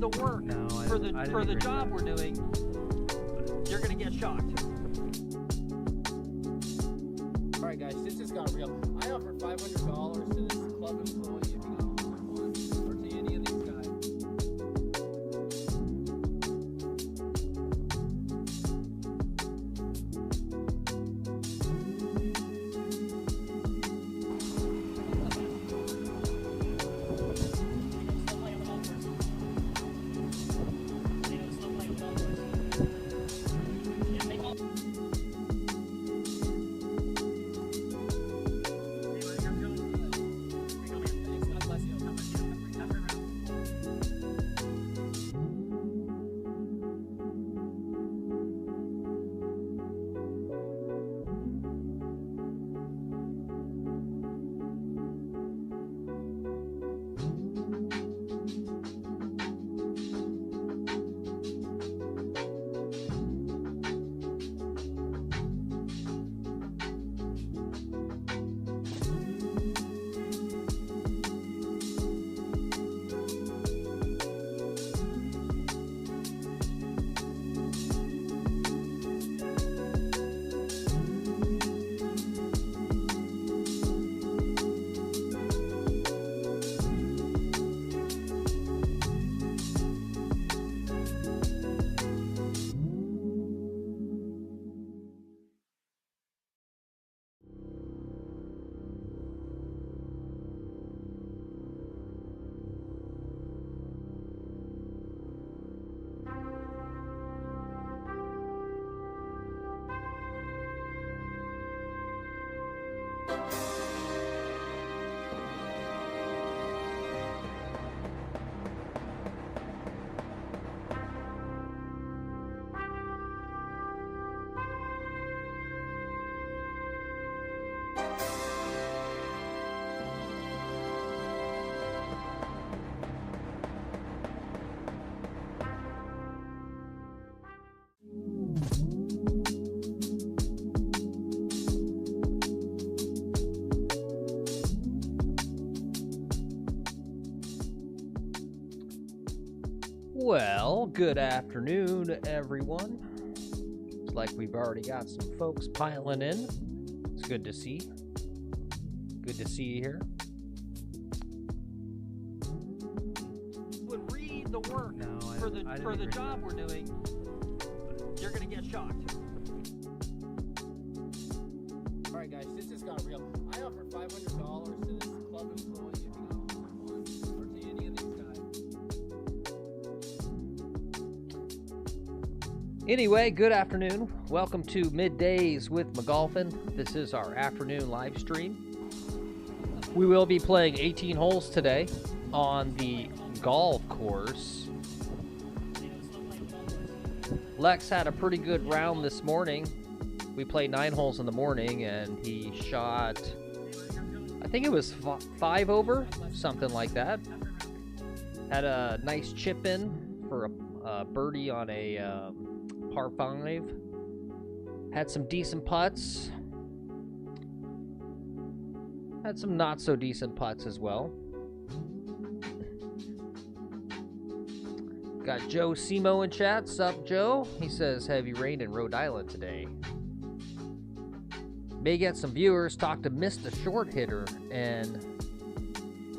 the work for the job we're doing, you're gonna get shocked. All right, guys, this just got real. I offer $500 to this club employee if you got one, or to any of these guys. Well, good afternoon, everyone. Looks like we've already got some folks piling in. It's good to see. Good to see you here. Would read the work for the job we're doing, you're gonna get shocked. All right, guys, this just got real. I offer $500 to this club employee if you got one, or to any of these guys. Anyway, good afternoon. Welcome to Middays with McGolfin. This is our afternoon live stream. We will be playing 18 holes today on the golf course. Lex had a pretty good round this morning. We played 9 holes in the morning, and he shot, I think it was 5 over, something like that. Had a nice chip in for a birdie on a par 5. Had some decent putts. Had some not so decent putts as well. Got Joe Simo in chat. Sup, Joe? He says, heavy rain in Rhode Island today. May get some viewers. Talk to Mr. Short Hitter and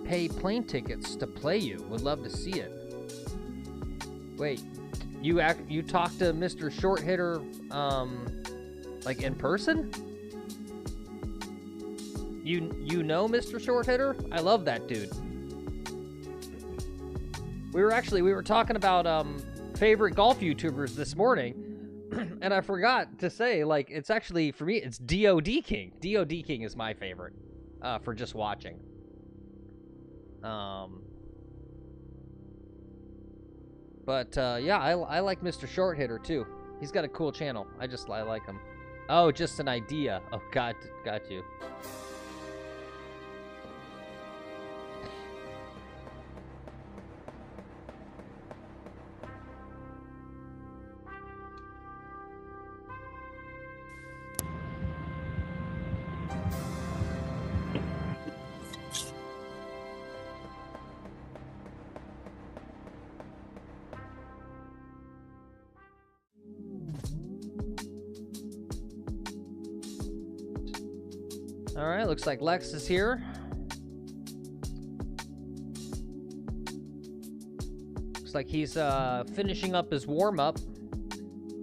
pay plane tickets to play you. Would love to see it. Wait, you talked to Mr. Short Hitter, like in person? You know Mr. Short Hitter? I love that dude. We were talking about favorite golf YouTubers this morning, and I forgot to say, like, it's actually, for me, it's DOD King. DOD King is my favorite for just watching. But yeah, I like Mr. Short Hitter too. He's got a cool channel. I like him. Oh, just an idea. Oh, got you. All right, looks like Lex is here. Looks like he's finishing up his warm-up.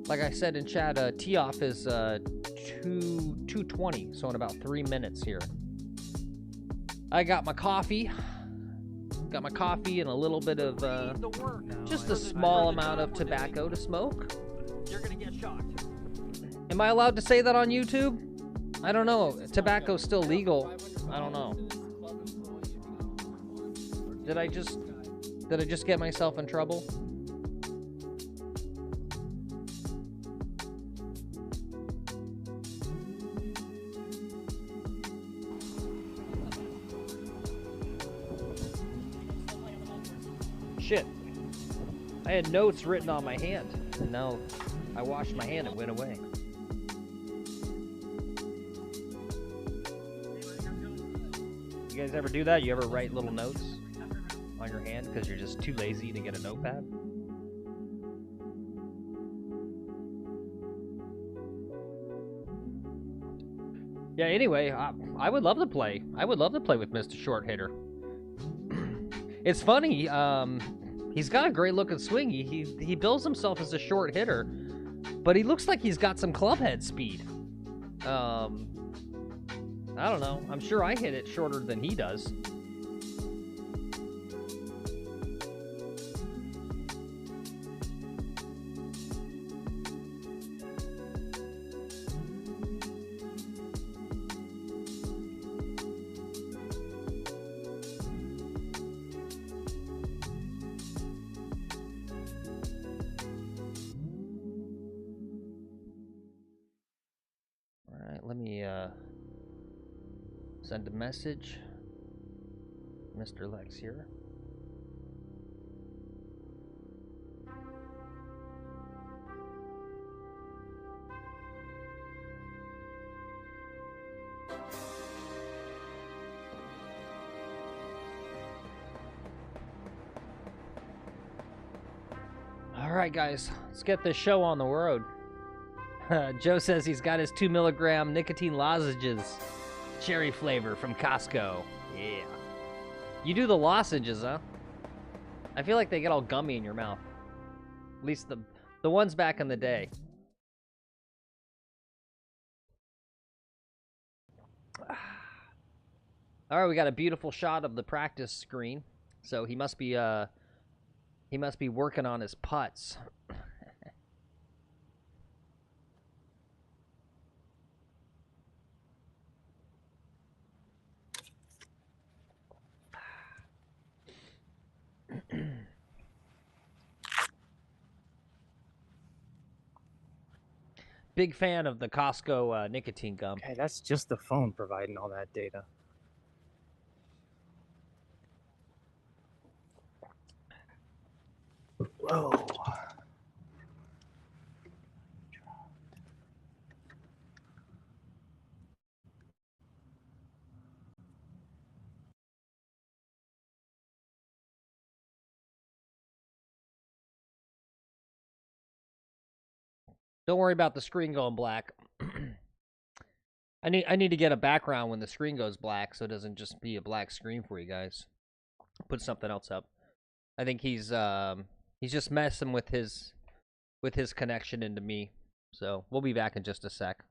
Like I said in chat, tee-off is 2:20, so in about 3 minutes here. I got my coffee. Got my coffee and a little bit of, just a small amount of tobacco to smoke. You're gonna get shocked. Am I allowed to say that on YouTube? I don't know. Tobacco's still legal. I don't know. Did I just get myself in trouble? Shit. I had notes written on my hand, and now I washed my hand and went away. You guys ever do that? You ever write little notes on your hand because you're just too lazy to get a notepad? Yeah, anyway, I would love to play. I would love to play with Mr. Short Hitter. It's funny, he's got a great looking swing. He bills himself as a short hitter, but he looks like he's got some club head speed. I don't know. I'm sure I hit it shorter than he does. Let me send a message. Mr. Lex here. All right, guys, let's get this show on the road. Joe says he's got his 2 milligram nicotine lozenges, cherry flavor from Costco. Yeah. You do the lozenges, huh? I feel like they get all gummy in your mouth. At least the ones back in the day. All right, we got a beautiful shot of the practice screen. So he must be working on his putts. Big fan of the Costco nicotine gum. Okay, that's just the phone providing all that data. Whoa. Don't worry about the screen going black. I need to get a background when the screen goes black so it doesn't just be a black screen for you guys. Put something else up. I think he's just messing with his connection into me. So we'll be back in just a sec.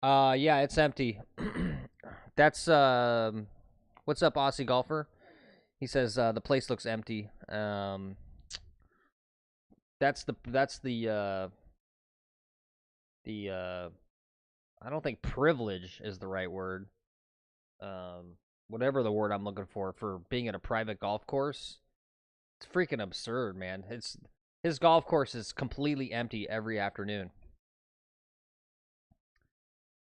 Yeah, it's empty. That's what's up, Aussie golfer? He says the place looks empty. That's the I don't think privilege is the right word. Whatever the word I'm looking for being at a private golf course. It's freaking absurd, man. His golf course is completely empty every afternoon.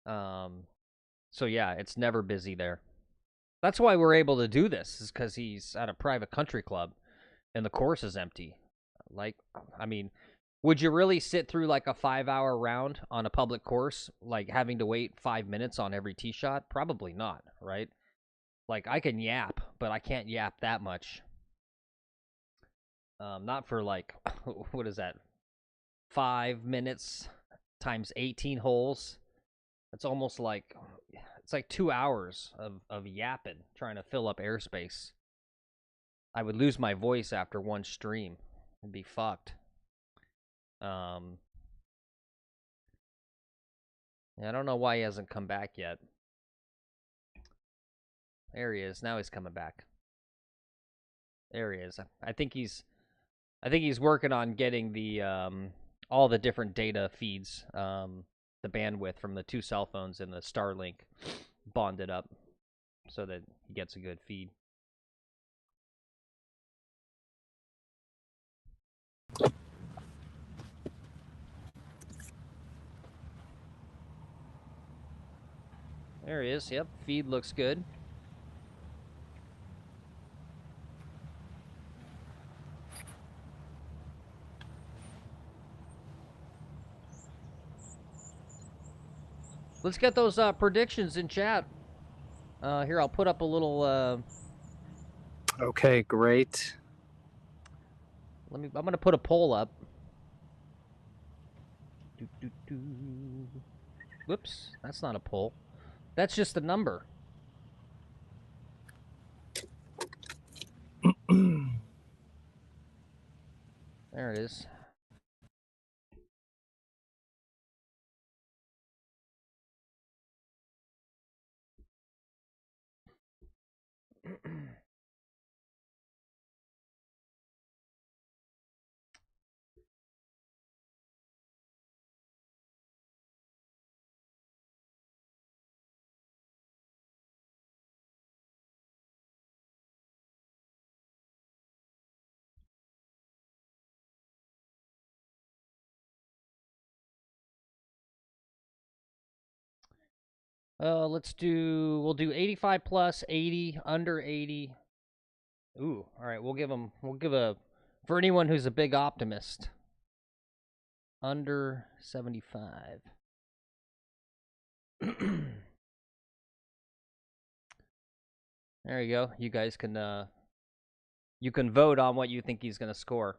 So yeah, it's never busy there. That's why we're able to do this, is because he's at a private country club and the course is empty. Like, I mean, would you really sit through like a 5-hour round on a public course, like having to wait 5 minutes on every tee shot? Probably not, right? Like, I can yap, but I can't yap that much. Not for like, what is that? 5 minutes times 18 holes. It's almost like, it's like 2 hours of yapping, trying to fill up airspace. I would lose my voice after one stream and be fucked. Yeah, I don't know why he hasn't come back yet. There he is. Now he's coming back. There he is. I think he's working on getting the all the different data feeds, the bandwidth from the 2 cell phones and the Starlink bonded up so that he gets a good feed. There he is. Yep, feed looks good. Let's get those predictions in chat. Here, I'll put up a little. Okay, great. I'm gonna put a poll up. Whoops, that's not a poll. That's just a number. There it is. We'll do 85 plus, 80, under 80. Ooh, all right, we'll give for anyone who's a big optimist, under 75. There you go. You guys can you can vote on what you think he's going to score.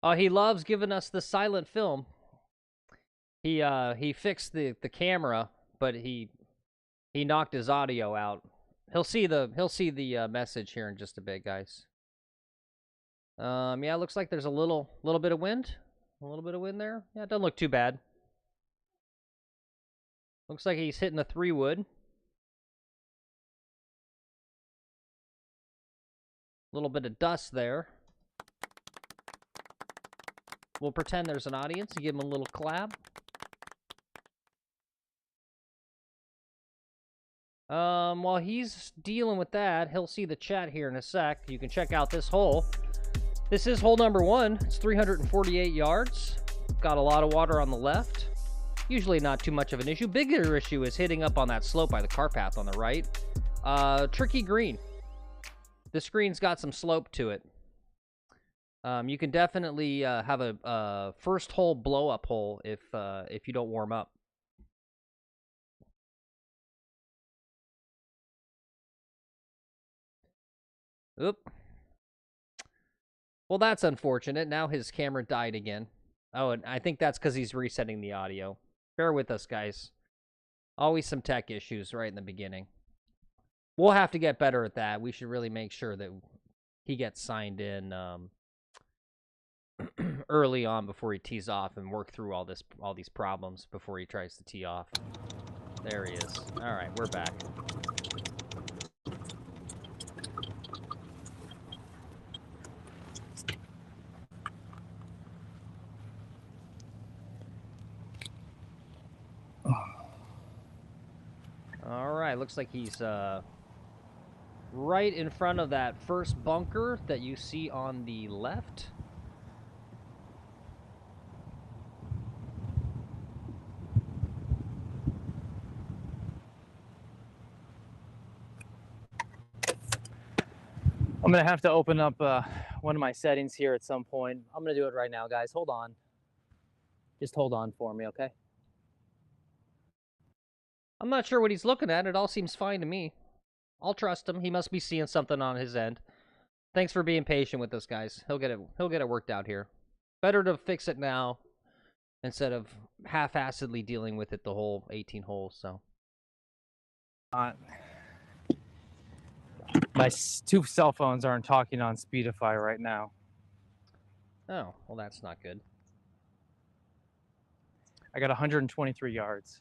Oh, he loves giving us the silent film. He fixed the camera, but he knocked his audio out. He'll see the message here in just a bit, guys. Yeah, it looks like there's a little bit of wind. A little bit of wind there. Yeah, it doesn't look too bad. Looks like he's hitting a 3-wood. A little bit of dust there. We'll pretend there's an audience and give him a little clap. While he's dealing with that, he'll see the chat here in a sec. You can check out this hole. This is hole number 1. It's 348 yards. Got a lot of water on the left. Usually not too much of an issue. Bigger issue is hitting up on that slope by the car path on the right. Tricky green. This green's got some slope to it. You can definitely have a first hole blow-up hole if you don't warm up. Oop. Well, that's unfortunate. Now his camera died again. Oh, and I think that's because he's resetting the audio. Bear with us, guys. Always some tech issues right in the beginning. We'll have to get better at that. We should really make sure that he gets signed in early on before he tees off and work through all these problems before he tries to tee off. There he is. All right, we're back. All right, looks like he's right in front of that first bunker that you see on the left. I'm gonna have to open up one of my settings here at some point. I'm gonna do it right now, guys. Hold on. Just hold on for me, okay? I'm not sure what he's looking at. It all seems fine to me. I'll trust him. He must be seeing something on his end. Thanks for being patient with us, guys. He'll get it worked out here. Better to fix it now instead of half-assedly dealing with it the whole 18 holes, so. My two cell phones aren't talking on Speedify right now. Oh, well, that's not good. I got 123 yards.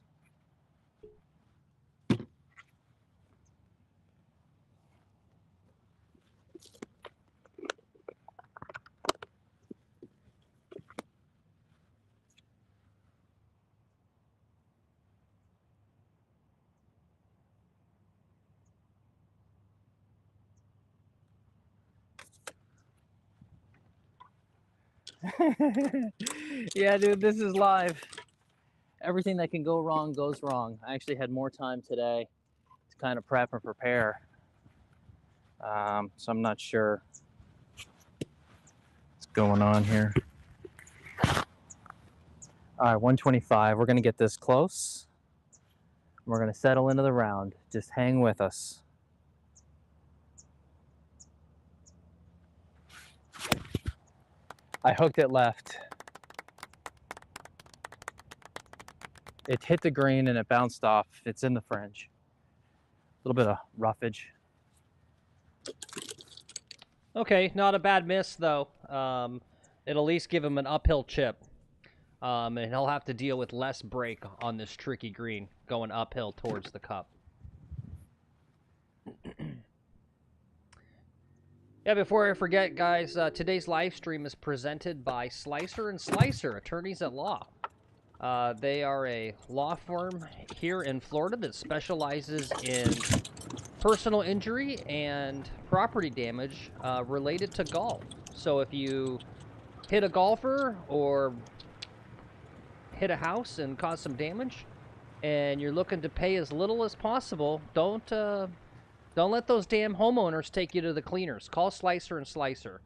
Yeah, dude, this is live. Everything that can go wrong goes wrong. I actually had more time today to kind of prep and prepare. So I'm not sure what's going on here. All right, 125. We're going to get this close. We're going to settle into the round. Just hang with us. I hooked it left. It hit the green and it bounced off. It's in the fringe. A little bit of roughage. Okay, not a bad miss, though. It'll at least give him an uphill chip. And he'll have to deal with less break on this tricky green going uphill towards the cup. Yeah, before I forget, guys, today's live stream is presented by Slicer and Slicer, attorneys at law. They are a law firm here in Florida that specializes in personal injury and property damage related to golf. So if you hit a golfer or hit a house and cause some damage, and you're looking to pay as little as possible, don't let those damn homeowners take you to the cleaners. Call Slicer and Slicer.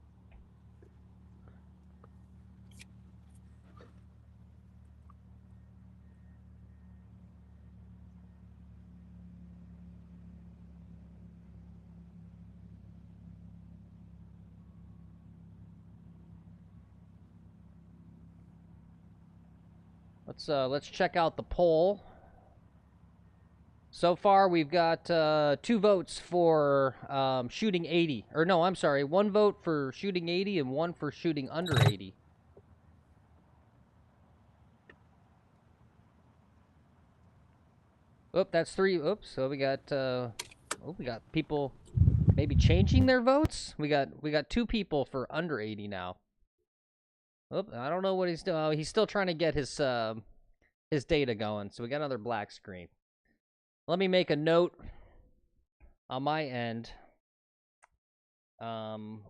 Let's check out the poll. So far, we've got 2 votes for shooting 80. Or no, I'm sorry, 1 vote for shooting 80 and 1 for shooting under 80. Oop, that's 3. Oops. So we got people maybe changing their votes. We got 2 people for under 80 now. Oop, I don't know what he's doing. Oh, he's still trying to get his data going. So we got another black screen. Let me make a note on my end.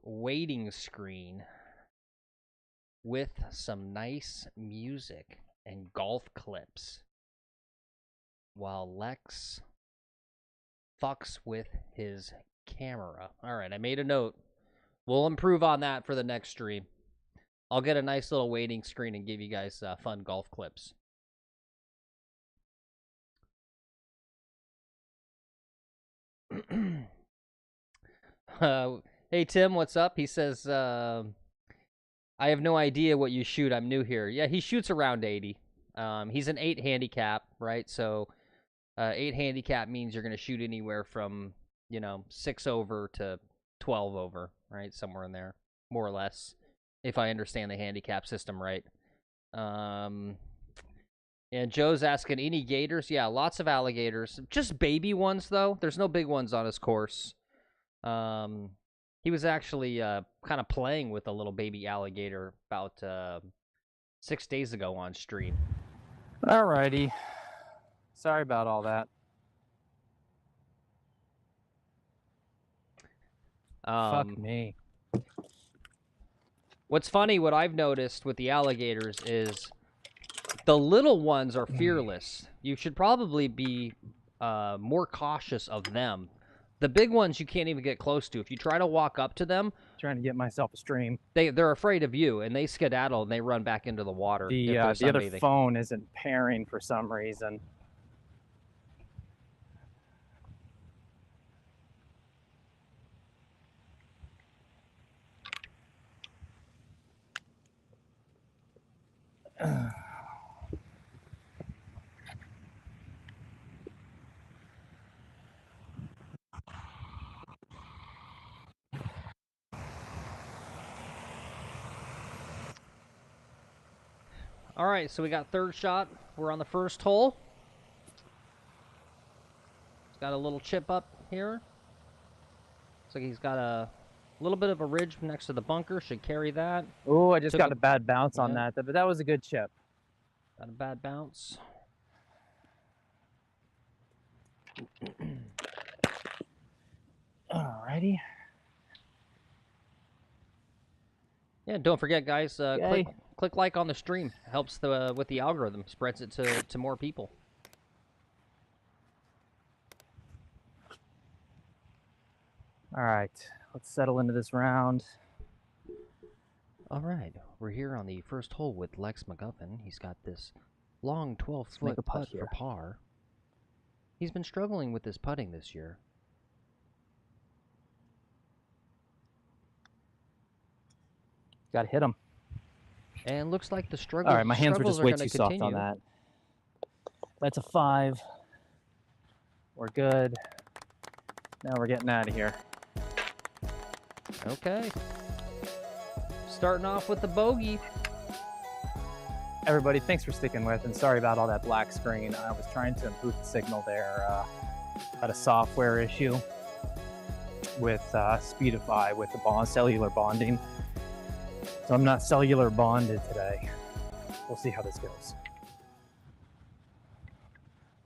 Waiting screen with some nice music and golf clips while Lex fucks with his camera. All right, I made a note. We'll improve on that for the next stream. I'll get a nice little waiting screen and give you guys fun golf clips. Hey Tim, what's up? He says, I have no idea what you shoot. I'm new here. Yeah, he shoots around 80. He's an 8 handicap, right? So 8 handicap means you're going to shoot anywhere from, 6 over to 12 over, right? Somewhere in there, more or less, if I understand the handicap system right. And Joe's asking, any gators? Yeah, lots of alligators. Just baby ones, though. There's no big ones on his course. He was actually kind of playing with a little baby alligator about 6 days ago on stream. Alrighty. Sorry about all that. Fuck me. What's funny, what I've noticed with the alligators is the little ones are fearless. You should probably be more cautious of them. The big ones you can't even get close to. If you try to walk up to them, Trying to get myself a stream. they're afraid of you, and they skedaddle and they run back into the water. The if they're other sunbathing. phone isn't pairing for some reason. All right, so we got third shot. We're on the first hole. It's got a little chip up here. Looks like he's got a little bit of a ridge next to the bunker. Should carry that. Oh, I just Took got a- a bad bounce on yeah. that, but that was a good chip. Got a bad bounce. Alrighty. Yeah, don't forget, guys. Yay. Click like on the stream. Helps with the algorithm. Spreads it to more people. All right, let's settle into this round. All right, we're here on the first hole with Lex McGuffin. He's got this long make 12-foot a putt putt for here. par. He's been struggling with his putting this year. Got to hit him. And looks like the struggles. All right, my hands were just way too soft continue. on that. That's a 5. We're good. Now we're getting out of here. Okay. Starting off with the bogey. Everybody, thanks for sticking with, and sorry about all that black screen. I was trying to improve the signal there. Had a software issue with Speedify with the cellular bonding. So I'm not cellular bonded today. We'll see how this goes.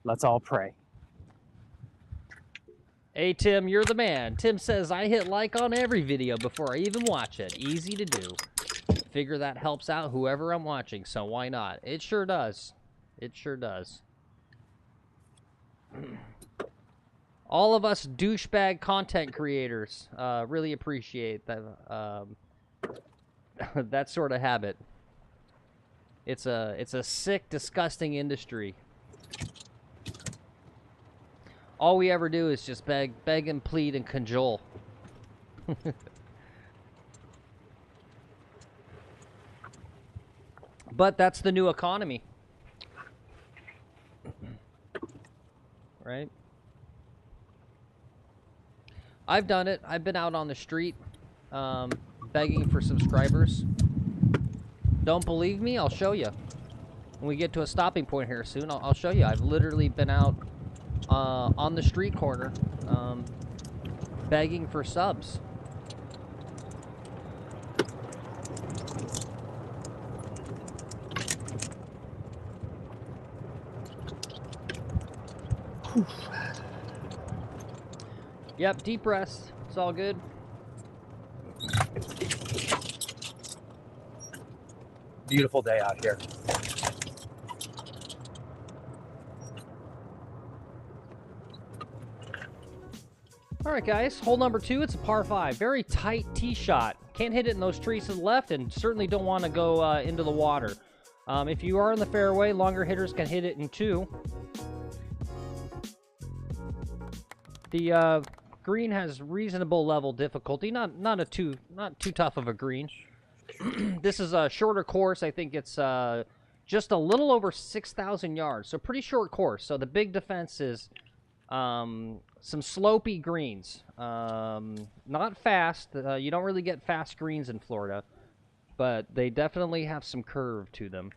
Let's all pray. Hey, Tim, you're the man. Tim says, I hit like on every video before I even watch it. Easy to do. Figure that helps out whoever I'm watching, so why not? It sure does. It sure does. All of us douchebag content creators really appreciate that, that sort of habit. It's a sick, disgusting industry. All we ever do is just beg and plead and cajole. But that's the new economy. Right? I've done it. I've been out on the street begging for subscribers. Don't believe me? I'll show you. When we get to a stopping point here soon, I'll show you. I've literally been out on the street corner begging for subs. Yep, deep breaths. It's all good. Beautiful day out here. All right, guys. Hole number 2. It's a par 5. Very tight tee shot. Can't hit it in those trees to the left, and certainly don't want to go into the water. If you are in the fairway, longer hitters can hit it in 2. The green has reasonable level difficulty. Not too tough of a green. This is a shorter course. I think it's just a little over 6,000 yards, so pretty short course. So the big defense is some slopey greens. Not fast. You don't really get fast greens in Florida, but they definitely have some curve to them.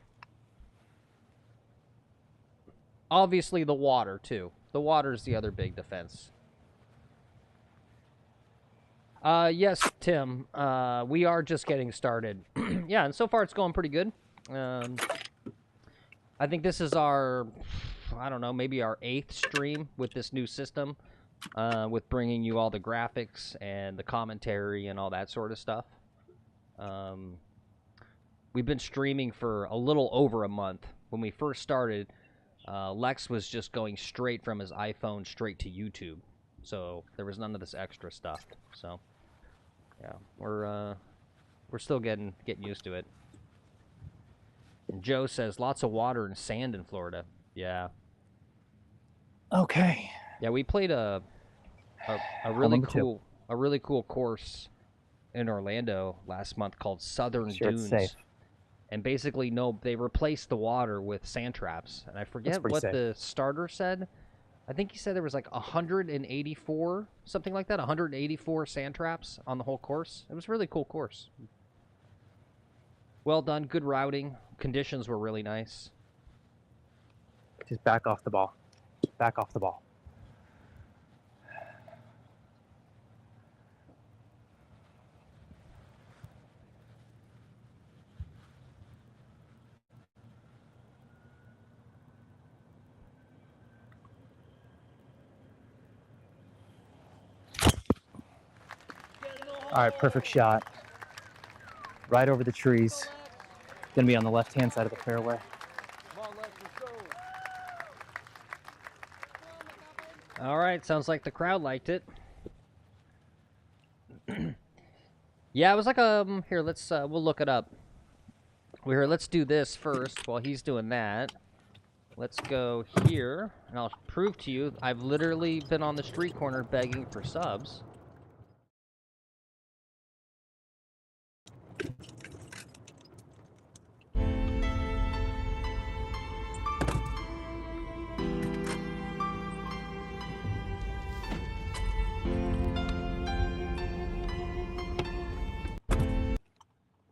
Obviously, the water, too. The water is the other big defense. Yes, Tim. We are just getting started. Yeah, and so far it's going pretty good. I think this is our, I don't know, maybe our 8th stream with this new system, with bringing you all the graphics and the commentary and all that sort of stuff. We've been streaming for a little over a month. When we first started, Lex was just going straight from his iPhone straight to YouTube. so there was none of this extra stuff. So yeah, we're still getting used to it. And Joe says lots of water and sand in Florida. Yeah. Okay. Yeah, we played a really cool course in Orlando last month called Southern Dunes. Safe. And basically, they replaced the water with sand traps. And I forget what the starter said. I think he said there was like 184, something like that, 184 sand traps on the whole course. It was a really cool course. Well done, good routing. Conditions were really nice. Just back off the ball. Back off the ball. All right, perfect shot. Right over the trees. Gonna be on the left-hand side of the fairway. All right, sounds like the crowd liked it. Yeah, it was like here, let's we'll look it up. Let's do this first while he's doing that. Let's go here, and I'll prove to you I've literally been on the street corner begging for subs.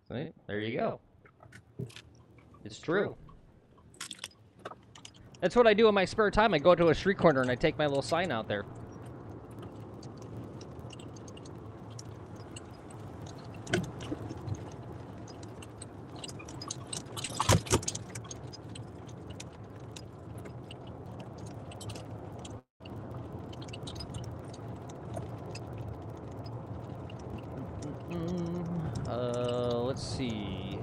See? There you go. It's true. That's what I do in my spare time. I go to a street corner and I take my little sign out there. Let's see.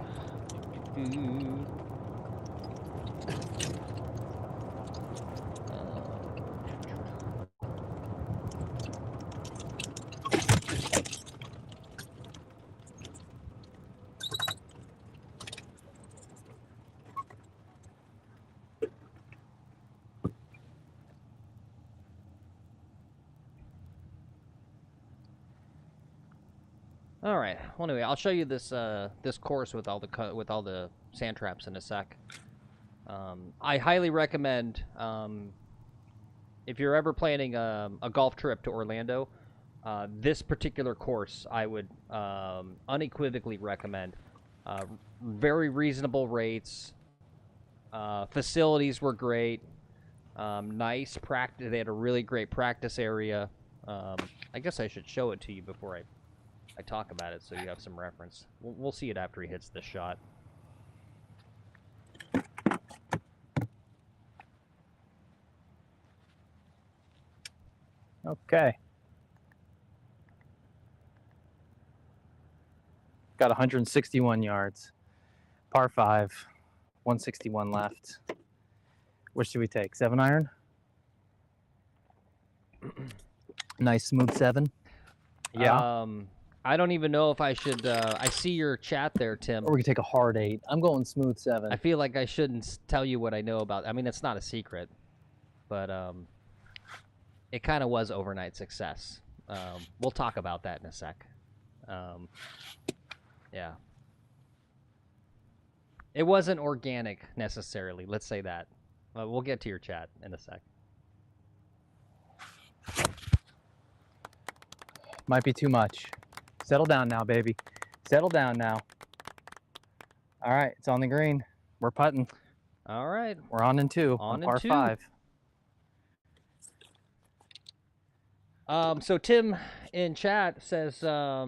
All right. Well, anyway, I'll show you this this course with all the sand traps in a sec. I highly recommend if you're ever planning a golf trip to Orlando, this particular course I would unequivocally recommend. Very reasonable rates. Facilities were great. Nice practice. They had a really great practice area. I guess I should show it to you before I talk about it so you have some reference. We'll see it after he hits this shot. Okay. Got 161 yards. Par 5. 161 left. Which should we take? 7-iron? Nice smooth 7. Yeah. I don't even know if I should. I see your chat there, Tim. Or we could take a hard 8. I'm going smooth 7. I feel like I shouldn't tell you what I know about. I mean, it's not a secret, but it kind of was overnight success. We'll talk about that in a sec. Yeah. It wasn't organic necessarily. Let's say that. We'll get to your chat in a sec. Might be too much. Settle down now, baby. Settle down now. All right, it's on the green. We're putting. All right. We're on in 2. On par 5. So Tim in chat says, I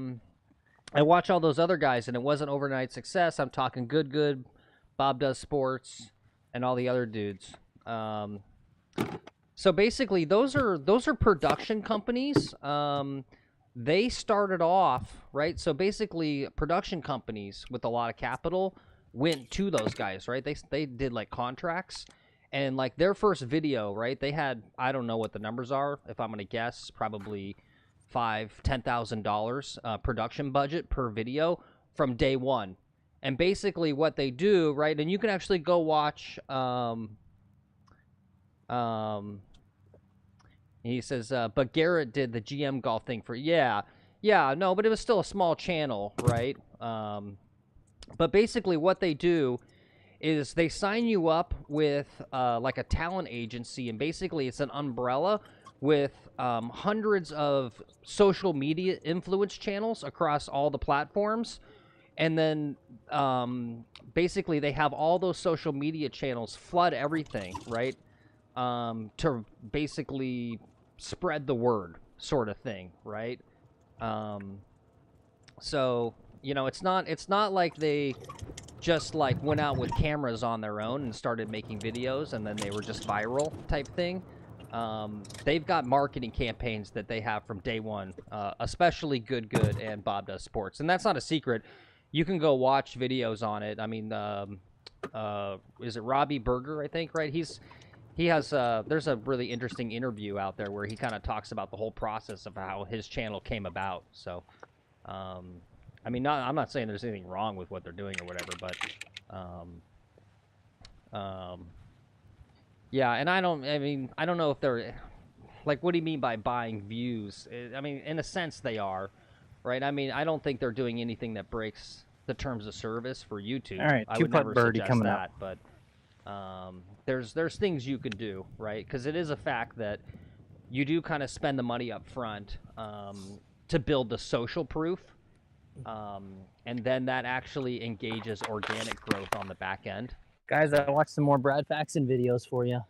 watch all those other guys and it wasn't overnight success. I'm talking good, Bob Does Sports, and all the other dudes. So basically those are production companies. They started off, right? So basically production companies with a lot of capital went to those guys, right? They did like contracts. And like their first video, right? They had, I don't know what the numbers are. If I'm gonna guess, probably $10,000 production budget per video from day one. And basically what they do, right? And you can actually go watch. He says, but Garrett did the GM golf thing for no, but it was still a small channel, right? But basically what they do is they sign you up with like a talent agency, and basically it's an umbrella with hundreds of social media influence channels across all the platforms. And then basically they have all those social media channels flood everything, right? To basically spread the word sort of thing, right? So, you know, it's not like they just like went out with cameras on their own and started making videos and then they were just viral type thing. They've got marketing campaigns that they have from day one, especially Good and Bob Does Sports. And that's not a secret. You can go watch videos on it. I mean, is it Robbie Berger, I think, right? He has there's a really interesting interview out there where he kind of talks about the whole process of how his channel came about. So, I mean, I'm not saying there's anything wrong with what they're doing or whatever, but, yeah, and I don't know if they're, like, what do you mean by buying views? I mean, in a sense they are, right? I mean, I don't think they're doing anything that breaks the terms of service for YouTube. All right, I would never birdie suggest coming that, up. but there's things you can do, right? Because it is a fact that you do kind of spend the money up front to build the social proof, and then that actually engages organic growth on the back end. Guys, I watched some more Brad Faxon videos for you.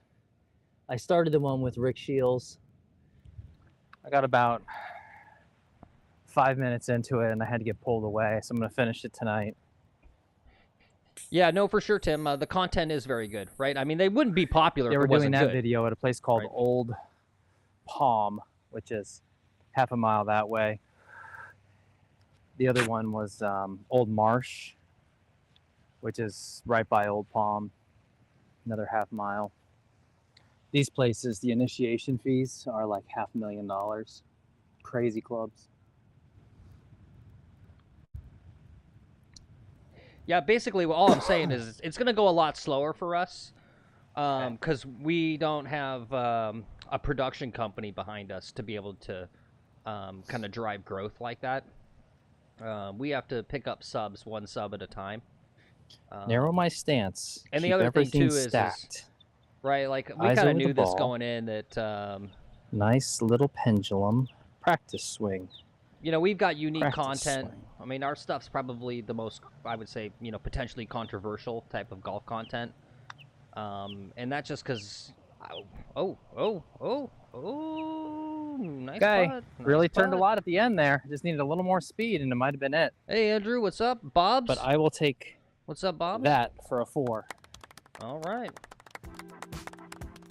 I started the one with Rick Shields. I got about 5 minutes into it and I had to get pulled away, so I'm going to finish it tonight. Yeah, no, for sure, Tim. The content is very good, right? I mean, they wouldn't be popular They if were it wasn't doing that good. video at a place called Right. Old Palm, which is half a mile that way. The other one was Old Marsh, which is right by Old Palm, another half mile. These places, the initiation fees are like $500,000. Crazy clubs. Yeah, basically, all I'm saying is it's going to go a lot slower for us because we don't have a production company behind us to be able to kind of drive growth like that. We have to pick up subs, one sub at a time. Narrow my stance. And the Keep other thing, too, everything is stacked. Right, like we Eyes kind of over the knew this ball. going in that, Nice little pendulum practice swing. you know, we've got unique Practice content. swing. I mean, our stuff's probably the most, I would say, you know, potentially controversial type of golf content. And that's just because, nice Guy putt, nice really turned a putt. lot at the end there. Just needed a little more speed and it might have been it. Hey, Andrew, what's up? Bob's? But I will take What's up, Bob? that for a 4. All right.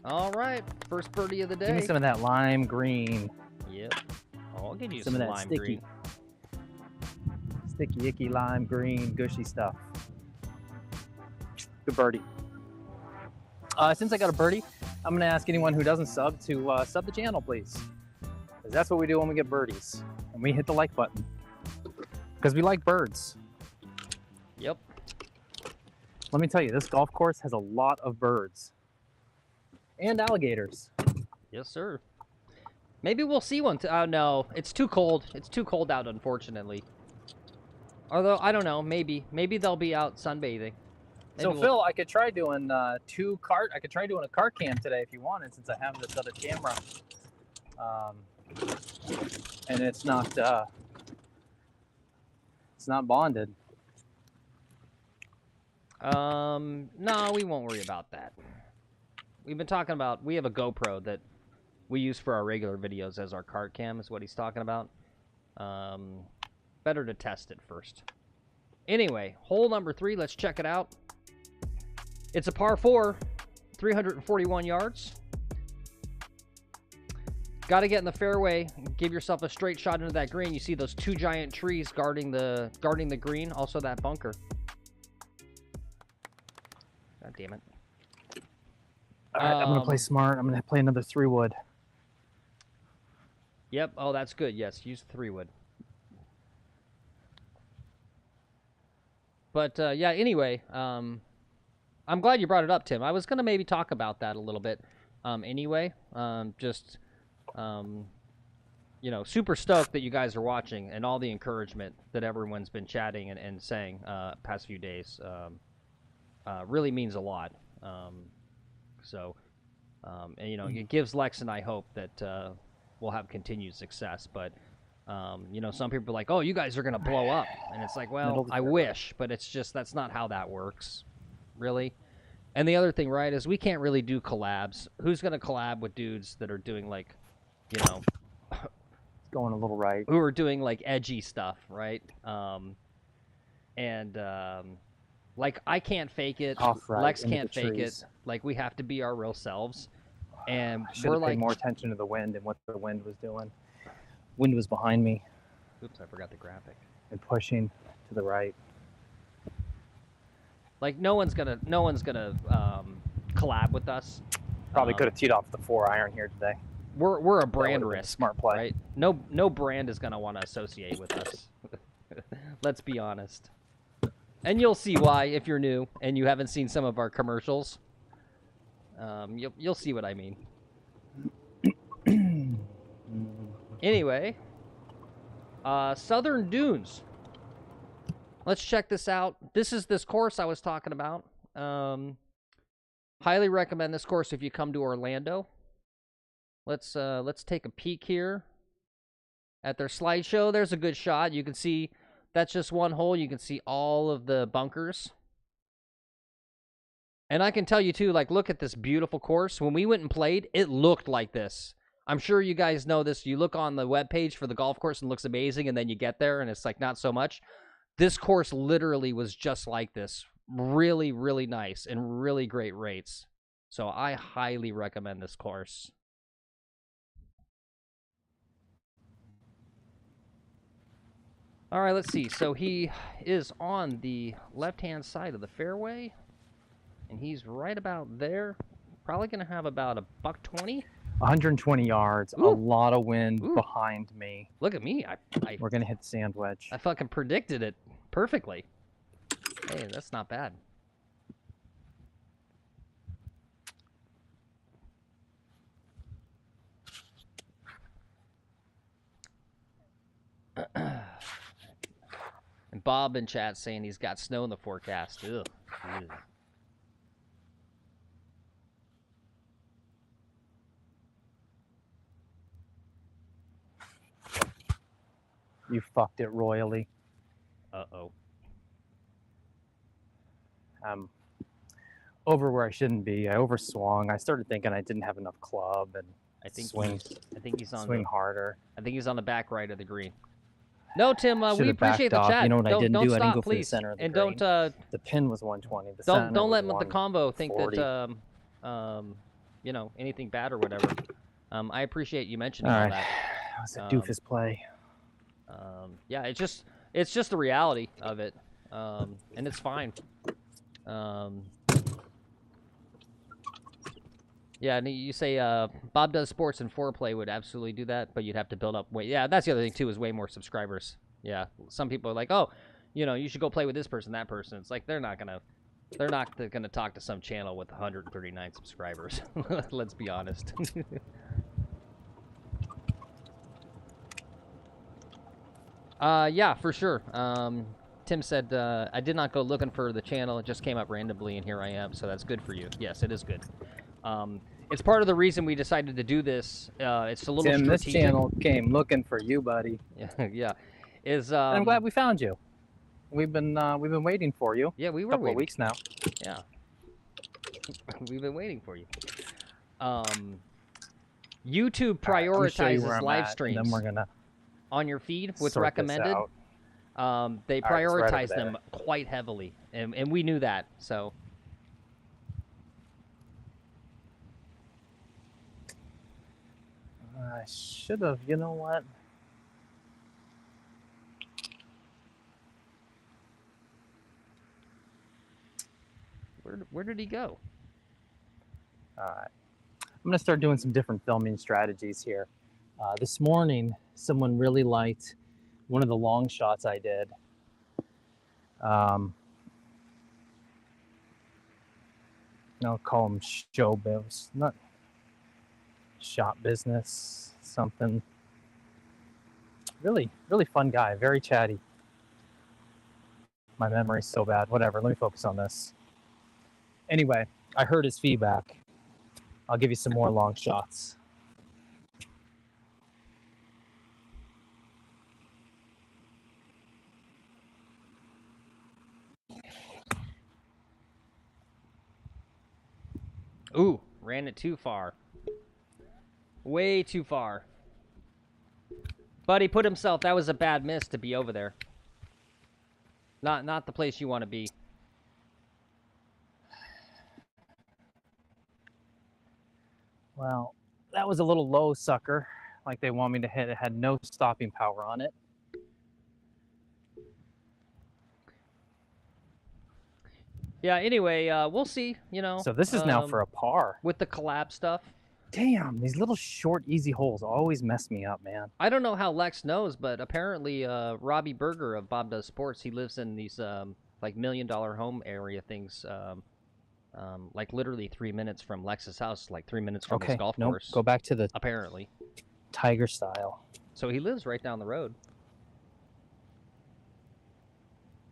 All right. First birdie of the Give me day. some of that lime green. Yep. Oh, I'll give you Some some, of that lime sticky. green. Sticky, icky, lime green, gushy stuff. Good birdie. Since I got a birdie, I'm going to ask anyone who doesn't sub to sub the channel, please. Because that's what we do when we get birdies. And we hit the like button. Because we like birds. Yep. Let me tell you, this golf course has a lot of birds. And alligators. Yes, sir. Maybe we'll see one. Oh, no. It's too cold. It's too cold out, unfortunately. Although, I don't know. Maybe. Maybe they'll be out sunbathing. So Maybe Phil, I could try doing I could try doing a cart cam today if you wanted, since I have this other camera. And it's not bonded. No, we won't worry about that. We've been talking about, we have a GoPro that we use for our regular videos as our cart cam is what he's talking about. Better to test it first. Anyway, hole number 3, let's check it out. It's a par 4, 341 yards. Got to get in the fairway, give yourself a straight shot into that green. You see those 2 giant trees guarding the green, also that bunker. God damn it. All right, I'm gonna play smart. I'm gonna play another 3-wood. Yep. Oh, that's good. Yes, use 3-wood. But yeah. Anyway, I'm glad you brought it up, Tim. I was gonna maybe talk about that a little bit. Anyway, you know, super stoked that you guys are watching and all the encouragement that everyone's been chatting and saying past few days. Really means a lot. And you know, it gives Lex and I hope that we'll have continued success. But you know, some people are like, "Oh, you guys are gonna blow up," and it's like, well, I wish, but it's just that's not how that works, really. And the other thing, right, is we can't really do collabs. Who's gonna collab with dudes that are doing like, you know, Going a little right. who are doing like edgy stuff, right? Like I can't fake it. Off right, Lex into can't the fake trees. it. Like we have to be our real selves. And I should we're have paid like, more attention to the wind and what the wind was doing. Wind was behind me oops, I forgot the graphic. and pushing to the right. Like no one's gonna collab with us. Probably could have teed off the 4-iron here today. We're a That brand would've been a risk, smart play. right? No brand is gonna want to associate with us. Let's be honest. And you'll see why if you're new and you haven't seen some of our commercials. You'll see what I mean. Anyway, Southern Dunes. Let's check this out. This is this course I was talking about. Highly recommend this course if you come to Orlando. Let's take a peek here at their slideshow. There's a good shot. You can see that's just one hole. You can see all of the bunkers. And I can tell you too, like, look at this beautiful course. When we went and played, it looked like this. I'm sure you guys know this. You look on the webpage for the golf course and it looks amazing, and then you get there and it's like not so much. This course literally was just like this. Really, really nice and really great rates. So I highly recommend this course. All right, let's see. So he is on the left-hand side of the fairway, and he's right about there. Probably going to have about a $120. 120 yards, Ooh. a lot of wind Ooh. behind me. Look at me. We're going to hit the sand wedge. I fucking predicted it perfectly. Hey, that's not bad. And Bob in chat saying he's got snow in the forecast. Ugh. Ugh. You fucked it royally. Uh-oh. I'm over where I shouldn't be. I overswung. I started thinking I didn't have enough club and I think swing he's on swing harder. I think he's on the back right of the green. No, Tim, we Should've appreciate backed the off. chat. You know what I don't, didn't don't do? I stop, didn't go for the please. center of the and green. don't The pin was 120. The don't center let was the combo think 140. that you know, anything bad or whatever. I appreciate you mentioning All all right. that. That was a doofus play. Yeah, it's just the reality of it, and it's fine. Yeah, and you say Bob does sports and foreplay would absolutely do that, but you'd have to build up way. Yeah, that's the other thing too is way more subscribers. Yeah, some people are like, oh, you know, you should go play with this person, that person. It's like they're not gonna talk to some channel with 139 subscribers. Let's be honest. Yeah, for sure. Tim said, I did not go looking for the channel. It just came up randomly, and here I am. So that's good for you. Yes, it is good. It's part of the reason we decided to do this. It's a little Tim, strategic. this channel came looking for you, buddy. Yeah. And I'm glad we found you. We've been waiting for you. Yeah, we were a couple waiting. of weeks now. Yeah. We've been waiting for you. YouTube prioritizes live streams. And then we're gonna on your feed with sort this recommended. out. They All right, it's right prioritize over them quite heavily, and we knew that. So I should have. You know what? where did he go? All right. I'm going to start doing some different filming strategies here. This morning, someone really liked one of the long shots I did. I'll call them show biz, not shop business, something. Really, really fun guy, very chatty. My memory's so bad. Whatever, let me focus on this. Anyway, I heard his feedback. I'll give you some more long shots. Ooh, ran it too far. Way too far. But he put himself, that was a bad miss to be over there. Not the place you want to be. Well, that was a little low, sucker. Like they want me to hit. It had no stopping power on it. Yeah, anyway, we'll see, you know. So this is now for a par. With the collab stuff. Damn, these little short, easy holes always mess me up, man. I don't know how Lex knows, but apparently Robbie Berger of Bob Does Sports, he lives in these like $1 million home area things, like literally 3 minutes from Lex's house, like 3 minutes from his golf course. Go back to the apparently Tiger style. So he lives right down the road.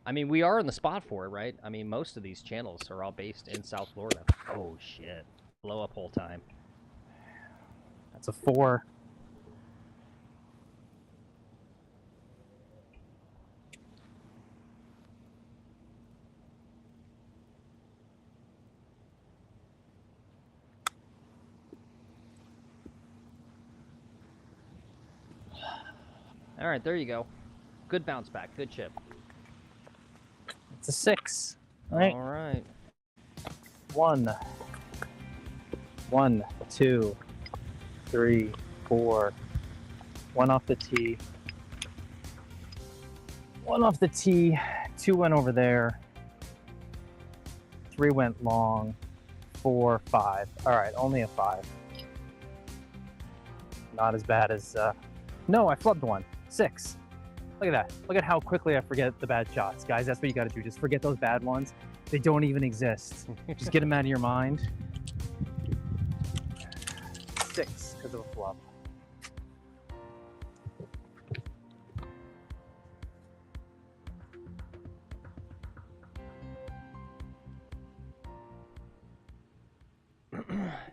I mean, we are in the spot for it, right? I mean, most of these channels are all based in South Florida. Oh shit! Blow up hole time. That's a 4. All right, there you go. Good bounce back. Good chip. It's a 6. All right. All right. 1, 2, 3, 4. 1 off the tee. 1 off the tee. 2 went over there. 3 went long. 4, 5. All right, only a 5. Not as bad as. No, I flubbed 1. 6. Look at that. Look at how quickly I forget the bad shots. Guys, that's what you got to do. Just forget those bad ones. They don't even exist. Just get them out of your mind. 6 because of a flub.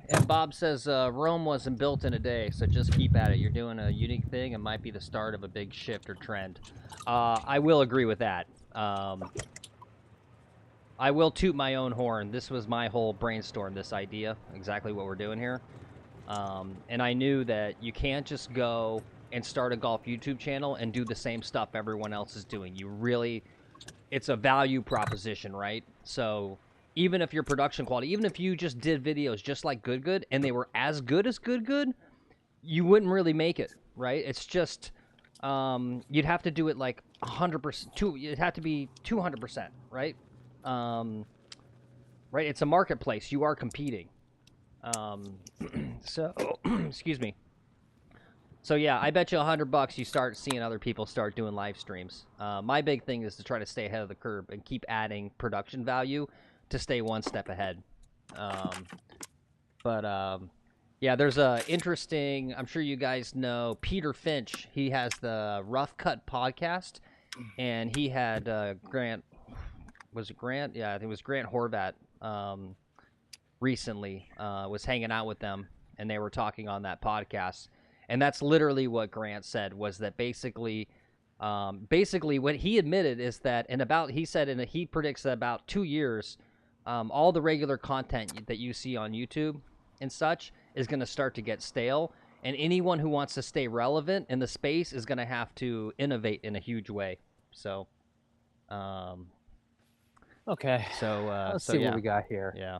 And Bob says Rome wasn't built in a day, so just keep at it. You're doing a unique thing. It might be the start of a big shift or trend. I will agree with that. I will toot my own horn. This was my whole brainstorm, this idea, exactly what we're doing here. And I knew that you can't just go and start a golf YouTube channel and do the same stuff everyone else is doing. You really, it's a value proposition, right? So even if your production quality, even if you just did videos just like Good and they were as good as Good, you wouldn't really make it, right? It's just, you'd have to do it like 100%, it'd have to be 200%, right? Right, it's a marketplace. You are competing. So, excuse me. So yeah, I bet you $100 you start seeing other people start doing live streams. My big thing is to try to stay ahead of the curve and keep adding production value to stay one step ahead. Yeah, there's a interesting, I'm sure you guys know, Peter Finch. He has the Rough Cut podcast, and he had Grant, was it Grant? Yeah, I think it was Grant Horvat recently, was hanging out with them, and they were talking on that podcast. And that's literally what Grant said, was that basically what he admitted is that he predicts that about 2 years, all the regular content that you see on YouTube and such is going to start to get stale, and anyone who wants to stay relevant in the space is going to have to innovate in a huge way. So, okay. So let's see what we got here. Yeah.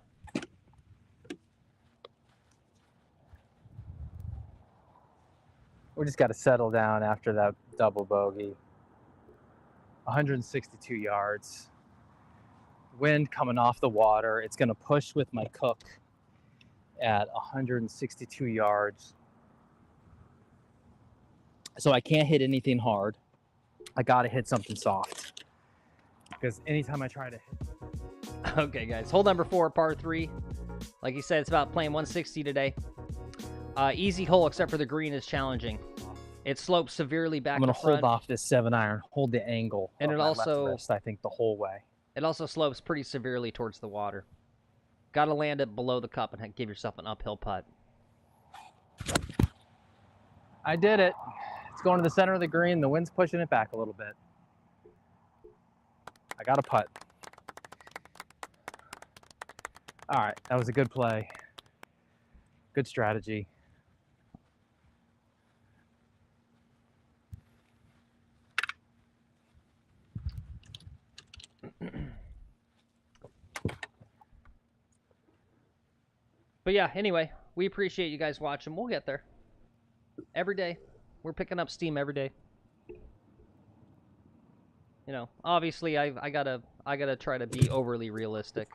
We just got to settle down after that double bogey. 162 yards. Wind coming off the water. It's going to push with my cook. at 162 yards. So I can't hit anything hard. I gotta hit something soft. Because anytime I try to hit... Okay, guys. Hole number 4, par 3. Like you said, it's about playing 160 today. Easy hole, except for the green is challenging. It slopes severely back I'm gonna to front. hold off this 7-iron, hold the angle. And of it my also- left wrist, I think, the whole way. It also slopes pretty severely towards the water. Got to land it below the cup and give yourself an uphill putt. I did it. It's going to the center of the green. The wind's pushing it back a little bit. I got a putt. All right, that was a good play. Good strategy. But yeah, anyway, we appreciate you guys watching. We'll get there. Every day. We're picking up steam every day. You know, obviously I gotta try to be overly realistic.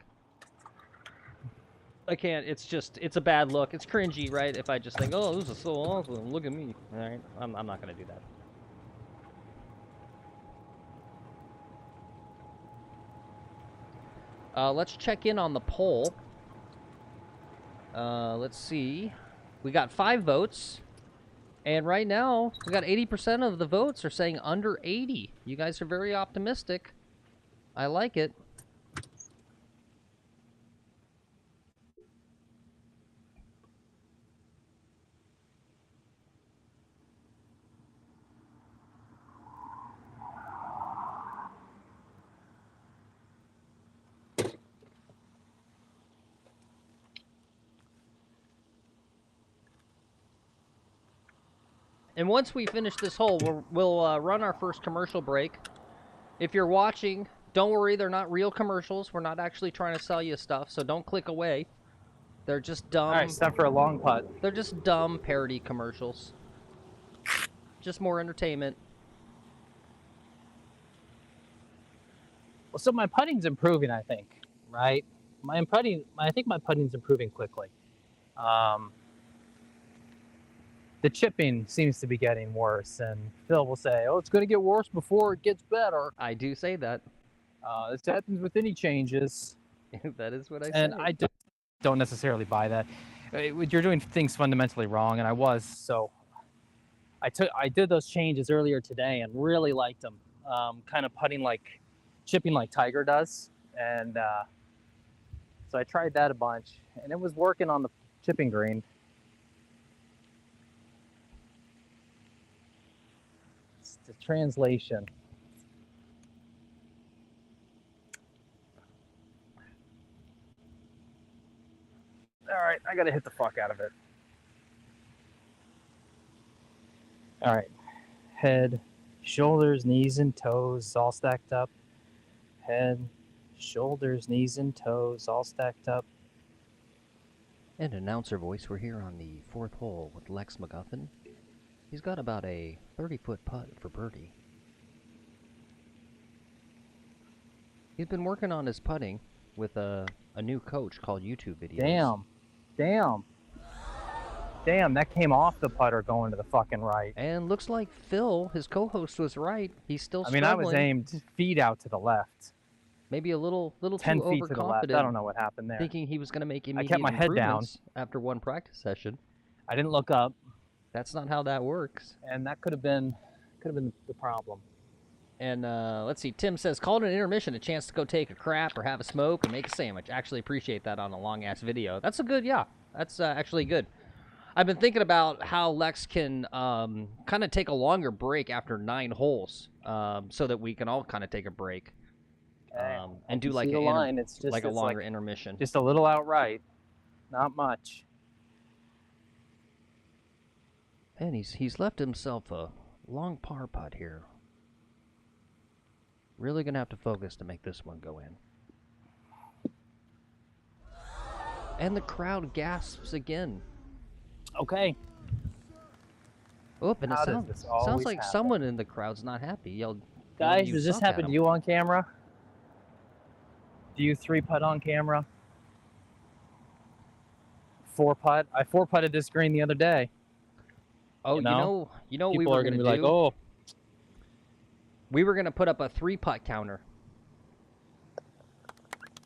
I can't, it's a bad look. It's cringy, right? If I just think, oh, this is so awesome, look at me. Alright? I'm not gonna do that. Let's check in on the poll. Let's see. We got 5 votes. And right now, we got 80% of the votes are saying under 80. You guys are very optimistic. I like it. And once we finish this hole, we'll run our first commercial break. If you're watching, don't worry, they're not real commercials. We're not actually trying to sell you stuff, so don't click away. They're just dumb. All right, it's time for a long putt. They're just dumb parody commercials. Just more entertainment. Well, so my putting's improving, I think, right? I think my putting's improving quickly. The chipping seems to be getting worse, and Phil will say, oh, it's going to get worse before it gets better. I do say that. This happens with any changes. That is what I say. And I don't necessarily buy that. You're doing things fundamentally wrong, and I was. So I did those changes earlier today and really liked them. Kind of chipping like Tiger does. And so I tried that a bunch, and it was working on the chipping green. The translation. All right, I gotta hit the fuck out of it. All right, head, shoulders, knees, and toes all stacked up. Head, shoulders, knees, and toes all stacked up. And announcer voice, we're here on the 4th hole with Lex McGuffin. He's got about a 30-foot putt for birdie. He's been working on his putting with a new coach called YouTube Videos. Damn, that came off the putter going to the fucking right. And looks like Phil, his co-host, was right. He's still struggling. I was aimed feet out to the left. Maybe a little 10 too feet to the left. overconfident. I don't know what happened there. Thinking he was going to make immediate kept my head down improvements after one practice session. I didn't look up. That's not how that works. And that could have been the problem. And let's see, Tim says, call it an intermission, a chance to go take a crap or have a smoke or make a sandwich. Actually appreciate that on a long-ass video. That's that's actually good. I've been thinking about how Lex can kind of take a longer break after 9 holes so that we can all kind of take a break and do like, a longer intermission. Just a little outright, not much. And he's left himself a long par putt here. Really gonna have to focus to make this one go in. And the crowd gasps again. Okay. Oh, and it sounds like happen? someone in the crowd's not happy. Yelled, guys, does this happen to you on camera? Do you 3-putt on camera? four putt. I four putted this green the other day. Oh, you know what we People were are gonna be do? like, oh, We were gonna put up a 3-putt counter.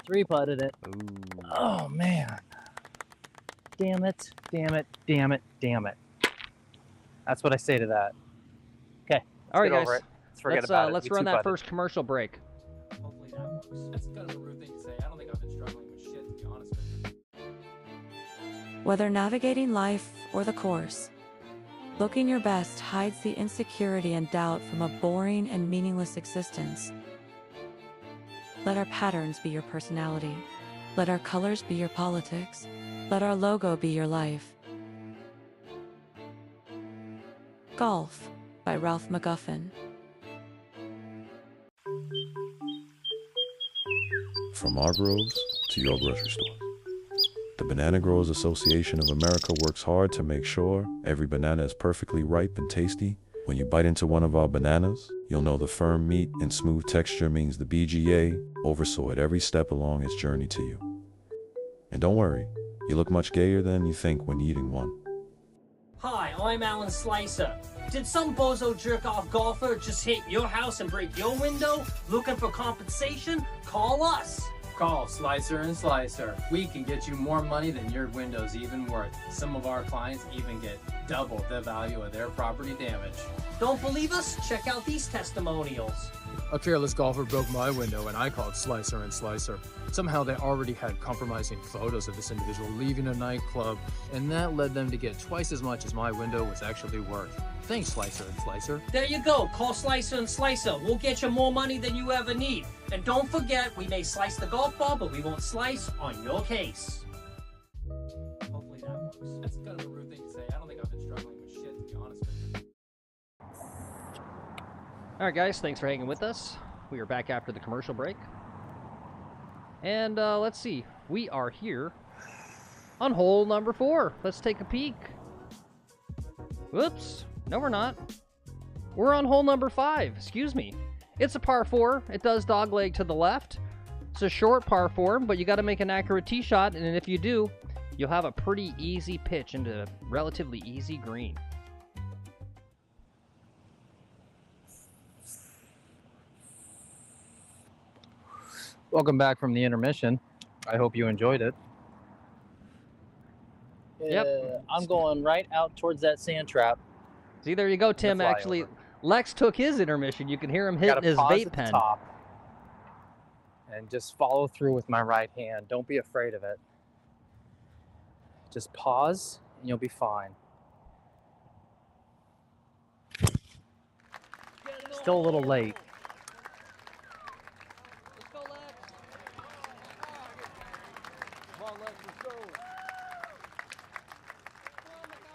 3-putted it. Ooh. oh man. Damn it, damn it, damn it, damn it. That's what I say to that. Okay. All right, get guys. over it. Let's forget about it. Let's We run that two-putted. first commercial break. Hopefully that works. That's kind of a rude thing to say. I don't think I've been struggling with shit, to be honest with you. Whether navigating life or the course, looking your best hides the insecurity and doubt from a boring and meaningless existence. Let our patterns be your personality. Let our colors be your politics. Let our logo be your life. Golf by Ralph McGuffin. From our groves to your grocery store. The Banana Growers Association of America works hard to make sure every banana is perfectly ripe and tasty. When you bite into one of our bananas, you'll know the firm meat and smooth texture means the BGA oversaw it every step along its journey to you. And don't worry, you look much gayer than you think when eating one. Hi, I'm Alan Slicer. Did some bozo jerk-off golfer just hit your house and break your window? Looking for compensation? Call us. Call Slicer and Slicer. We can get you more money than your window's even worth. Some of our clients even get double the value of their property damage. Don't believe us? Check out these testimonials. A careless golfer broke my window and I called Slicer and Slicer. Somehow they already had compromising photos of this individual leaving a nightclub, and that led them to get twice as much as my window was actually worth. Thanks, Slicer and Slicer. There you go. Call Slicer and Slicer. We'll get you more money than you ever need. And don't forget, we may slice the golf ball, but we won't slice on your case. Hopefully that works. That's kind of a rude thing to say. I don't think I've been struggling with shit, to be honest with you. All right, guys. Thanks for hanging with us. We are back after the commercial break. And let's see. We are here on hole number 4. Let's take a peek. Whoops. No, we're not. We're on hole number 5. Excuse me. It's a par 4. It does dogleg to the left. It's a short par 4, but you got to make an accurate tee shot, and if you do, you'll have a pretty easy pitch into a relatively easy green. Welcome back from the intermission. I hope you enjoyed it. Yep. I'm going right out towards that sand trap. See, there you go, Tim. Actually, Lex took his intermission. You can hear him hitting his vape pen. Top and just follow through with my right hand. Don't be afraid of it. Just pause and you'll be fine. Still a little late.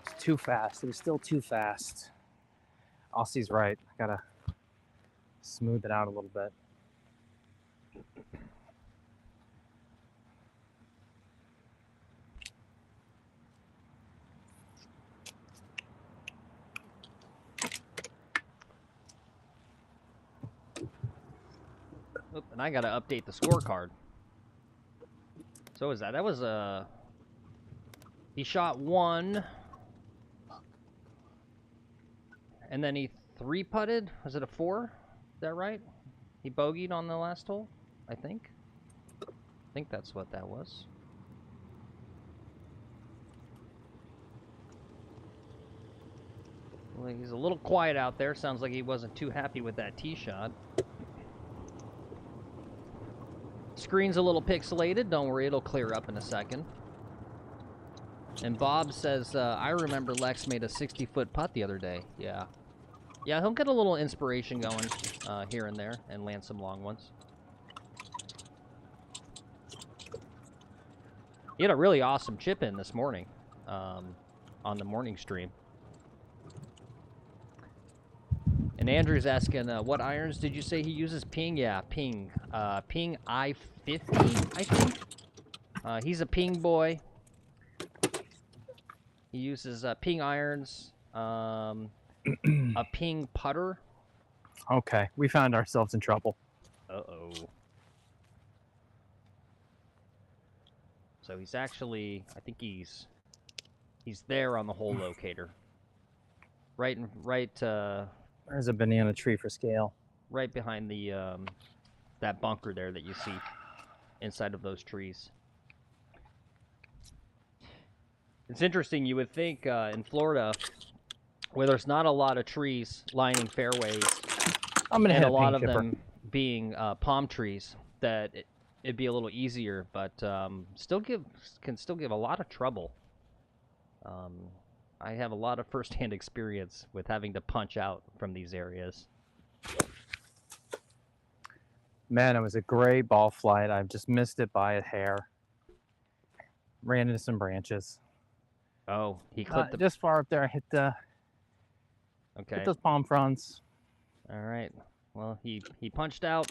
It's too fast. It was still too fast. Aussie's right. I gotta smooth it out a little bit. Oop, and I gotta update the scorecard. So is that? That was he shot 1, and then he 3-putted. Was it a 4? Is that right? He bogeyed on the last hole, I think. I think that's what that was. Well, he's a little quiet out there. Sounds like he wasn't too happy with that tee shot. Screen's a little pixelated. Don't worry, it'll clear up in a second. And Bob says, I remember Lex made a 60-foot putt the other day. Yeah. Yeah, he'll get a little inspiration going here and there and land some long ones. He had a really awesome chip in this morning on the morning stream. And Andrew's asking, what irons did you say he uses? Ping? Yeah, Ping. Ping I-50, I think. He's a Ping boy. He uses Ping irons, a Ping putter. Okay, we found ourselves in trouble. Uh-oh. So he's actually, I think he's He's there on the hole locator. Right. There's a banana tree for scale. Right behind the that bunker there that you see inside of those trees. It's interesting. You would think in Florida, where there's not a lot of trees lining fairways, I'm gonna and hit a lot paint of chipper. them being palm trees, that it'd be a little easier, but can still give a lot of trouble. I have a lot of first-hand experience with having to punch out from these areas. Man, it was a great ball flight. I've just missed it by a hair. Ran into some branches. Oh, he clipped the... Just far up there. I hit the... Okay. Hit those palm fronts. All right. Well, he punched out.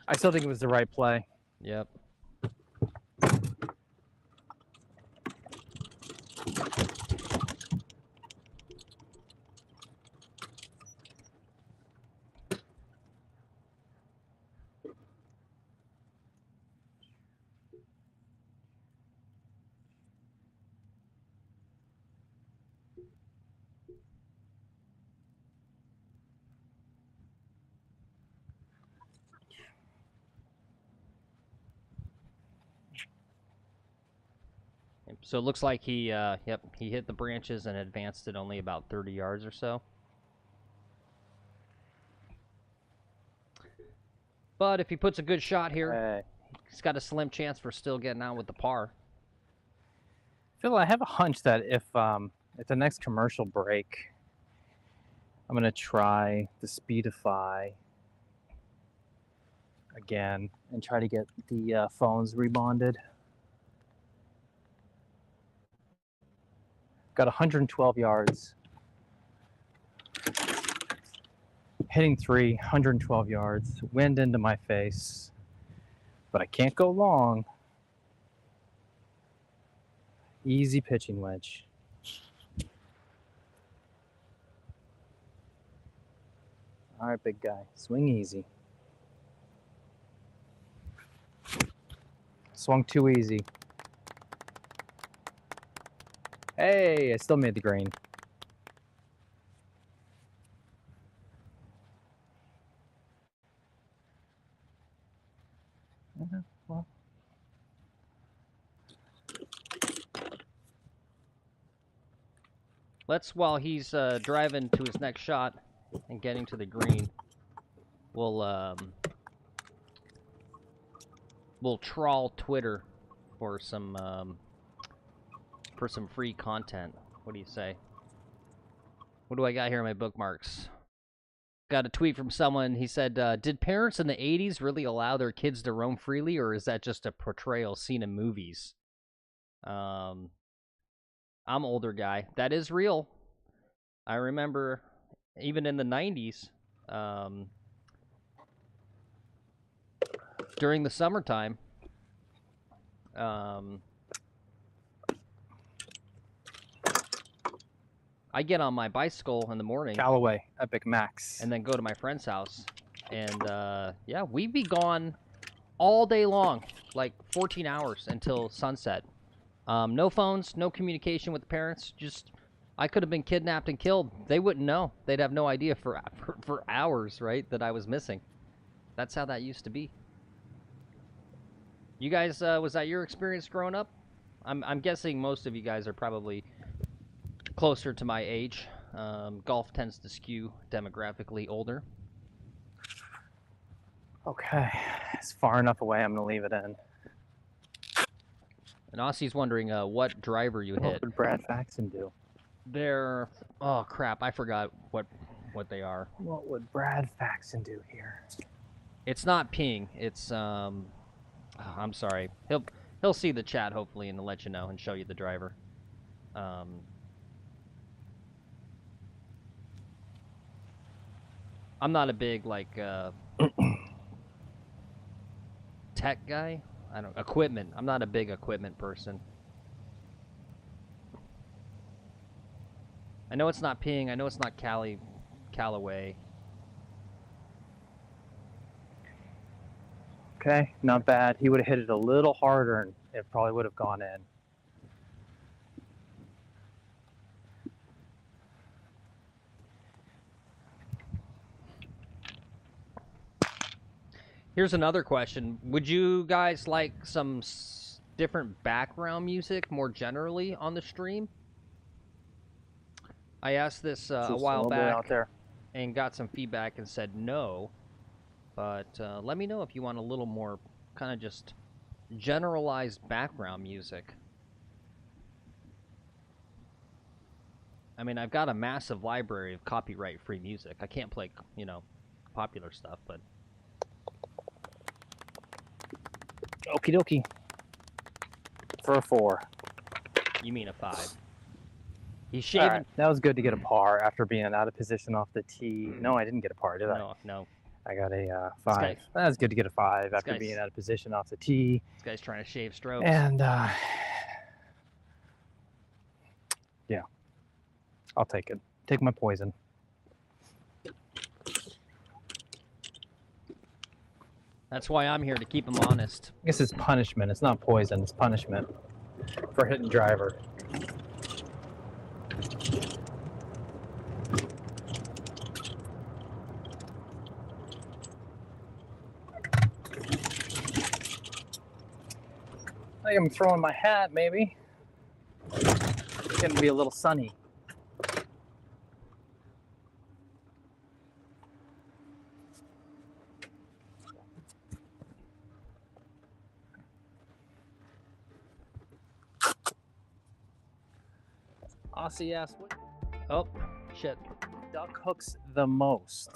I still think it was the right play. Yep. So it looks like he hit the branches and advanced it only about 30 yards or so. But if he puts a good shot here, he's got a slim chance for still getting out with the par. Phil, I have a hunch that if at the next commercial break, I'm gonna try the Speedify again and try to get the phones rebonded. Got 112 yards. Hitting 3, 112 yards. Wind into my face. But I can't go long. Easy pitching wedge. All right, big guy. Swing easy. Swung too easy. Hey, I still made the green. Well. Let's, while he's driving to his next shot and getting to the green, we'll trawl Twitter for some free content. What do you say? What do I got here in my bookmarks? Got a tweet from someone. He said, did parents in the 80s really allow their kids to roam freely, or is that just a portrayal seen in movies? I'm an older guy. That is real. I remember even in the 90s, during the summertime, I get on my bicycle in the morning. Callaway, Epic Max. And then go to my friend's house. And, yeah, we'd be gone all day long, like 14 hours until sunset. No phones, no communication with the parents. Just, I could have been kidnapped and killed. They wouldn't know. They'd have no idea for hours, right, that I was missing. That's how that used to be. You guys, was that your experience growing up? I'm guessing most of you guys are probably closer to my age. Golf tends to skew demographically older. Okay, it's far enough away. I'm gonna leave it in. And Aussie's wondering what driver you hit. What would Brad Faxon do? They're, oh crap, I forgot what they are. What would Brad Faxon do here? It's not ping. It's I'm sorry. He'll see the chat hopefully and let you know and show you the driver. I'm not a big like tech guy. Equipment. I'm not a big equipment person. I know it's not ping. I know it's not Callaway. Okay, not bad. He would have hit it a little harder and it probably would have gone in. Here's another question. Would you guys like some different background music more generally on the stream? I asked this a while back out there. and got some feedback and said no. But let me know if you want a little more kind of just generalized background music. I mean, I've got a massive library of copyright-free music. I can't play, you know, popular stuff, but... Okie dokie. For a 4. You mean a 5. He's shaving... All right. That was good to get a par after being out of position off the tee. No, I didn't get a par, did I? No. I got a 5. That was good to get a 5 after being out of position off the tee. This guy's trying to shave strokes. And, yeah. I'll take it. Take my poison. That's why I'm here, to keep him honest. I guess it's punishment. It's not poison. It's punishment for hitting driver. I think I'm throwing my hat, maybe. It's gonna be a little sunny. Aussie ass, what Oh, shit. duck hooks the most?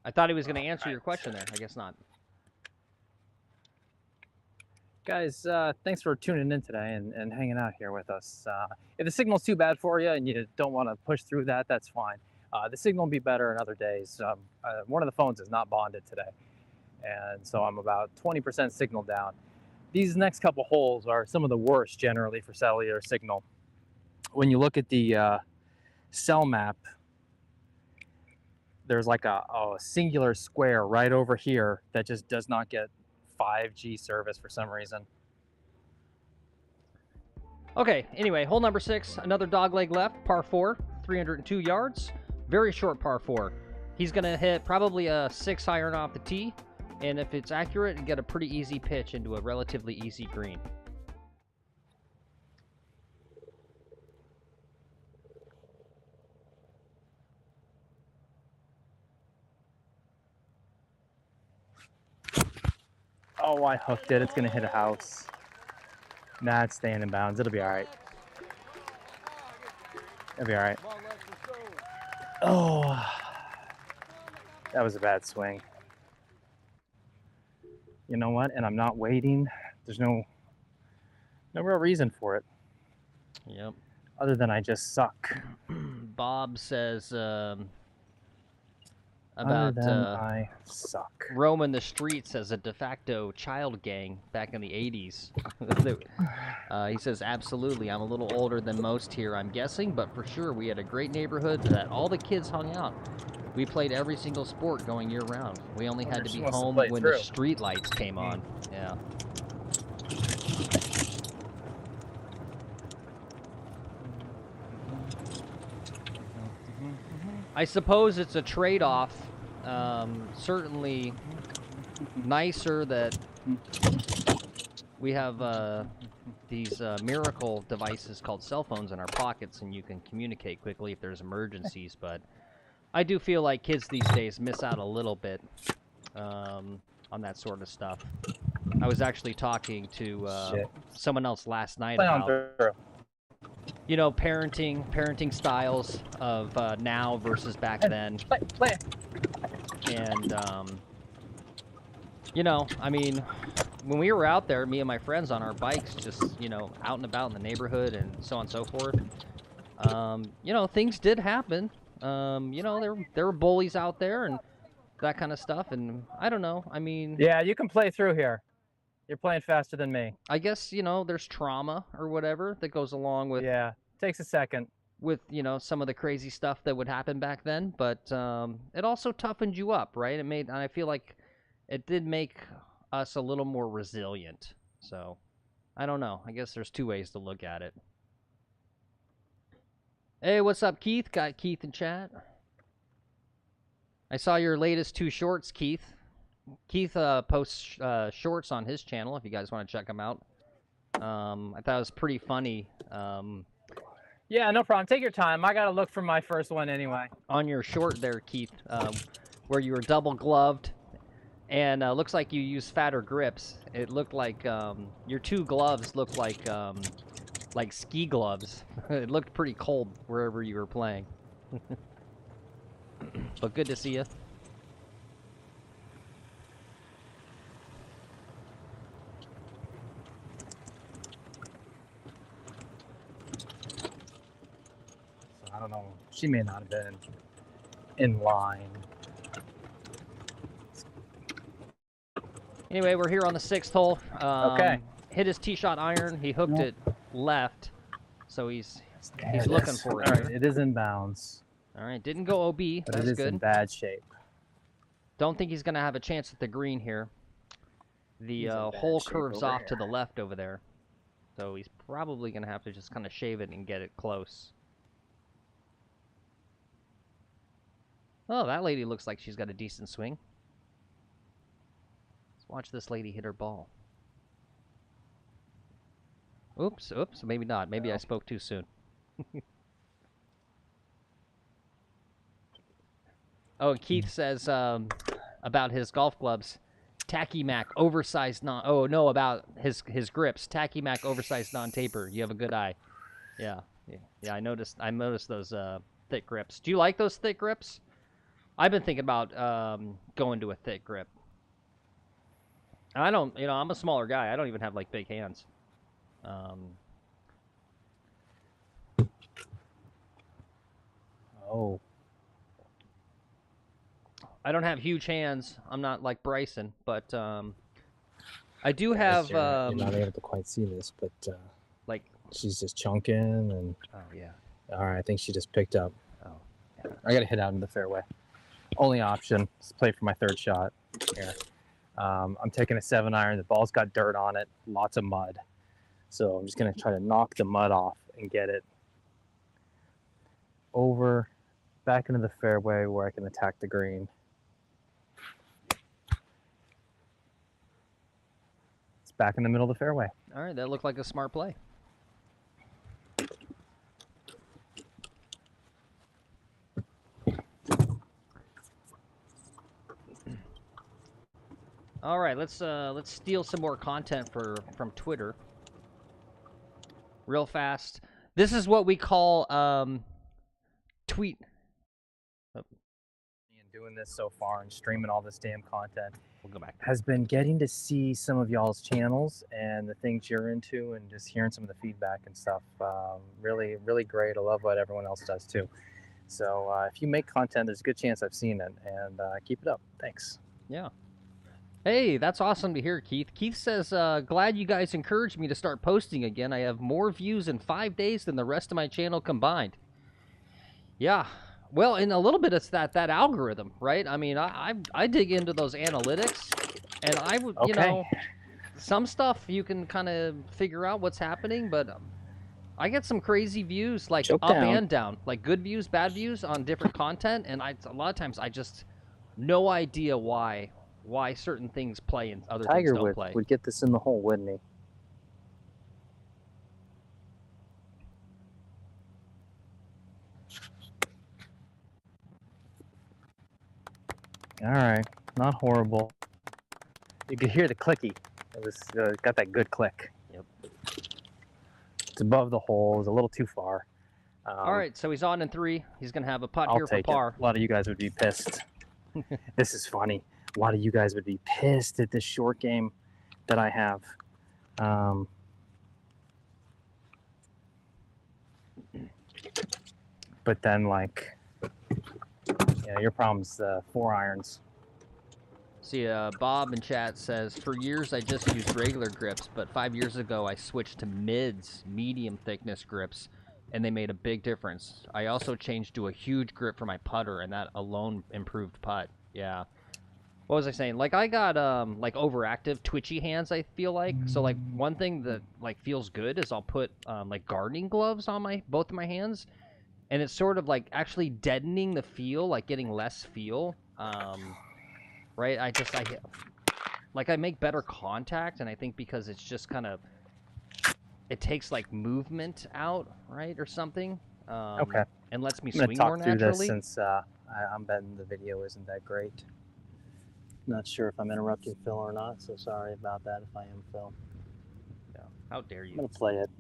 I thought he was going to answer your question there. I guess not. Guys, thanks for tuning in today and hanging out here with us. If the signal's too bad for you and you don't want to push through that, that's fine. The signal will be better in other days. One of the phones is not bonded today, and so I'm about 20% signal down. These next couple holes are some of the worst generally for cellular signal. When you look at the cell map, there's like a singular square right over here that just does not get 5G service for some reason. Okay, anyway, hole number 6, another dogleg left, par 4, 302 yards. Very short par 4. He's going to hit probably a 6 iron off the tee, and if it's accurate, get a pretty easy pitch into a relatively easy green. Oh, I hooked it. It's going to hit a house. Nah, it's staying in bounds. It'll be all right. It'll be all right. Oh, that was a bad swing. You know what? And I'm not waiting. There's no real reason for it. Yep. Other than I just suck. Bob says Other about than I suck. roaming the streets as a de facto child gang back in the 80s. He says, absolutely, I'm a little older than most here, I'm guessing, but for sure we had a great neighborhood that all the kids hung out. We played every single sport going year-round. We only had to be home when the street lights came on. Yeah. I suppose it's a trade-off. Certainly nicer that we have these miracle devices called cell phones in our pockets and you can communicate quickly if there's emergencies, but I do feel like kids these days miss out a little bit on that sort of stuff. I was actually talking to someone else last night about, you know, parenting styles of now versus back then. And, you know, I mean, when we were out there, me and my friends on our bikes, just, you know, out and about in the neighborhood and so on and so forth, you know, things did happen. You know, there were bullies out there and that kind of stuff. And I don't know. I mean... Yeah, you can play through here. You're playing faster than me. I guess, you know, there's trauma or whatever that goes along with... Yeah, takes a second. With, you know, some of the crazy stuff that would happen back then. But it also toughened you up, right? It made... I feel like it did make us a little more resilient. So, I don't know. I guess there's two ways to look at it. Hey, what's up, Keith? Got Keith in chat. I saw your latest 2 shorts, Keith. Keith posts shorts on his channel if you guys want to check them out. I thought it was pretty funny. Yeah, no problem. Take your time. I got to look for my first one anyway. On your short there, Keith, where you were double gloved, and looks like you used fatter grips. It looked like your 2 gloves looked like ski gloves. It looked pretty cold wherever you were playing. But good to see you. So I don't know. She may not have been in line. Anyway, we're here on the 6th hole. Okay. Hit his tee shot iron. He hooked it left, so he's There looking is. for it. All right, it is in bounds, All right, didn't go OB. but That's it is good. in bad shape. Don't think he's gonna have a chance at the green here. The He's in bad hole shape curves over off to here. the left over there, so he's probably gonna have to just kind of shave it and get it close. Oh, that lady looks like she's got a decent swing. Let's watch this lady hit her ball. Oops, maybe not. Maybe I spoke too soon. Oh, and Keith says about his golf gloves, Tacky Mac oversized non. Oh no, about his grips, Tacky Mac oversized non-taper. You have a good eye. Yeah. I noticed those thick grips. Do you like those thick grips? I've been thinking about going to a thick grip. I don't, I'm a smaller guy. I don't even have like big hands. Oh, I don't have huge hands. I'm not like Bryson, but I do have you're not able to quite see this, but like. she's just chunking, and Oh yeah. all right, I think she just picked up. Oh. Yeah. I got to hit out in the fairway. Only option. Let's play for my 3rd shot here. I'm taking a 7-iron. The ball's got dirt on it, lots of mud. So I'm just going to try to knock the mud off and get it over back into the fairway where I can attack the green. It's back in the middle of the fairway. All right, that looked like a smart play. All right, let's steal some more content from Twitter. Real fast. This is what we call tweet. And doing this so far and streaming all this damn content We'll go back. has been getting to see some of y'all's channels and the things you're into, and just hearing some of the feedback and stuff. Really, really great. I love what everyone else does too. So if you make content, there's a good chance I've seen it, and keep it up. Thanks. Yeah. Hey, that's awesome to hear, Keith. Keith says, glad you guys encouraged me to start posting again. I have more views in 5 days than the rest of my channel combined. Yeah. Well, in a little bit, it's that algorithm, right? I mean, I dig into those analytics, and I would, some stuff you can kind of figure out what's happening, but I get some crazy views, like Choke up down. and down, like good views, bad views on different content, and a lot of times I just no idea why certain things play and other Tiger things don't play. would get this in the hole, wouldn't he? All right, not horrible. You could hear the clicky. It was got that good click. Yep. It's above the hole. It was a little too far. All right, so he's on in 3. He's gonna have a putt I'll here for take par. it. A lot of you guys would be pissed. This is funny. A lot of you guys would be pissed at this short game that I have. But then, like, yeah, your problem's 4 irons. See, Bob in chat says, for years I just used regular grips, but 5 years ago I switched to mids, medium thickness grips, and they made a big difference. I also changed to a huge grip for my putter, and that alone improved putt. Yeah. What was I saying? Like, I got, like, overactive, twitchy hands, I feel like. So, like, one thing that, like, feels good is I'll put, like, gardening gloves on both of my hands, and it's sort of like actually deadening the feel, like getting less feel. Right? I make better contact, and I think because it's just kind of, it takes like movement out, right, or something. Okay. And lets me I'm gonna swing talk more through naturally. this since I'm betting the video isn't that great. Not sure if I'm interrupting Phil or not, so sorry about that if I am, Phil. Yeah. How dare you? I'm gonna play it.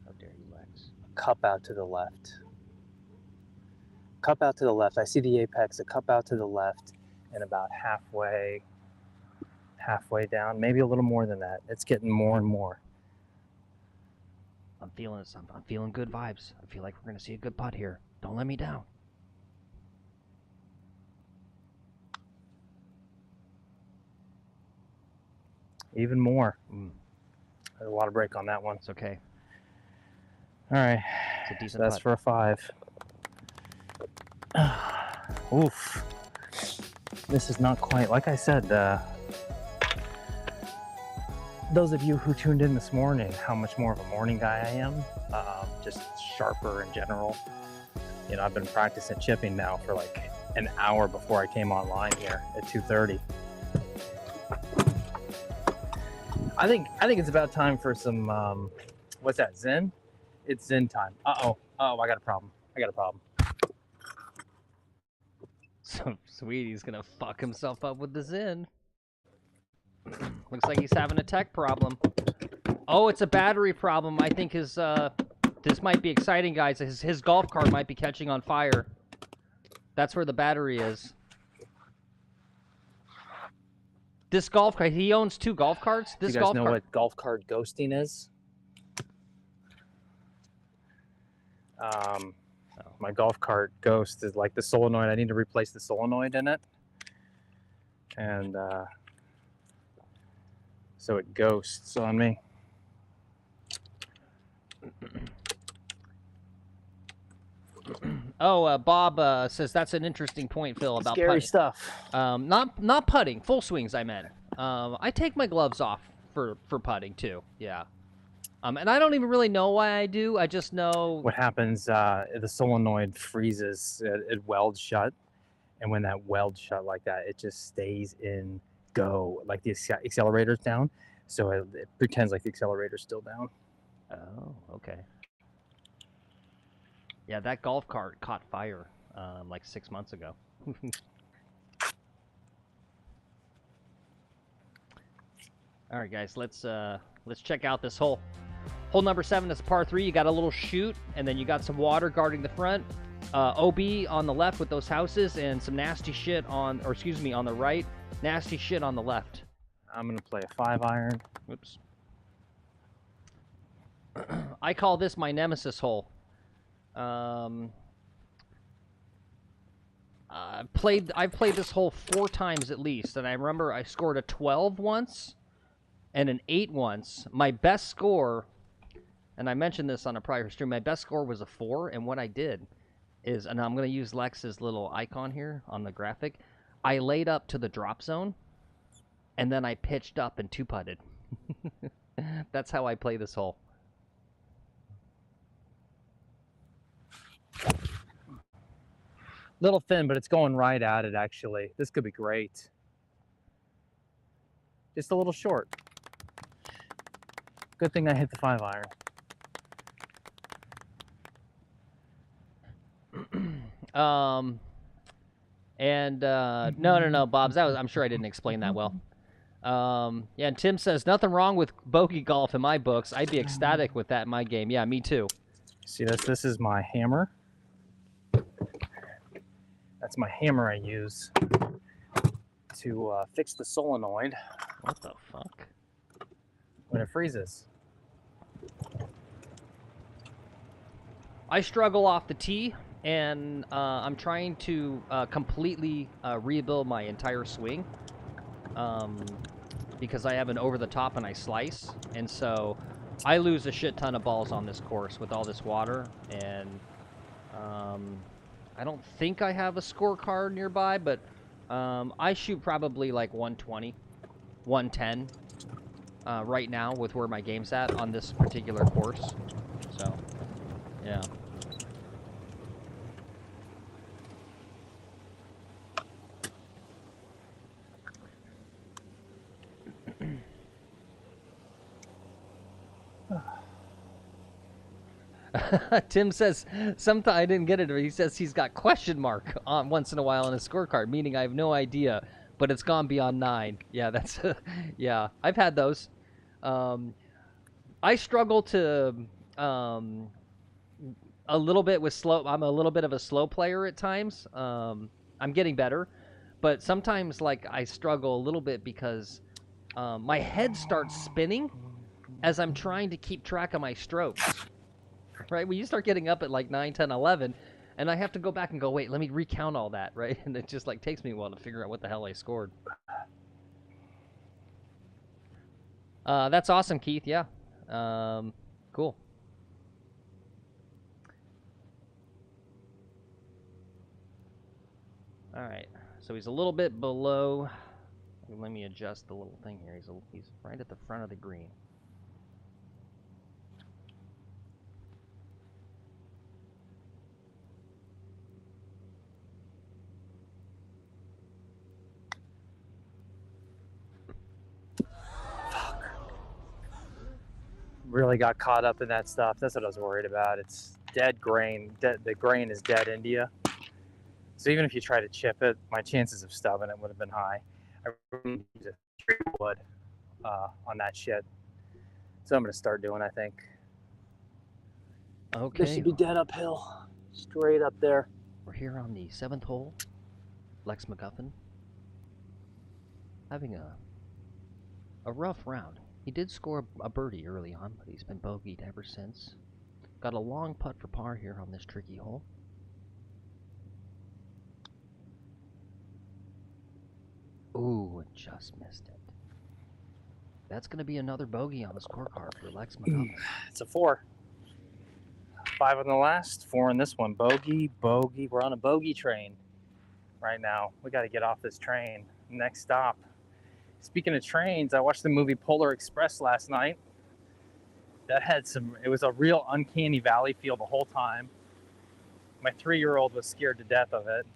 How dare you, Lex? Cup out to the left. Cup out to the left. I see the apex, a cup out to the left, and about halfway down, maybe a little more than that. It's getting more and more. I'm feeling something. I'm feeling good vibes. I feel like we're gonna see a good putt here. Don't let me down. Even more. There's a lot of break on that one. It's okay. All right. It's a decent That's putt. for a 5. Oof. This is not quite, like I said, those of you who tuned in this morning, how much more of a morning guy I am, just sharper in general. You know, I've been practicing chipping now for like an hour before I came online here at 2:30. I think it's about time for some, what's that, Zen? It's Zen time. Uh-oh, I got a problem. So sweet, he's gonna fuck himself up with the Zen. Looks like he's having a tech problem. Oh, it's a battery problem. I think his, this might be exciting, guys. His golf cart might be catching on fire. That's where the battery is. This golf cart, he owns 2 golf carts. This Do you guys know what golf cart ghosting is? My golf cart ghost is like the solenoid. I need to replace the solenoid in it. And so it ghosts on me. Oh, Bob says that's an interesting point, Phil, about Scary putting. stuff. Not putting, full swings. I meant. I take my gloves off for putting too. Yeah. And I don't even really know why I do. I just know What happens? The solenoid freezes. It welds shut, and when that welds shut like that, it just stays in go. Like the accelerator's down, so it pretends like the accelerator's still down. Oh, okay. Yeah, that golf cart caught fire like 6 months ago. All right, guys, let's check out this hole. Hole number 7 is par 3. You got a little chute, and then you got some water guarding the front. OB on the left with those houses, and some nasty shit on, or excuse me, on the right. Nasty shit on the left. I'm gonna play a 5-iron. Whoops. I call this my nemesis hole. I've played this hole 4 times at least, and I remember I scored a 12 once and an 8 once. My best score, and I mentioned this on a prior stream, my best score was a 4, and what I did is, and I'm going to use Lex's little icon here on the graphic, I laid up to the drop zone, and then I pitched up and 2-putted. That's how I play this hole. Little thin, but it's going right at it, actually. This could be great. Just a little short. Good thing I hit the 5-iron. No, Bob's. I'm sure I didn't explain that well. Yeah, and Tim says, nothing wrong with bogey golf in my books. I'd be ecstatic with that in my game. Yeah, me too. See this? This is my hammer. That's my hammer I use to fix the solenoid. What the fuck? When it freezes. I struggle off the tee, and I'm trying to completely rebuild my entire swing because I have an over-the-top and I slice, and so I lose a shit ton of balls on this course with all this water, and I don't think I have a scorecard nearby, but I shoot probably like 120, 110 right now with where my game's at on this particular course. So, yeah. Tim says, sometimes I didn't get it, but he says he's got question mark on once in a while on his scorecard, meaning I have no idea, but it's gone beyond 9. Yeah, that's, yeah, I've had those. I struggle to, a little bit with slow. I'm a little bit of a slow player at times. I'm getting better, but sometimes like I struggle a little bit because my head starts spinning as I'm trying to keep track of my strokes. Right? When you start getting up at like 9, 10, 11, and I have to go back and go, wait, let me recount all that, right? And it just like takes me a while to figure out what the hell I scored. That's awesome, Keith. Yeah. Cool. All right, so he's a little bit below. Let me adjust the little thing here. He's right at the front of the green. Really got caught up in that stuff. That's what I was worried about. It's dead grain. The grain is dead India. So even if you try to chip it, my chances of stubbing it would have been high. I really need to treat wood on that shit. So I'm going to start doing, I think. Okay. This should be dead uphill. Straight up there. We're here on the 7th hole. Lex McGuffin. Having a rough round. He did score a birdie early on, but he's been bogeyed ever since. Got a long putt for par here on this tricky hole. Ooh, and just missed it. That's going to be another bogey on the scorecard for Lex McGuffin. It's a 4. 5 on the last, 4 on this one. Bogey, bogey. We're on a bogey train right now. We got to get off this train. Next stop. Speaking of trains, I watched the movie Polar Express last night. That had it was a real uncanny valley feel the whole time. My 3-year-old was scared to death of it.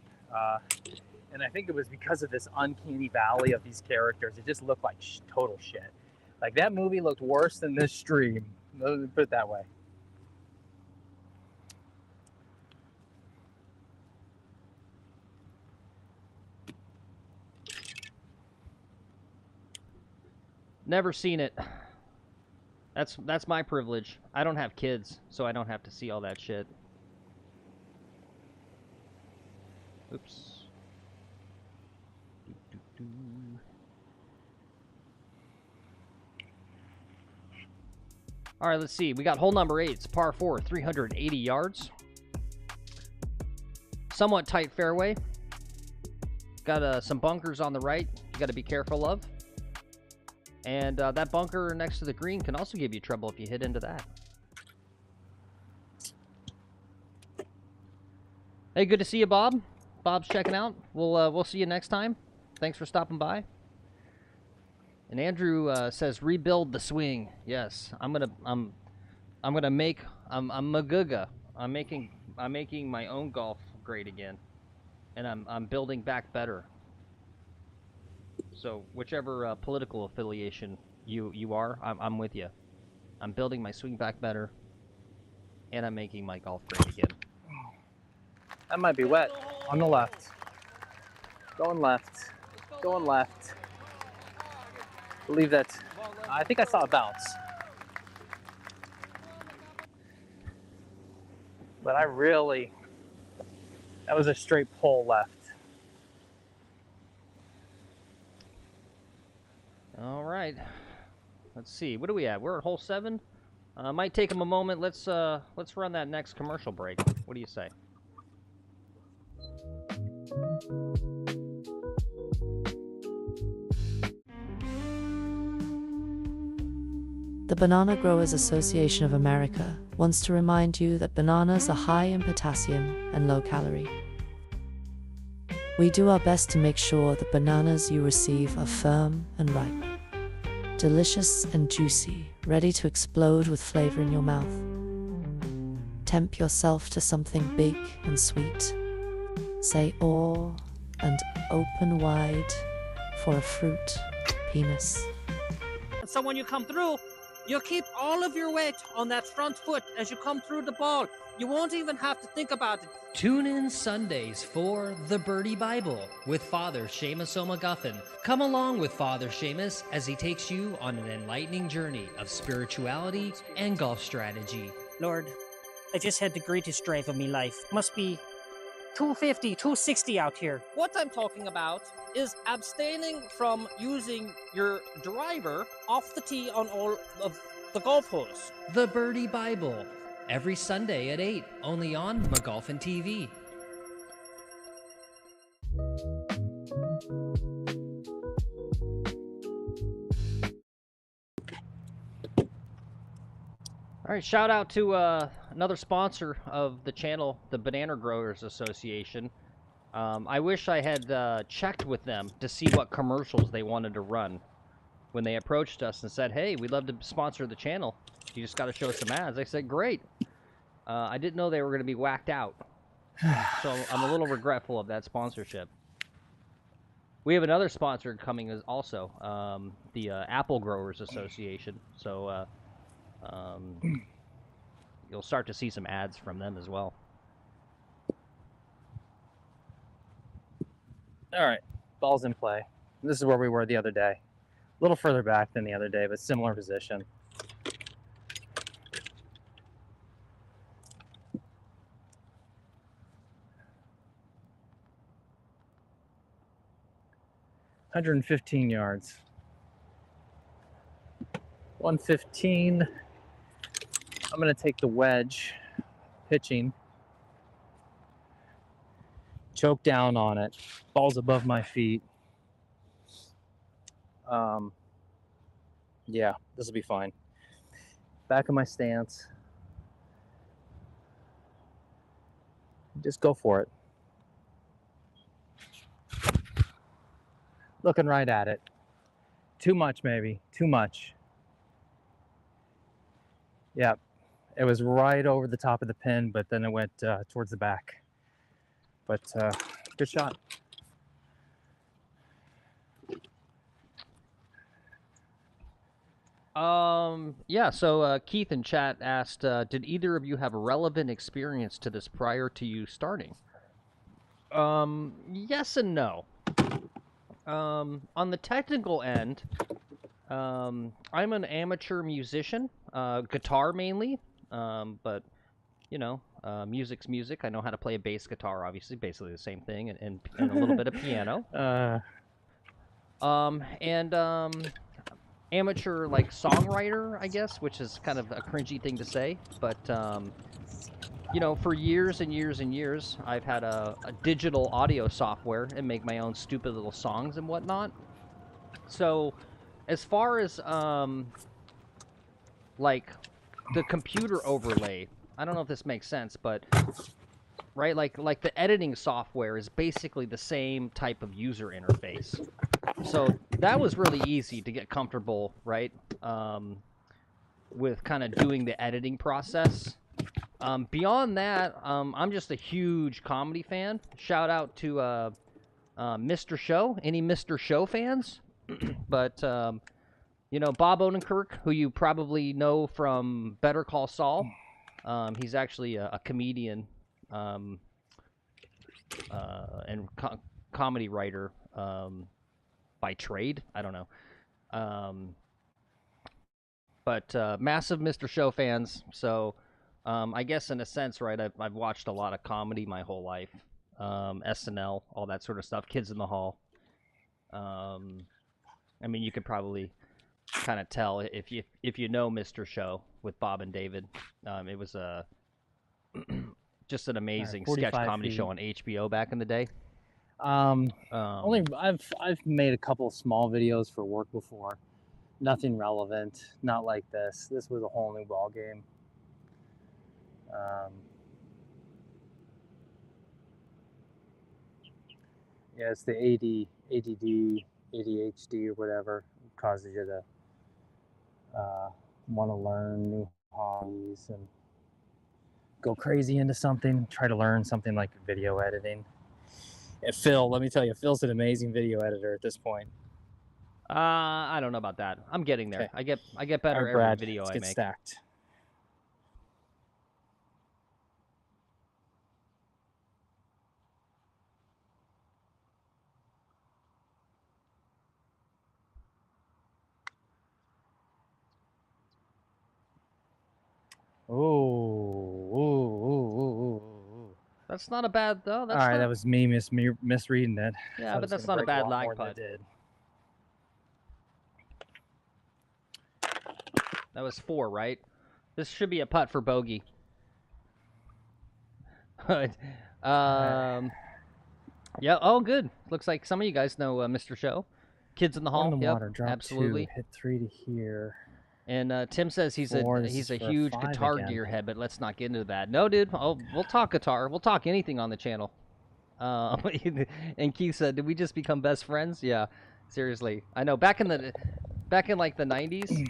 And I think it was because of this uncanny valley of these characters. It just looked like total shit. Like that movie looked worse than this stream. Let me put it that way. Never seen it. That's my privilege. I don't have kids, so I don't have to see all that shit. Oops. All right, let's see. We got hole number 8. It's par 4, 380 yards. Somewhat tight fairway. Got some bunkers on the right you got to be careful of. And that bunker next to the green can also give you trouble if you hit into that. Hey, good to see you, Bob. Bob's checking out. We'll see you next time. Thanks for stopping by. And Andrew says rebuild the swing. Yes, I'm gonna make I'm Maguga. I'm making my own golf great again, and I'm building back better. So whichever political affiliation you are, I'm with you. I'm building my swing back better, and I'm making my golf great again. That might be wet. On the left. Going left. Going left. Believe that. I think I saw a bounce. But that was a straight pull left. All right. Let's see. What are we at? We're at hole 7. Might take them a moment. Let's run that next commercial break. What do you say? The Banana Growers Association of America wants to remind you that bananas are high in potassium and low calorie. We do our best to make sure the bananas you receive are firm and ripe, delicious and juicy, ready to explode with flavor in your mouth. Tempt yourself to something big and sweet. Say "oh" and open wide for a fruit penis. So when you come through, You keep all of your weight on that front foot as you come through the ball. You won't even have to think about it. Tune in Sundays for The Birdie Bible with Father Seamus McGuffin. Come along with Father Seamus as he takes you on an enlightening journey of spirituality and golf strategy. Lord, I just had the greatest drive of my life. Must be 250, 260 out here. What I'm talking about is abstaining from using your driver off the tee on all of the golf holes. The Birdie Bible, every Sunday at 8, only on McGolfin TV. All right, shout out to another sponsor of the channel, the Banana Growers Association. I wish I had checked with them to see what commercials they wanted to run when they approached us and said, hey, we'd love to sponsor the channel. You just got to show us some ads. I said, great. I didn't know they were going to be whacked out. So I'm a little regretful of that sponsorship. We have another sponsor coming also, the Apple Growers Association. So you'll start to see some ads from them as well. All right, ball's in play. This is where we were the other day. A little further back than the other day, but similar position. $115 yards. 115. I'm going to take the wedge, pitching. Choke down on it. Ball's above my feet. Yeah, this will be fine. Back of my stance. Just go for it. Looking right at it. Too much, maybe. Too much. Yeah, it was right over the top of the pin, but then it went towards the back. But good shot. Yeah, so Keith in chat asked, did either of you have a relevant experience to this prior to you starting? Yes and no. On the technical end, I'm an amateur musician, guitar mainly, but, you know, music's music. I know how to play a bass guitar, obviously, basically the same thing, and a little bit of piano. Amateur, like, songwriter, I guess, which is kind of a cringy thing to say, but, you know, for years and years and years, I've had a digital audio software and make my own stupid little songs and whatnot. So, as far as, like, the computer overlay, I don't know if this makes sense, but, right, like the editing software is basically the same type of user interface. So that was really easy to get comfortable, right, with kind of doing the editing process. Beyond that, I'm just a huge comedy fan. Shout out to Mr. Show. Any Mr. Show fans? But, you know, Bob Odenkirk, who you probably know from Better Call Saul. He's actually a comedian and comedy writer by trade. I don't know. But massive Mr. Show fans. So I guess in a sense, right, I've watched a lot of comedy my whole life. SNL, all that sort of stuff. Kids in the Hall. I mean, you could probably kind of tell if you know Mr. Show with Bob and David. It was just an amazing sketch comedy show on HBO back in the day. Only I've made a couple of small videos for work before. Nothing relevant, not like this. This was a whole new ball game. Yeah, it's the ADD, ADHD or whatever causes you to want to learn new hobbies and go crazy into something. Try to learn something like video editing. And Phil, let me tell you, Phil's an amazing video editor at this point. I don't know about that. I'm getting there. Okay. I get better All right, every Brad, video let's I get make. stacked. Ooh. That's not a bad though. That's All right, not, that was me misreading it. yeah, Thought it but was that's gonna not a break bad lot lag more than putt. it did. That was 4, right? This should be a putt for bogey. Yeah. Oh, good. Looks like some of you guys know Mr. Show. Kids in the Hall. In the Yep, water, drop absolutely. 2, hit 3 to here. And Tim says he's 4, a this is for a huge 5 guitar again. gearhead, but let's not get into that. No, dude. Oh, we'll talk guitar. We'll talk anything on the channel. And Keith said, "Did we just become best friends?" Yeah, seriously. I know. Back in like the 90s.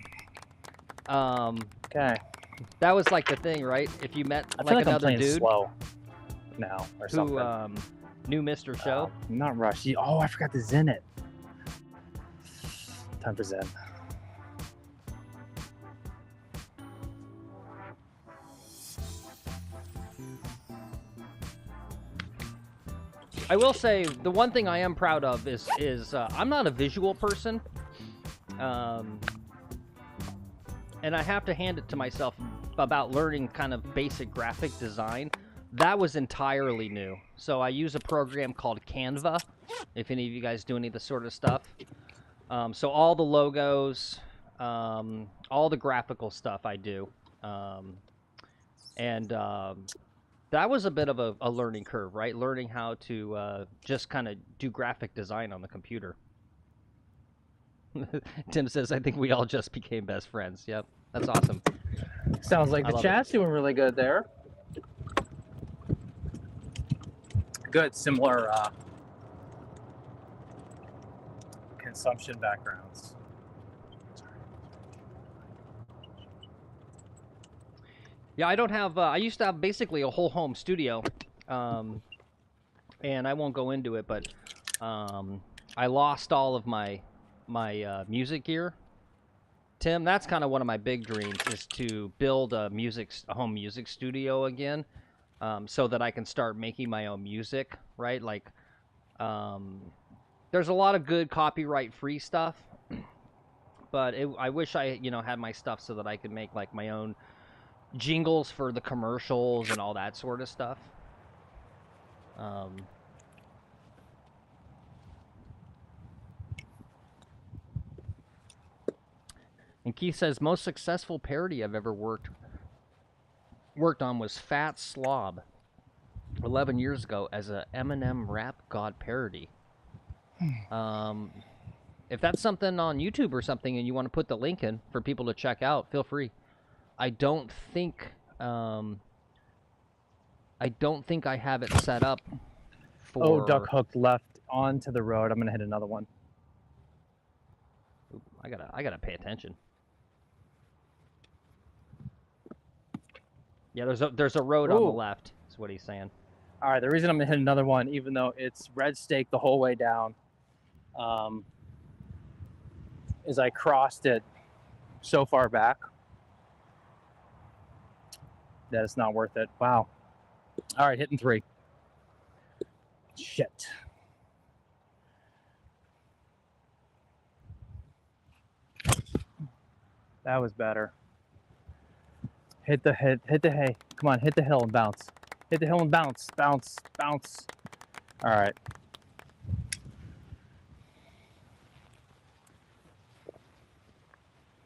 Okay. That was like the thing, right? If you met I feel like I'm another playing dude slow now or who something. knew Mr. Show. Not rush. Oh, I forgot to zen it. Time for zen. I will say the one thing I am proud of is I'm not a visual person, and I have to hand it to myself about learning kind of basic graphic design. That was entirely new. So I use a program called Canva, if any of you guys do any of this sort of stuff. So all the logos, all the graphical stuff I do, that was a bit of a learning curve, right? Learning how to just kind of do graphic design on the computer. Tim says, I think we all just became best friends. Yep, that's awesome. Sounds like the chat's doing really good there. Good, similar consumption backgrounds. Yeah, I don't have, I used to have basically a whole home studio, and I won't go into it, but I lost all of my music gear. Tim, that's kind of one of my big dreams, is to build a home music studio again, so that I can start making my own music, right? Like, there's a lot of good copyright-free stuff, but I wish I, had my stuff so that I could make like my own jingles for the commercials and all that sort of stuff. And Keith says, most successful parody I've ever worked on was Fat Slob 11 years ago as a Eminem Rap God parody. If that's something on YouTube or something and you want to put the link in for people to check out, feel free. I don't think I have it set up for... Oh, duck hooked left onto the road. I'm gonna hit another one. Oop, I gotta pay attention. Yeah, there's a road on the left, is what he's saying. All right, the reason I'm gonna hit another one, even though it's red stake the whole way down, is I crossed it so far back that it's not worth it. Wow. All right, hitting 3. Shit. That was better. Hit the hay. Come on, hit the hill and bounce. Hit the hill and bounce. Bounce. All right.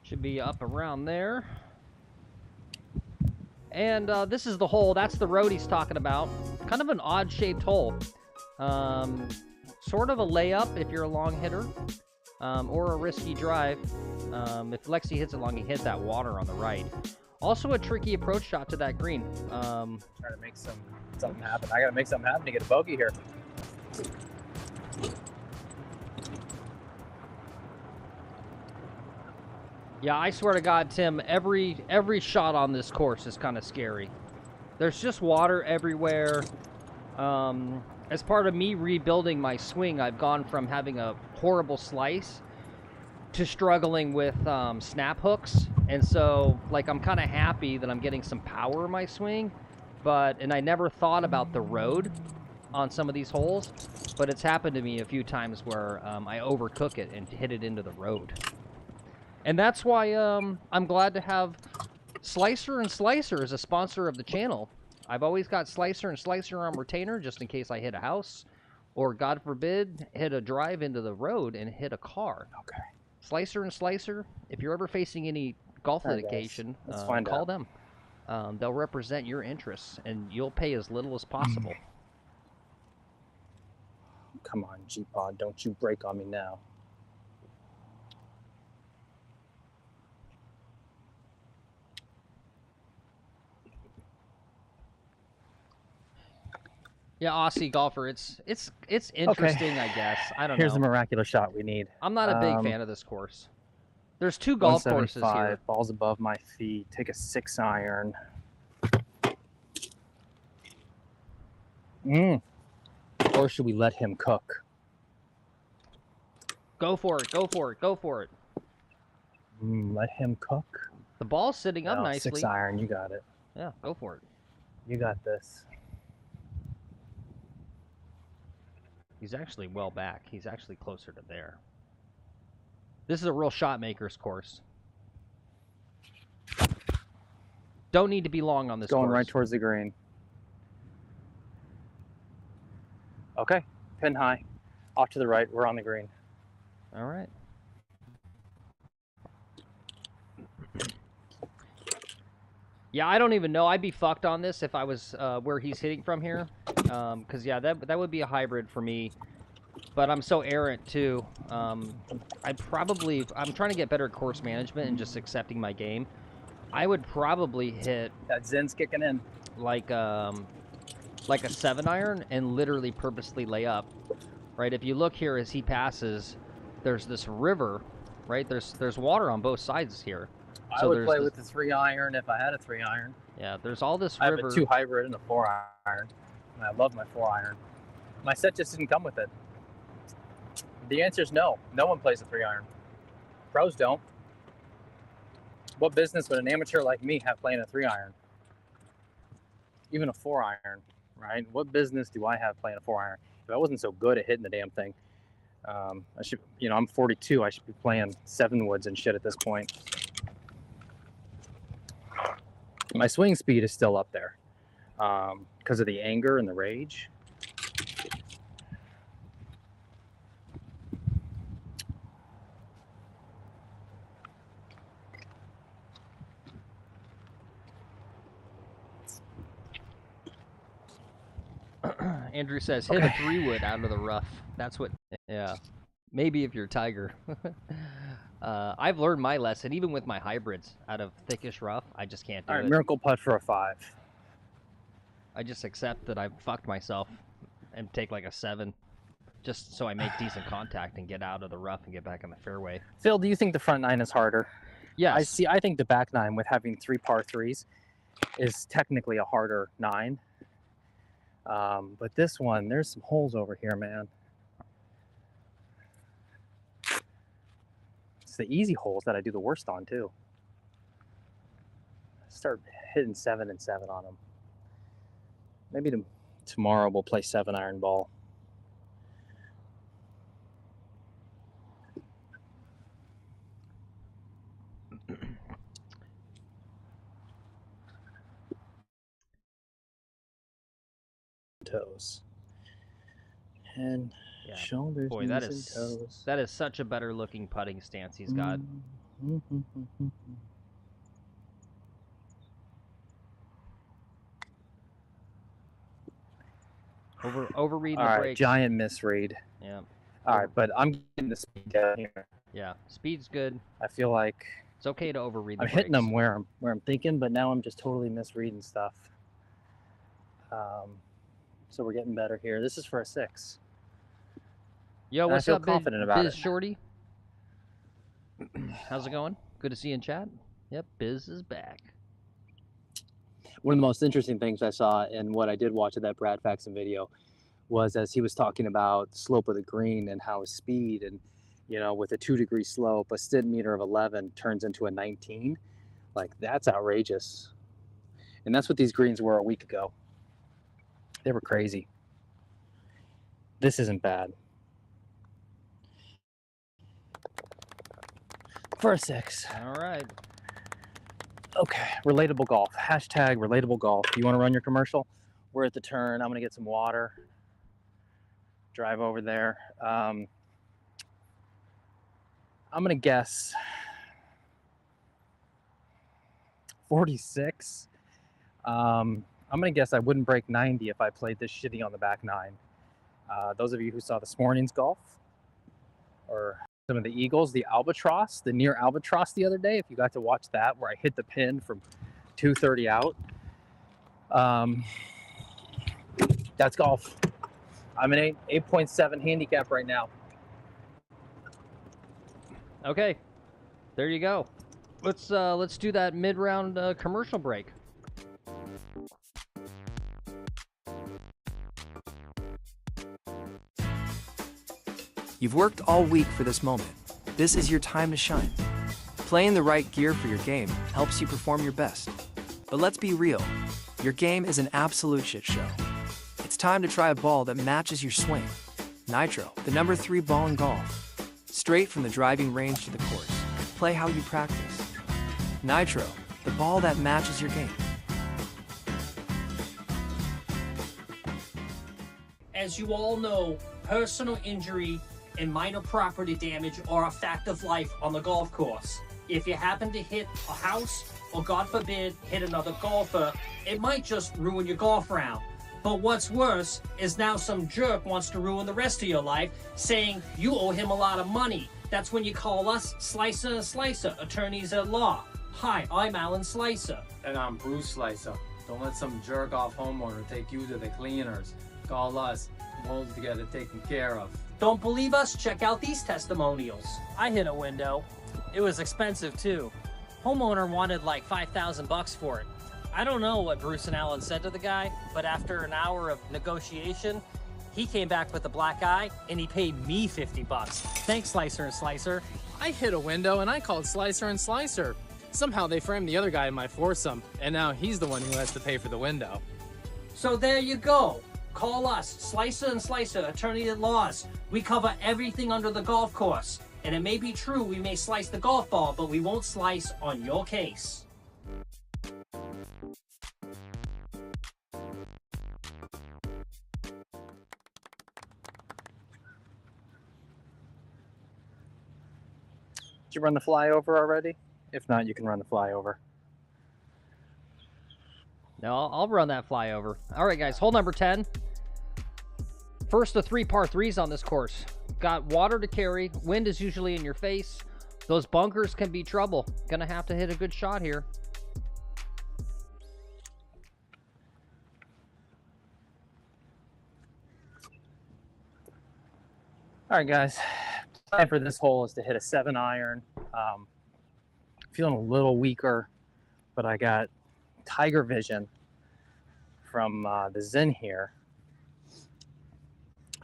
Should be up around there. And this is the hole. That's the road he's talking about. Kind of an odd-shaped hole. Sort of a layup if you're a long hitter, or a risky drive. If Lexi hits it long, he hit that water on the right. Also a tricky approach shot to that green. Trying to make something happen. I gotta make something happen to get a bogey here. Yeah, I swear to God, Tim, every shot on this course is kind of scary. There's just water everywhere. As part of me rebuilding my swing, I've gone from having a horrible slice to struggling with snap hooks, and so like I'm kind of happy that I'm getting some power in my swing, and I never thought about the road on some of these holes, but it's happened to me a few times where I overcook it and hit it into the road. And that's why I'm glad to have Slicer and Slicer as a sponsor of the channel. I've always got Slicer and Slicer on retainer just in case I hit a house, or God forbid, hit a drive into the road and hit a car. Okay. Slicer and Slicer, if you're ever facing any golf litigation, call them. They'll represent your interests, and you'll pay as little as possible. Come on, G-Pod, don't you break on me now. Yeah, Aussie golfer, it's interesting, I guess. I don't know. Here's the miraculous shot we need. I'm not a big fan of this course. There's 2 golf courses here. Ball's above my feet. Take a 6-iron. Or should we let him cook? Go for it. Go for it. Go for it. Let him cook. The ball's sitting up nicely. 6-iron. You got it. Yeah, go for it. You got this. He's actually well back. He's actually closer to there. This is a real shot maker's course. Don't need to be long on this Going course. right towards the green. Okay, pin high. Off to the right. We're on the green. All right. Yeah, I don't even know. I'd be fucked on this if I was where he's hitting from here. Because, yeah, that would be a hybrid for me. But I'm so errant, too. I'm trying to get better at course management and just accepting my game. I would probably hit... That Zen's kicking in. Like a 7-iron and literally purposely lay up. Right? If you look here as he passes, there's this river, right? There's water on both sides here. I would play with the 3-iron if I had a 3-iron. Yeah, there's all this river. I have a 2 hybrid and a 4-iron. And I love my 4-iron. My set just didn't come with it. The answer is no. No one plays a 3-iron. Pros don't. What business would an amateur like me have playing a 3-iron? Even a 4-iron, right? What business do I have playing a 4-iron? If I wasn't so good at hitting the damn thing, I should, I'm 42. I should be playing 7-woods and shit at this point. My swing speed is still up there because of the anger and the rage. Andrew says, hit a 3-wood out of the rough. That's what, yeah. Maybe if you're Tiger. I've learned my lesson, even with my hybrids, out of thickish rough. I just can't do it. All right, miracle putt for a 5. I just accept that I've fucked myself and take like a 7, just so I make decent contact and get out of the rough and get back in the fairway. Phil, do you think the front 9 is harder? Yes. I think the back 9 with having 3 par 3s is technically a harder 9. But this one, there's some holes over here, man. It's the easy holes that I do the worst on, too. Start hitting 7 and 7 on them. Maybe tomorrow we'll play 7-iron ball. Toes and shoulders, boy, knees, and toes. That is such a better looking putting stance he's got. Overread the All right, brakes. giant misread. Yeah. All right, but I'm getting the speed down here. Yeah, speed's good. I feel like it's okay to overread the I'm brakes. hitting them where I'm thinking, but now I'm just totally misreading stuff. So we're getting better here. This is for a 6. Yo, and what's I feel up, confident about Biz it. Shorty? How's it going? Good to see you in chat. Yep, Biz is back. One of the most interesting things I saw and what I did watch of that Brad Faxon video was as he was talking about the slope of the green and how his speed and you know, with a 2-degree slope, a STID meter of 11 turns into a 19. Like, that's outrageous. And that's what these greens were a week ago. They were crazy. This isn't bad. For a 6. All right. Okay, relatable golf. Hashtag relatable golf. You want to run your commercial? We're at the turn. I'm going to get some water. Drive over there. I'm going to guess 46. I'm going to guess I wouldn't break 90 if I played this shitty on the back 9. Those of you who saw this morning's golf, or some of the Eagles, the Albatross, the near Albatross the other day, if you got to watch that, where I hit the pin from 230 out, that's golf. I'm an 8.7 handicap right now. Okay, there you go. Let's do that mid-round commercial break. You've worked all week for this moment. This is your time to shine. Playing the right gear for your game helps you perform your best. But let's be real, your game is an absolute shit show. It's time to try a ball that matches your swing. Nitro, the number 3 ball in golf. Straight from the driving range to the course. Play how you practice. Nitro, the ball that matches your game. As you all know, personal injury and minor property damage are a fact of life on the golf course. If you happen to hit a house, or God forbid, hit another golfer, it might just ruin your golf round. But what's worse is now some jerk wants to ruin the rest of your life, saying you owe him a lot of money. That's when you call us Slicer and Slicer, attorneys at law. Hi, I'm Alan Slicer. And I'm Bruce Slicer. Don't let some jerk-off homeowner take you to the cleaners. Call us. We'll get it taken care of. Don't believe us? Check out these testimonials. I hit a window. It was expensive too. Homeowner wanted like 5,000 bucks for it. I don't know what Bruce and Alan said to the guy, but after an hour of negotiation, he came back with a black eye and he paid me 50 bucks. Thanks, Slicer and Slicer. I hit a window and I called Slicer and Slicer. Somehow they framed the other guy in my foursome, and now he's the one who has to pay for the window. So there you go. Call us, Slicer and Slicer, attorney at laws. We cover everything under the golf course. And it may be true we may slice the golf ball, but we won't slice on your case. Did you run the flyover already? If not, you can run the flyover. No, I'll run that flyover. All right, guys, hole number 10. First of 3 par 3s on this course. Got water to carry. Wind is usually in your face. Those bunkers can be trouble. Gonna have to hit a good shot here. All right, guys. Plan for this hole is to hit a 7-iron. Feeling a little weaker, but I got Tiger Vision from the Zen here.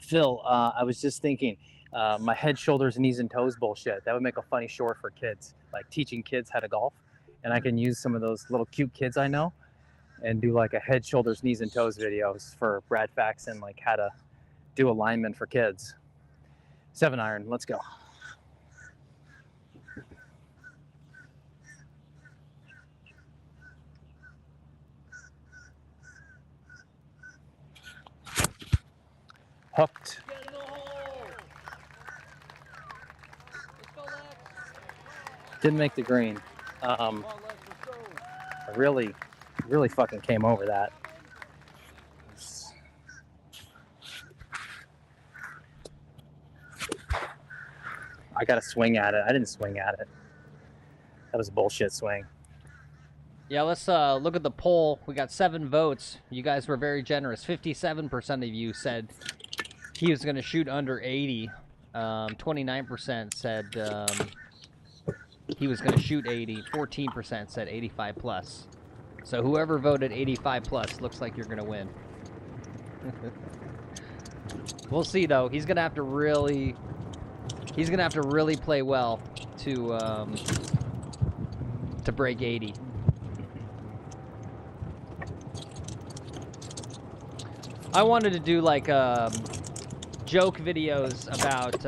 Phil, I was just thinking, my head, shoulders, knees, and toes bullshit. That would make a funny short for kids, like teaching kids how to golf. And I can use some of those little cute kids I know and do like a head, shoulders, knees, and toes videos for Brad Faxon, like how to do alignment for kids. 7-iron, let's go. Hooked. Didn't make the green. I really fucking came over that. I got to swing at it. I didn't swing at it. That was a bullshit swing. Yeah, let's look at the poll. We got 7 votes. You guys were very generous. 57% of you said he was going to shoot under 80. 29% said he was going to shoot 80. 14% said 85 plus. So whoever voted 85 plus looks like you're going to win. We'll see, though. He's going to have to really He's gonna have to really play well to break 80. I wanted to do like joke videos about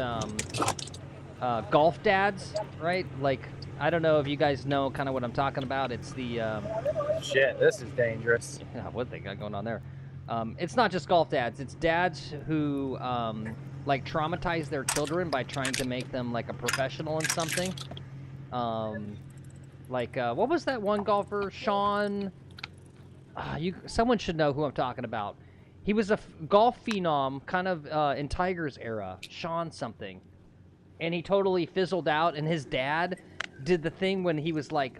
golf dads, right? Like, I don't know if you guys know kind of what I'm talking about. It's the Shit, this is dangerous. yeah, what they got going on there. It's not just golf dads. It's dads who like traumatize their children by trying to make them like a professional in something. Like what was that one golfer, Sean? Someone should know who I'm talking about. He was a golf phenom, kind of in Tiger's era, Sean something, and he totally fizzled out. And his dad did the thing when he was like,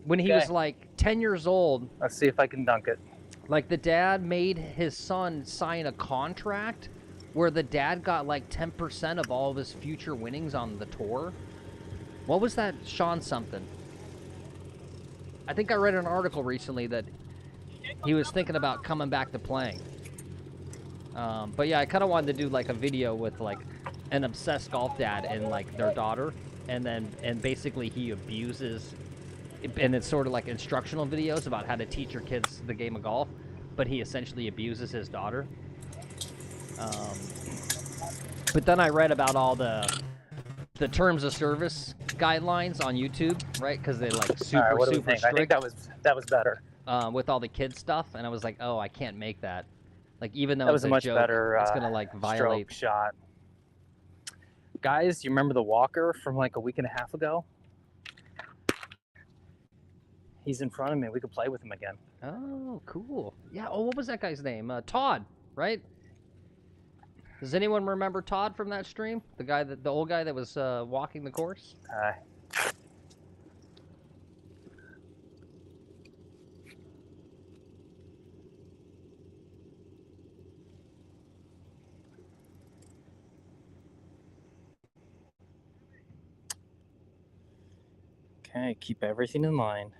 was like 10 years old. Let's see if I can dunk it. Like, the dad made his son sign a contract where the dad got like 10% of all of his future winnings on the tour. What was that, Sean something? I think I read an article recently that he was thinking about coming back to playing. But yeah, I kind of wanted to do like a video with like an obsessed golf dad and like their daughter, and basically he abuses, and it's sort of like instructional videos about how to teach your kids the game of golf, but he essentially abuses his daughter. But then I read about all the terms of service guidelines on YouTube, right? Because they like super All right, super strict. I think that was better. With all the kid stuff, and I was like, oh, I can't make that. Like, even though That was it's a much joke, better it's gonna like violate. stroke shot. Guys, you remember the Walker from like a week and a half ago? He's in front of me. We could play with him again. Oh, cool. Yeah. Oh, what was that guy's name? Todd, right? Does anyone remember Todd from that stream? The old guy that was walking the course. Okay, keep everything in line.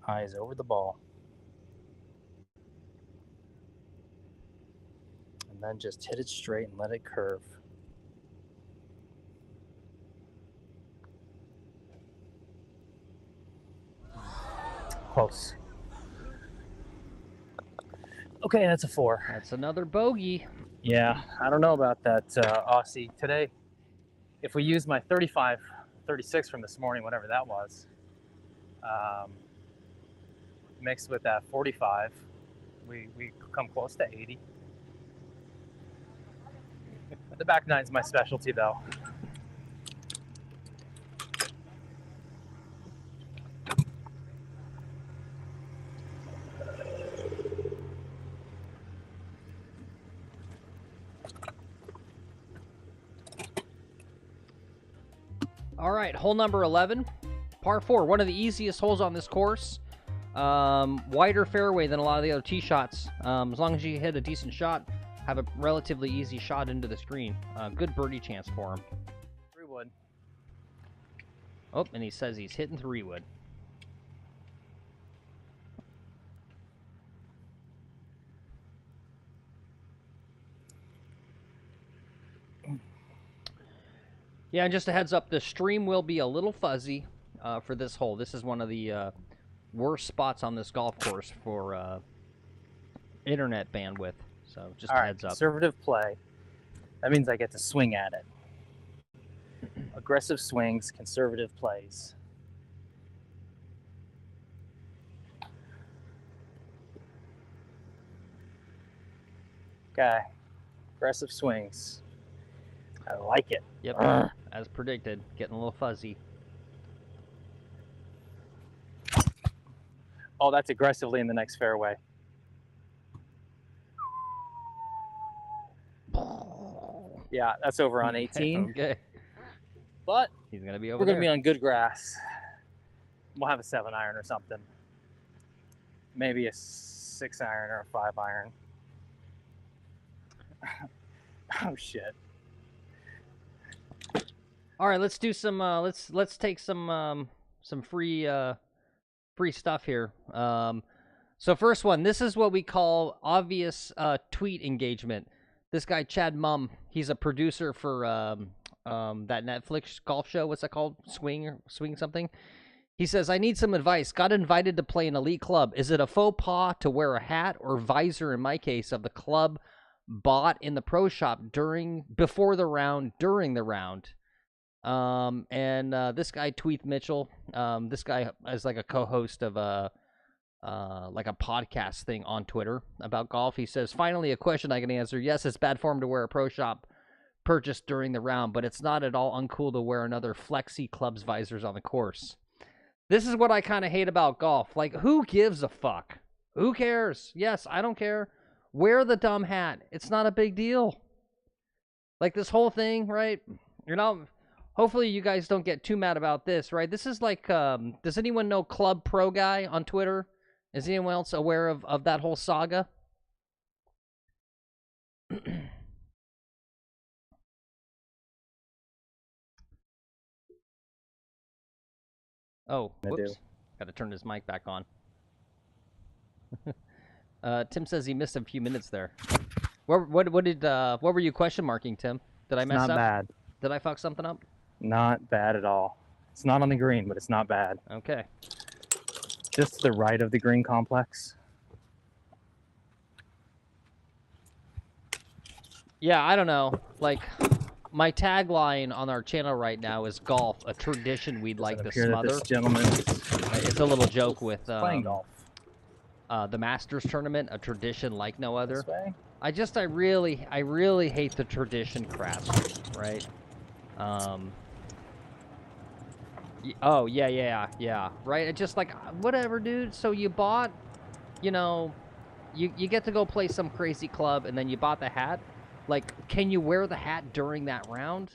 Eyes over the ball. And then just hit it straight and let it curve. Close. Okay, that's a 4. That's another bogey. Yeah, I don't know about that, Aussie. Today, if we use my 35, 36 from this morning, whatever that was, mixed with that 45, we come close to 80. The back nine's my specialty, though. All right, hole number 11, par 4, one of the easiest holes on this course. Wider fairway than a lot of the other tee shots. As long as you hit a decent shot, have a relatively easy shot into the screen. Good birdie chance for him. 3-wood. Oh, and he says he's hitting 3-wood. Yeah, and just a heads up, the stream will be a little fuzzy for this hole. This is one of the worst spots on this golf course for internet bandwidth. So just a heads up. Conservative play. That means I get to swing at it. Aggressive swings, conservative plays. Okay. Aggressive swings. I like it. Yep, as predicted, getting a little fuzzy. Oh, that's aggressively in the next fairway. Yeah, that's over on 18. Okay. But he's gonna be over we're there. gonna be on good grass. We'll have a 7-iron or something. Maybe a 6-iron or a 5-iron. Oh shit. All right, let's do some. Let's take some free stuff here. So first one, this is what we call obvious tweet engagement. This guy Chad Mum, he's a producer for that Netflix golf show. What's that called? Swing something. He says, I need some advice. Got invited to play an elite club. Is it a faux pas to wear a hat or visor, in my case, of the club bought in the pro shop before the round, during the round? This guy, Tweeth Mitchell, this guy is like a co-host of like a podcast thing on Twitter about golf. He says, finally, a question I can answer. Yes, it's bad form to wear a pro shop purchase during the round, but it's not at all uncool to wear another Flexi Club's visors on the course. This is what I kind of hate about golf. Like, who gives a fuck? Who cares? Yes, I don't care. Wear the dumb hat. It's not a big deal. Like, this whole thing, right? Hopefully you guys don't get too mad about this, right? This is like, does anyone know Club Pro Guy on Twitter? Is anyone else aware of that whole saga? Oh, whoops. Got to turn his mic back on. Tim says he missed a few minutes there. What were you question marking, Tim? Did I mess up? Not bad. Did I fuck something up? Not bad at all. It's not on the green, but it's not bad. Okay. Just to the right of the green complex. Yeah, I don't know. Like, my tagline on our channel right now is golf, a tradition we'd like to smother. This gentleman It's a little joke with playing golf. The Masters tournament, a tradition like no other. This way? I really hate the tradition crap, right? Oh yeah, right. It's just like, whatever, dude. So you bought, you get to go play some crazy club, and then you bought the hat. Like, can you wear the hat during that round?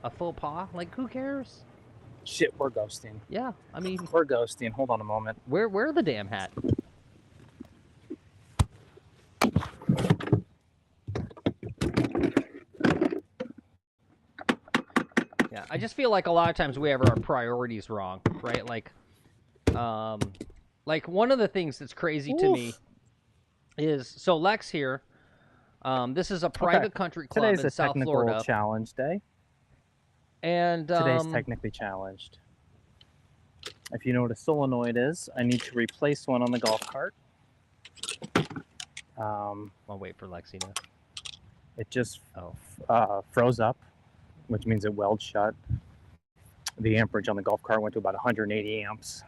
A faux pas? Like, who cares? Shit, we're ghosting. Yeah, I mean, we're ghosting. Hold on a moment. Wear the damn hat. Yeah, I just feel like a lot of times we have our priorities wrong, right? Like one of the things that's crazy to me is, so Lex here, this is a private country club in South Florida. Today's a technical challenge day. And today's technically challenged. If you know what a solenoid is, I need to replace one on the golf cart. I'll wait for Lexi now. It just froze up, which means it welded shut. The amperage on the golf cart went to about 180 amps.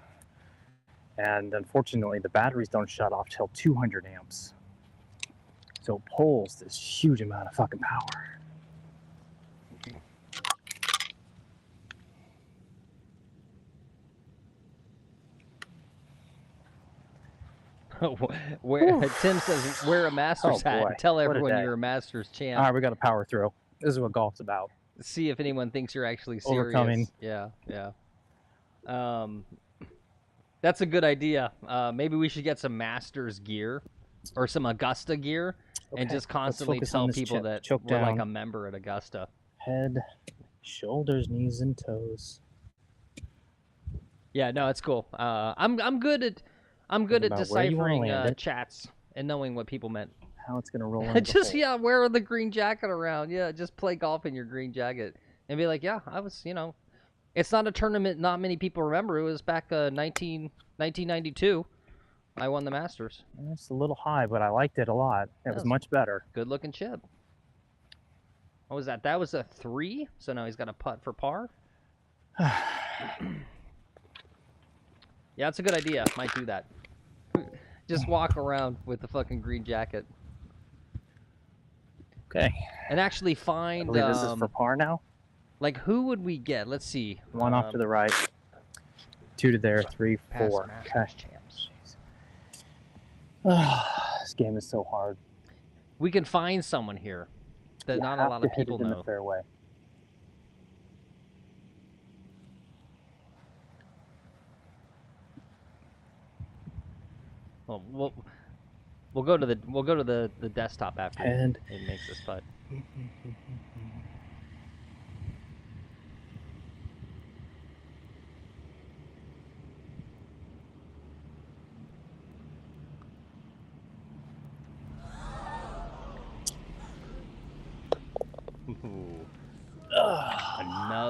And unfortunately, the batteries don't shut off till 200 amps. So it pulls this huge amount of fucking power. Tim says, wear a Masters hat and tell everyone you're a Masters champ. All right, we got to power through. This is what golf's about. See if anyone thinks you're actually serious. Overcoming. Yeah. That's a good idea. Maybe we should get some Masters gear or some Augusta gear and just constantly tell people that we're like a member at Augusta. Head, shoulders, knees, and toes. Yeah, no, it's cool. I'm good at deciphering chats and knowing what people meant. How it's gonna roll. Just wear the green jacket around. Yeah, just play golf in your green jacket and be like, yeah, I was. It's not a tournament not many people remember. It was back 1992. I won the Masters. It's a little high, but I liked it a lot. It was much better. Good looking chip. What was that? That was a 3. So now he's got a putt for par. Yeah, that's a good idea. Might do that. Just walk around with the fucking green jacket. Okay. And actually find. I believe this is for par now. Like, who would we get? Let's see. 1 off to the right. 2 to there. 3, 4. Okay. This game is so hard. We can find someone here that not a lot of people know. In the fairway. Well, we'll go to the desktop after it makes this putt.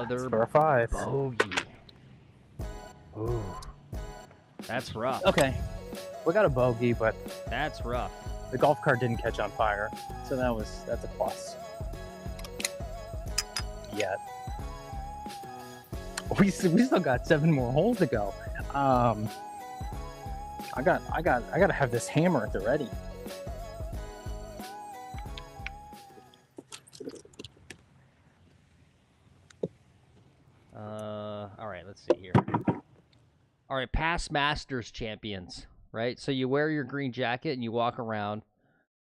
Another For a 5. bogey. Ooh. That's rough. Okay. We got a bogey, but That's rough. the golf cart didn't catch on fire. So that's a plus. Yet. We still got 7 more holes to go. I gotta have this hammer at the ready. All right, let's see here. All right, past Masters champions, right? So you wear your green jacket and you walk around,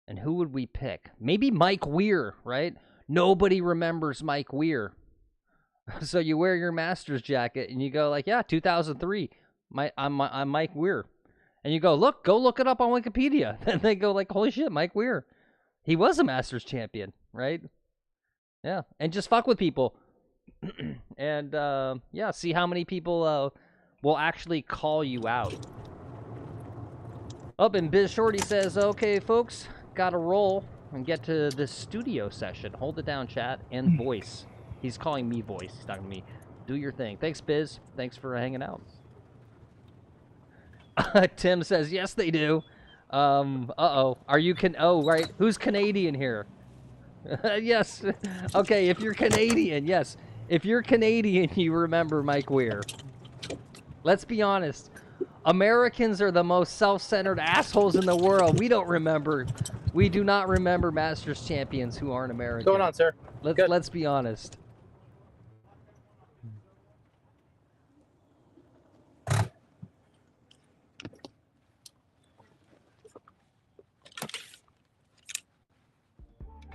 and who would we pick? Maybe Mike Weir, right? Nobody remembers Mike Weir. So you wear your Masters jacket and you go like, yeah, 2003, I'm Mike Weir. And you go look it up on Wikipedia. And they go like, holy shit, Mike Weir. He was a Masters champion, right? Yeah, and just fuck with people. And, yeah, see how many people will actually call you out. Up and Biz Shorty says, okay, folks, gotta roll and get to this studio session. Hold it down, chat, and voice. He's calling me voice. He's talking to me. Do your thing. Thanks, Biz. Thanks for hanging out. Tim says, yes, they do. Uh-oh. Are you oh, right. Who's Canadian here? Yes. Okay, if you're Canadian, yes. If you're Canadian, you remember Mike Weir. Let's be honest. Americans are the most self-centered assholes in the world. We don't remember. We do not remember Masters champions who aren't American. What's going on, sir? Let's be honest.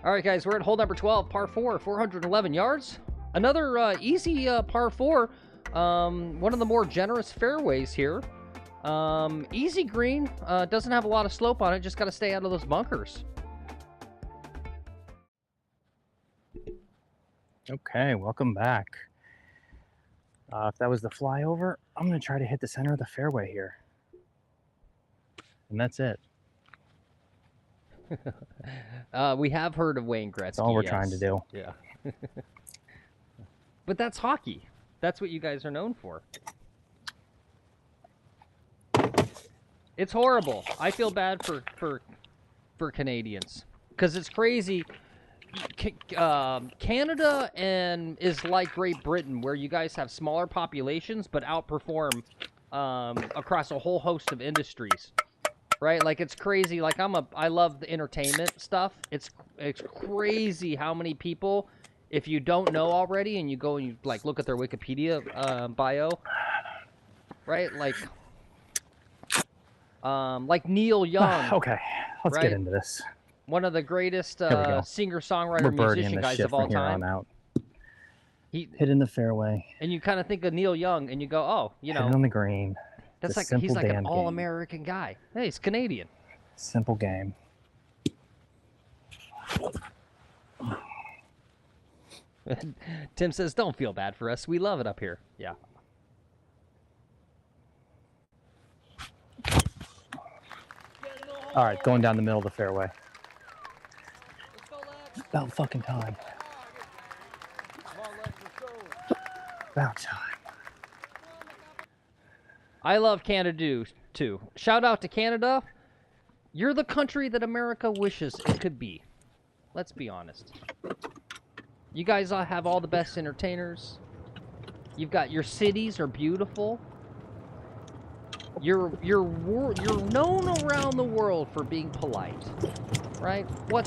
All right, guys, we're at hole number 12, par 4, 411 yards. Another easy par 4. One of the more generous fairways here. Easy green. Doesn't have a lot of slope on it. Just got to stay out of those bunkers. Okay, welcome back. If that was the flyover, I'm going to try to hit the center of the fairway here. And that's it. We have heard of Wayne Gretzky. That's all we're trying to do. Yeah. But that's hockey. That's what you guys are known for. It's horrible. I feel bad for Canadians because it's crazy. Canada is like Great Britain, where you guys have smaller populations but outperform across a whole host of industries. Right, like it's crazy. Like I love the entertainment stuff. It's crazy how many people, if you don't know already, and you go and you like look at their Wikipedia bio, right? Like Neil Young. Okay, let's right? get into this. One of the greatest singer-songwriter musician guys of all time. He hit in the fairway, and you kind of think of Neil Young, and you go, oh, you know, hit on the green. That's like he's like an all-American guy. Hey, he's Canadian. Simple game. Tim says, "Don't feel bad for us. We love it up here." Yeah. All right, going down the middle of the fairway. About fucking time. About time. I love Canada too. Shout out to Canada. You're the country that America wishes it could be. Let's be honest. You guys all have all the best entertainers. You've got your cities are beautiful. You're known around the world for being polite, right? What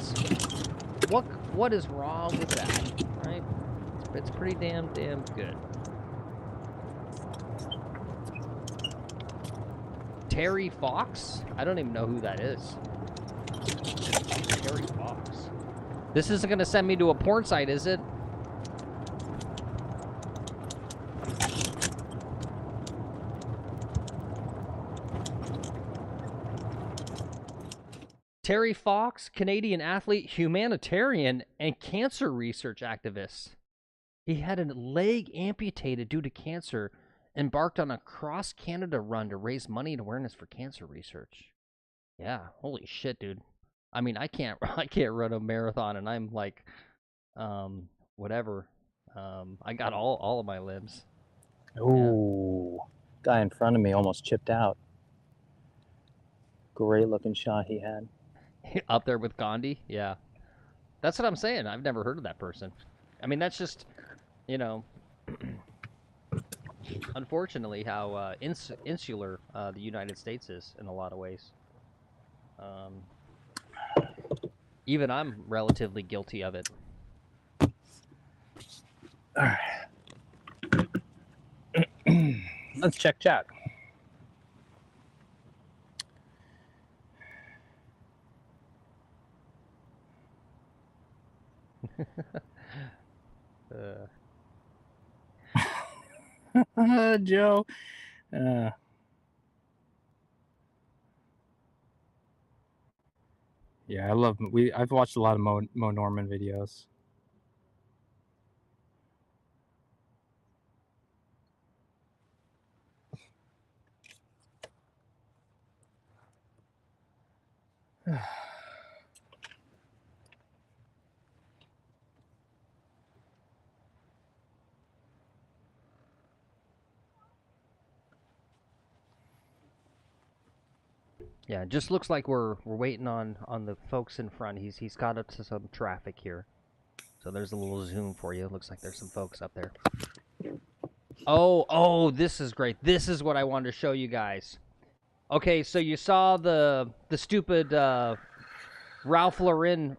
is wrong with that, right? It's pretty damn good. Terry Fox? I don't even know who that is. Terry Fox. This isn't going to send me to a porn site, is it? Terry Fox, Canadian athlete, humanitarian, and cancer research activist. He had a leg amputated due to cancer, embarked on a cross-Canada run to raise money and awareness for cancer research. Yeah, holy shit, dude. I mean, I can't run a marathon, and I'm like, whatever. I got all of my limbs. Ooh, guy in front of me almost chipped out. Great looking shot he had. Up there with Gandhi, yeah. That's what I'm saying. I've never heard of that person. I mean, that's just, you know, unfortunately how insular the United States is in a lot of ways. Even I'm relatively guilty of it. All right. Let's check chat. Joe. Yeah, I love. I've watched a lot of Mo Norman videos. Yeah, it just looks like we're waiting on the folks in front. He's caught up to some traffic here. So there's a little zoom for you. It looks like there's some folks up there. Oh, this is great. This is what I wanted to show you guys. Okay, so you saw the stupid Ralph Lauren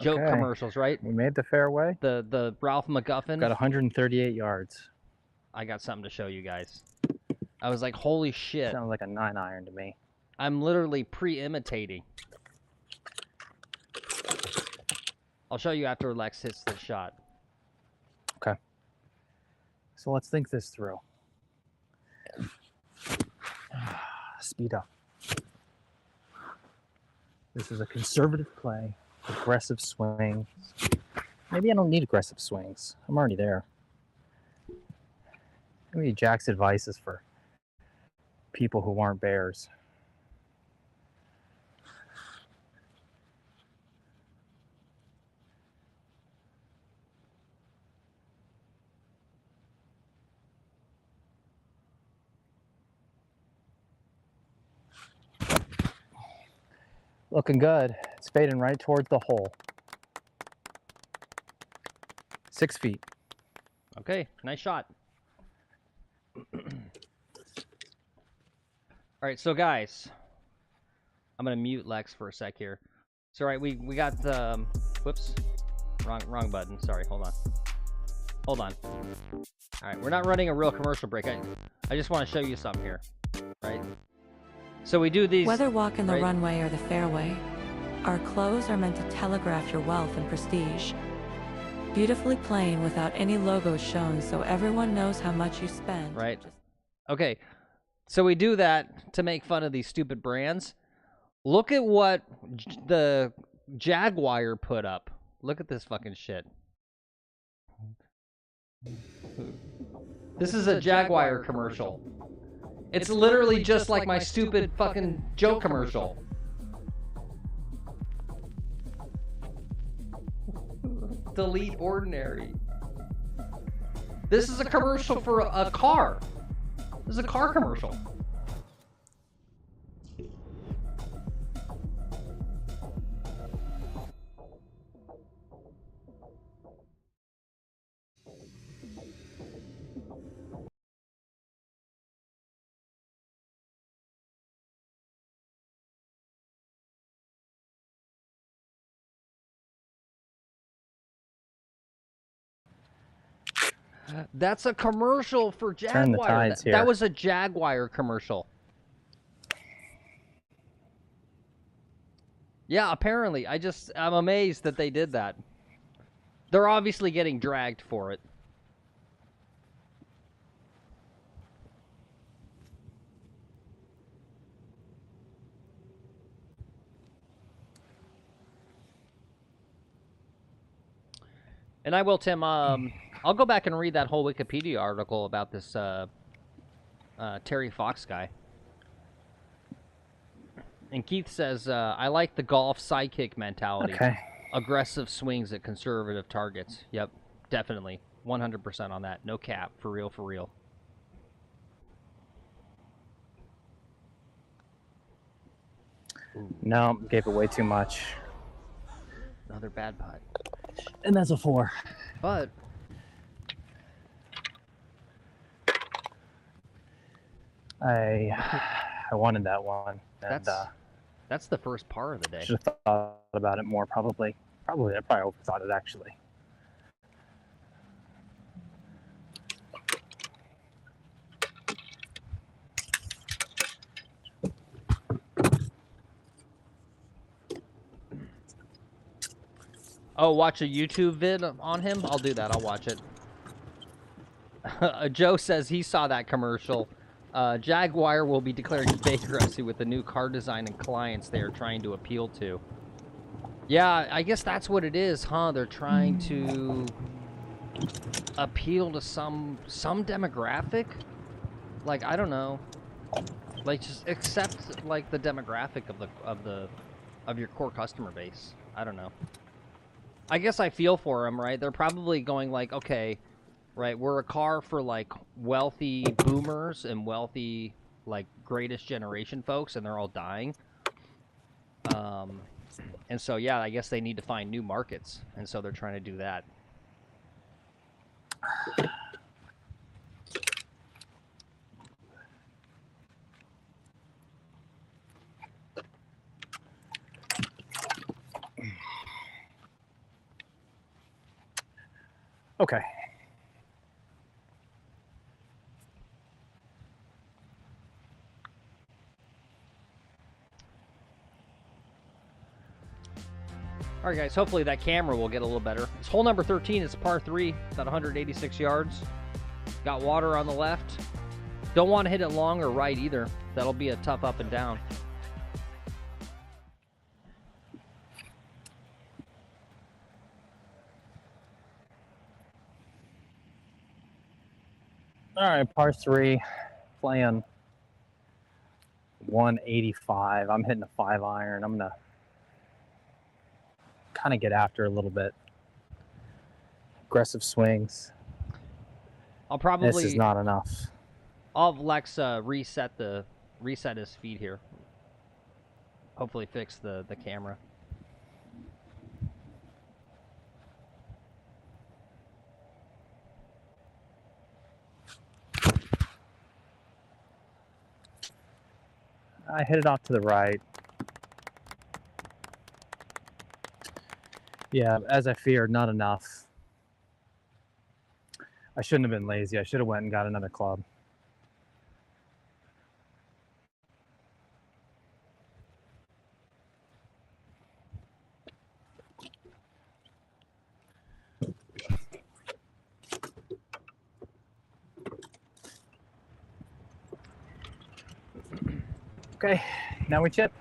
joke commercials, right? We made the fairway. The Ralph McGuffin. Got 138 yards. I got something to show you guys. I was like, holy shit. Sounds like a 9-iron to me. I'm literally pre-imitating. I'll show you after Lex hits the shot. Okay. So let's think this through. Speed up. This is a conservative play, aggressive swing. Maybe I don't need aggressive swings. I'm already there. Maybe Jack's advice is for people who aren't bears. Looking good. It's fading right towards the hole. 6 feet. Okay, nice shot. All right, so guys, I'm gonna mute Lex for a sec here. So right, we got the whoops, wrong button. Sorry, hold on. All right, we're not running a real commercial break. I just want to show you something here, right? So we do these. Whether walking the runway or the fairway, our clothes are meant to telegraph your wealth and prestige. Beautifully plain without any logos shown so everyone knows how much you spend. Right. Okay. So we do that to make fun of these stupid brands. Look at what the Jaguar put up. Look at this fucking shit. This is a Jaguar commercial. It's literally just like my stupid fucking joke commercial. Delete ordinary. This is a commercial for a car. This is a car commercial. That's a commercial for Jaguar. Turn the tides here. That was a Jaguar commercial. Yeah, apparently. I'm amazed that they did that. They're obviously getting dragged for it. And I will, Tim, I'll go back and read that whole Wikipedia article about this Terry Fox guy. And Keith says, I like the golf sidekick mentality. Okay. Aggressive swings at conservative targets. Yep, definitely. 100% on that. No cap. For real, for real. No, gave it way too much. Another bad putt. And that's a 4. But I wanted that one. And, that's the first par of the day. should have thought about it more, probably. I probably overthought it, actually. Oh, watch a YouTube vid on him? I'll do that. I'll watch it. Joe says he saw that commercial. Jaguar will be declaring bankruptcy with the new car design and clients they are trying to appeal to. Yeah, I guess that's what it is, huh? They're trying to appeal to some demographic. Like, I don't know. Like, just accept like the demographic of your core customer base. I don't know. I guess I feel for them, right? They're probably going like, okay, right, we're a car for like wealthy boomers and wealthy like greatest generation folks, and they're all dying. And so yeah, I guess they need to find new markets, and so they're trying to do that. Okay. All right, guys, hopefully that camera will get a little better. It's hole number 13. It's a par 3, about 186 yards. Got water on the left. Don't want to hit it long or right either. That'll be a tough up and down. All right, par 3, playing 185. I'm hitting a 5-iron. I'm gonna kind of get after a little bit. Aggressive swings. I'll probably. This is not enough. I'll have Lex reset his feed here. Hopefully fix the camera. I hit it off to the right. Yeah, as I feared, not enough. I shouldn't have been lazy. I should have went and got another club. Okay, now we chip.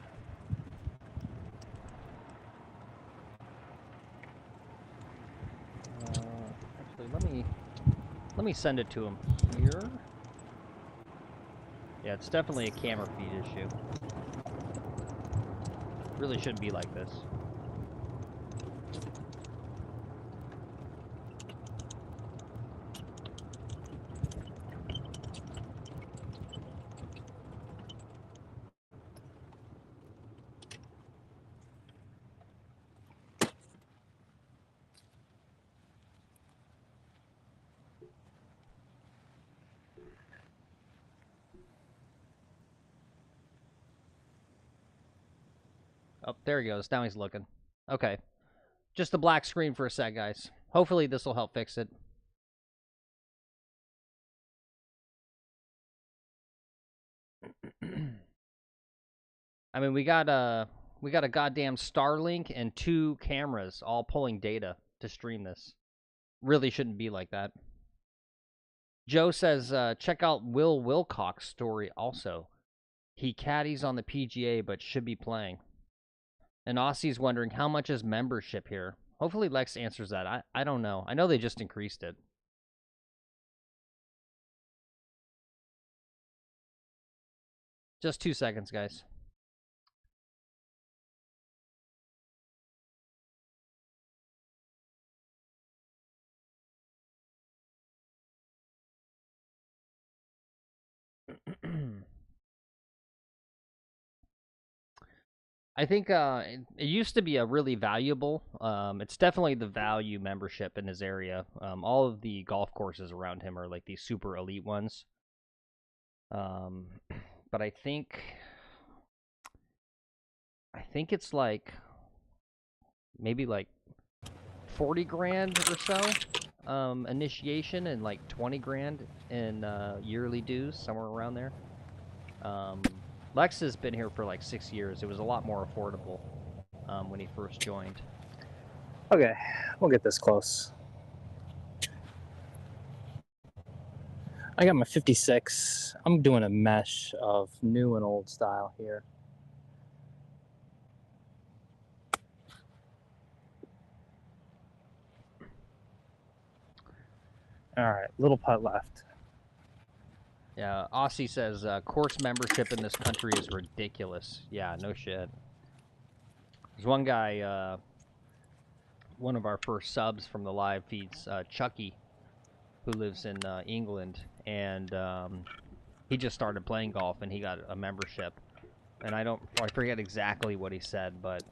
Actually, let me send it to him here. Yeah, it's definitely a camera feed issue. Really shouldn't be like this. Oh, there he goes. Now he's looking. Okay. Just a black screen for a sec, guys. Hopefully this will help fix it. I mean, we got a goddamn Starlink and 2 cameras all pulling data to stream this. Really shouldn't be like that. Joe says, check out Will Wilcox's story also. He caddies on the PGA but should be playing. And Aussie's wondering, how much is membership here? Hopefully Lex answers that. I don't know. I know they just increased it. Just 2 seconds, guys. I think it used to be a really valuable. It's definitely the value membership in his area. All of the golf courses around him are like these super elite ones. But I think it's like maybe like 40 grand or so initiation and like 20 grand in yearly dues, somewhere around there. Lex has been here for like 6 years. It was a lot more affordable when he first joined. Okay, we'll get this close. I got my 56. I'm doing a mesh of new and old style here. All right, little putt left. Yeah, Aussie says course membership in this country is ridiculous. Yeah, no shit. There's one guy, one of our first subs from the live feeds, Chucky, who lives in England, and he just started playing golf, and he got a membership. And I forget exactly what he said, but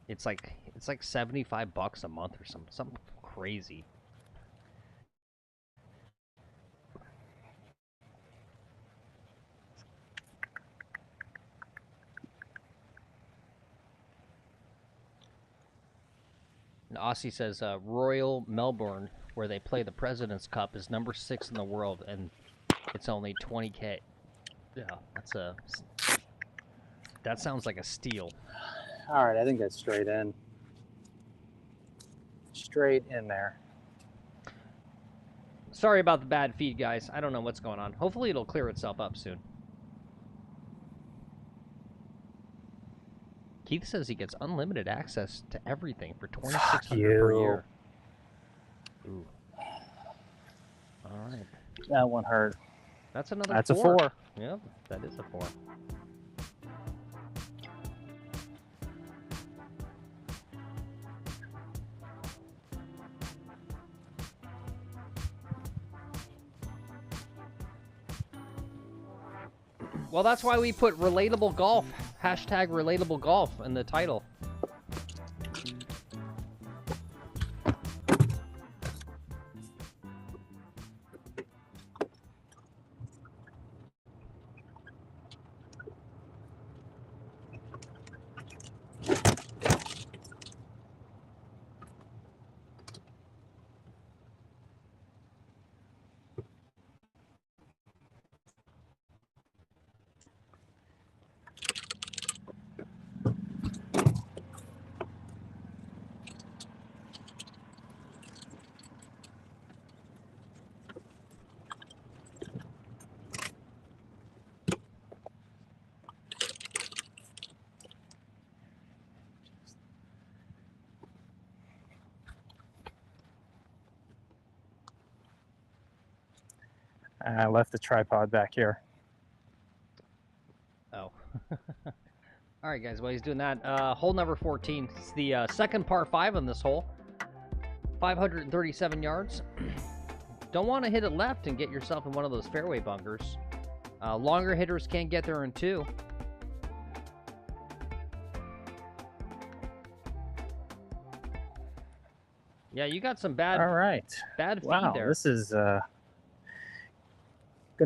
it's like $75 a month or something crazy. And Aussie says Royal Melbourne, where they play the President's Cup, is number 6 in the world, and it's only 20K. Yeah, that sounds like a steal. All right, I think that's straight in. Straight in there. Sorry about the bad feed, guys. I don't know what's going on. Hopefully it'll clear itself up soon. Keith says he gets unlimited access to everything for $2,600 per year. Ooh. All right. That one hurt. That's another That's 4. a 4. Yep, that is a 4. Well, that's why we put relatable golf, hashtag relatable golf in the title. I left the tripod back here. Oh. All right, guys, while he's doing that, hole number 14. It's the second par 5 on this hole. 537 yards. Don't want to hit it left and get yourself in one of those fairway bunkers. Longer hitters can't get there in 2. Yeah, you got some bad. All right. Bad feed wow, there. This is gonna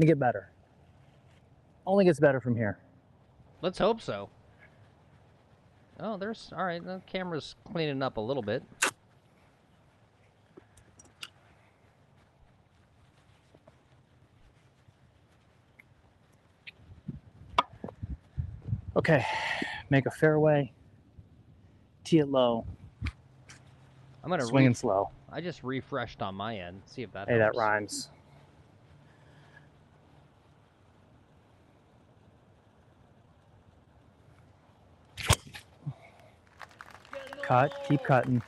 get better. Only gets better from here. Let's hope so. Oh, there's... All right, the camera's cleaning up a little bit. Okay, make a fairway. Tee it low. I'm gonna swing slow. I just refreshed on my end. See if that Hey, helps. that rhymes. Cut, keep cutting.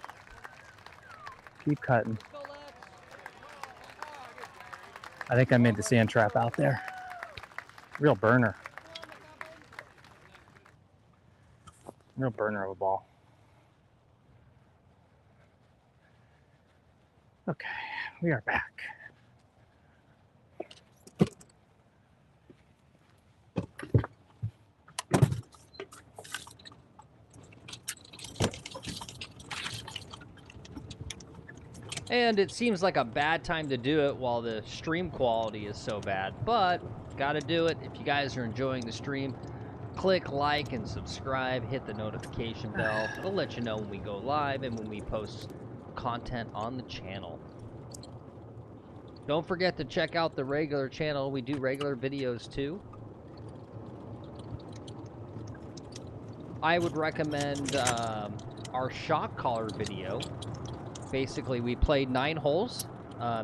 Keep cutting. I think I made the sand trap out there. Real burner. Real burner of a ball. Okay, we are back. And it seems like a bad time to do it while the stream quality is so bad, but gotta do it. If you guys are enjoying the stream, click like and subscribe, hit the notification bell. It'll let you know when we go live and when we post content on the channel. Don't forget to check out the regular channel. We do regular videos too. I would recommend our shot collar video. Basically, we played 9 holes,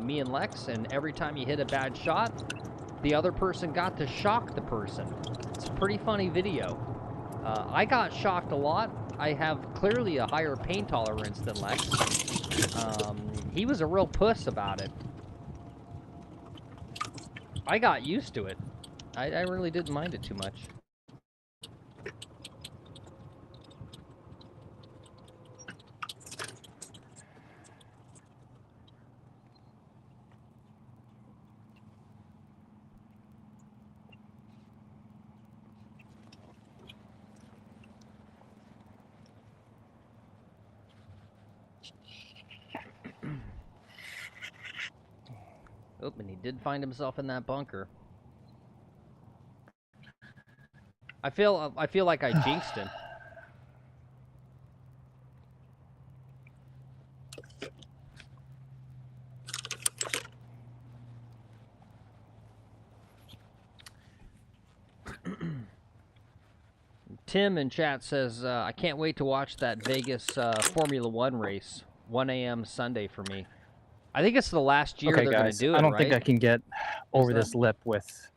me and Lex, and every time you hit a bad shot, the other person got to shock the person. It's a pretty funny video. I got shocked a lot. I have clearly a higher pain tolerance than Lex. He was a real puss about it. I got used to it. I really didn't mind it too much. Oh, and he did find himself in that bunker. I feel like I jinxed him. Tim in chat says, I can't wait to watch that Vegas Formula 1 race. 1 a.m. Sunday for me. I think it's the last year they're going to do it, I don't right? think I can get over this lip with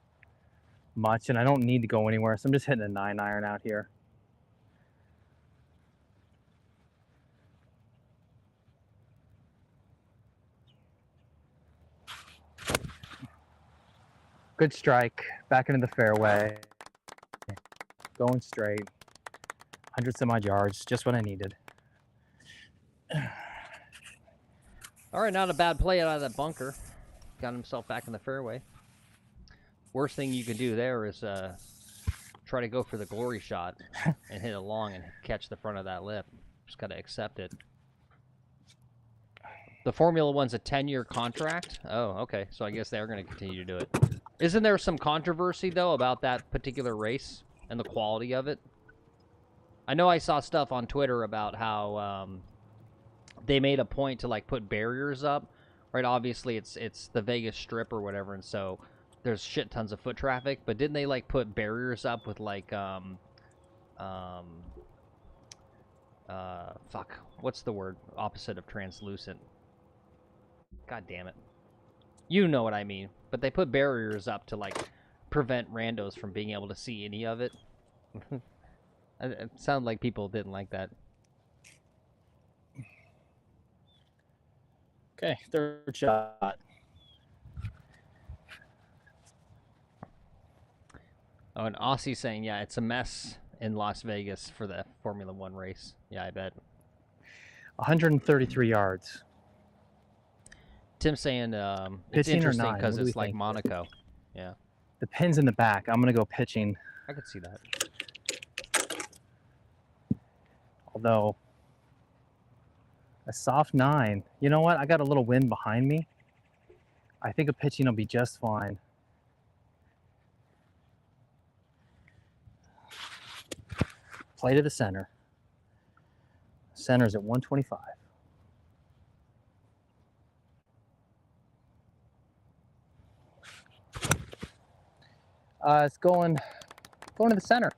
much, and I don't need to go anywhere, so I'm just hitting a 9-iron out here. Good strike, back into the fairway. Going straight. 100 some odd yards, just what I needed. All right, not a bad play out of that bunker. Got himself back in the fairway. Worst thing you can do there is try to go for the glory shot and hit it long and catch the front of that lip. Just got to accept it. The Formula One's a 10-year contract? Oh, okay. So I guess they're going to continue to do it. Isn't there some controversy, though, about that particular race and the quality of it? I know I saw stuff on Twitter about how they made a point to, like, put barriers up. Right, obviously it's the Vegas Strip or whatever, and so there's shit tons of foot traffic. But didn't they, like, put barriers up with, like, fuck, what's the word opposite of translucent? God damn it. You know what I mean. But they put barriers up to, like, prevent randos from being able to see any of it. It sounded like people didn't like that. Okay, third shot. Oh, and Aussie saying, yeah, it's a mess in Las Vegas for the Formula One race. Yeah, I bet. 133 yards. Tim saying it's interesting because it's like Monaco. Yeah. The pin's in the back. I'm going to go pitching. I could see that. Although, a soft 9. You know what? I got a little wind behind me. I think a pitching will be just fine. Play to the center. Center's at 125. It's going to the center.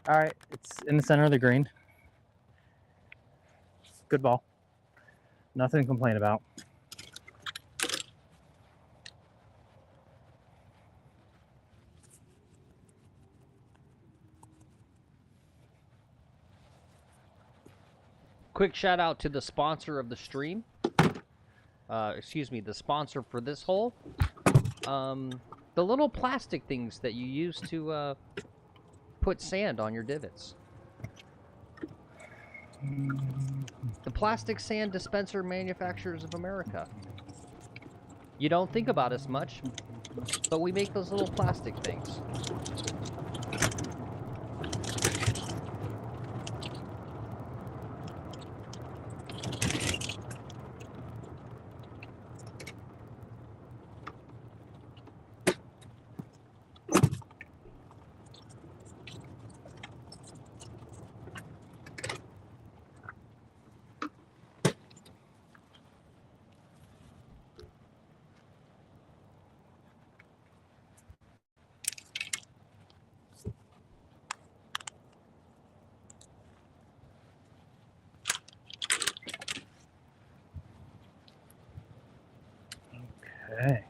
All right, it's in the center of the green. Good ball. Nothing to complain about. Quick shout out to the sponsor of the stream. Excuse me, the sponsor for this hole. The little plastic things that you use to put sand on your divots. The Plastic Sand Dispenser Manufacturers of America. You don't think about us much, but we make those little plastic things. Okay.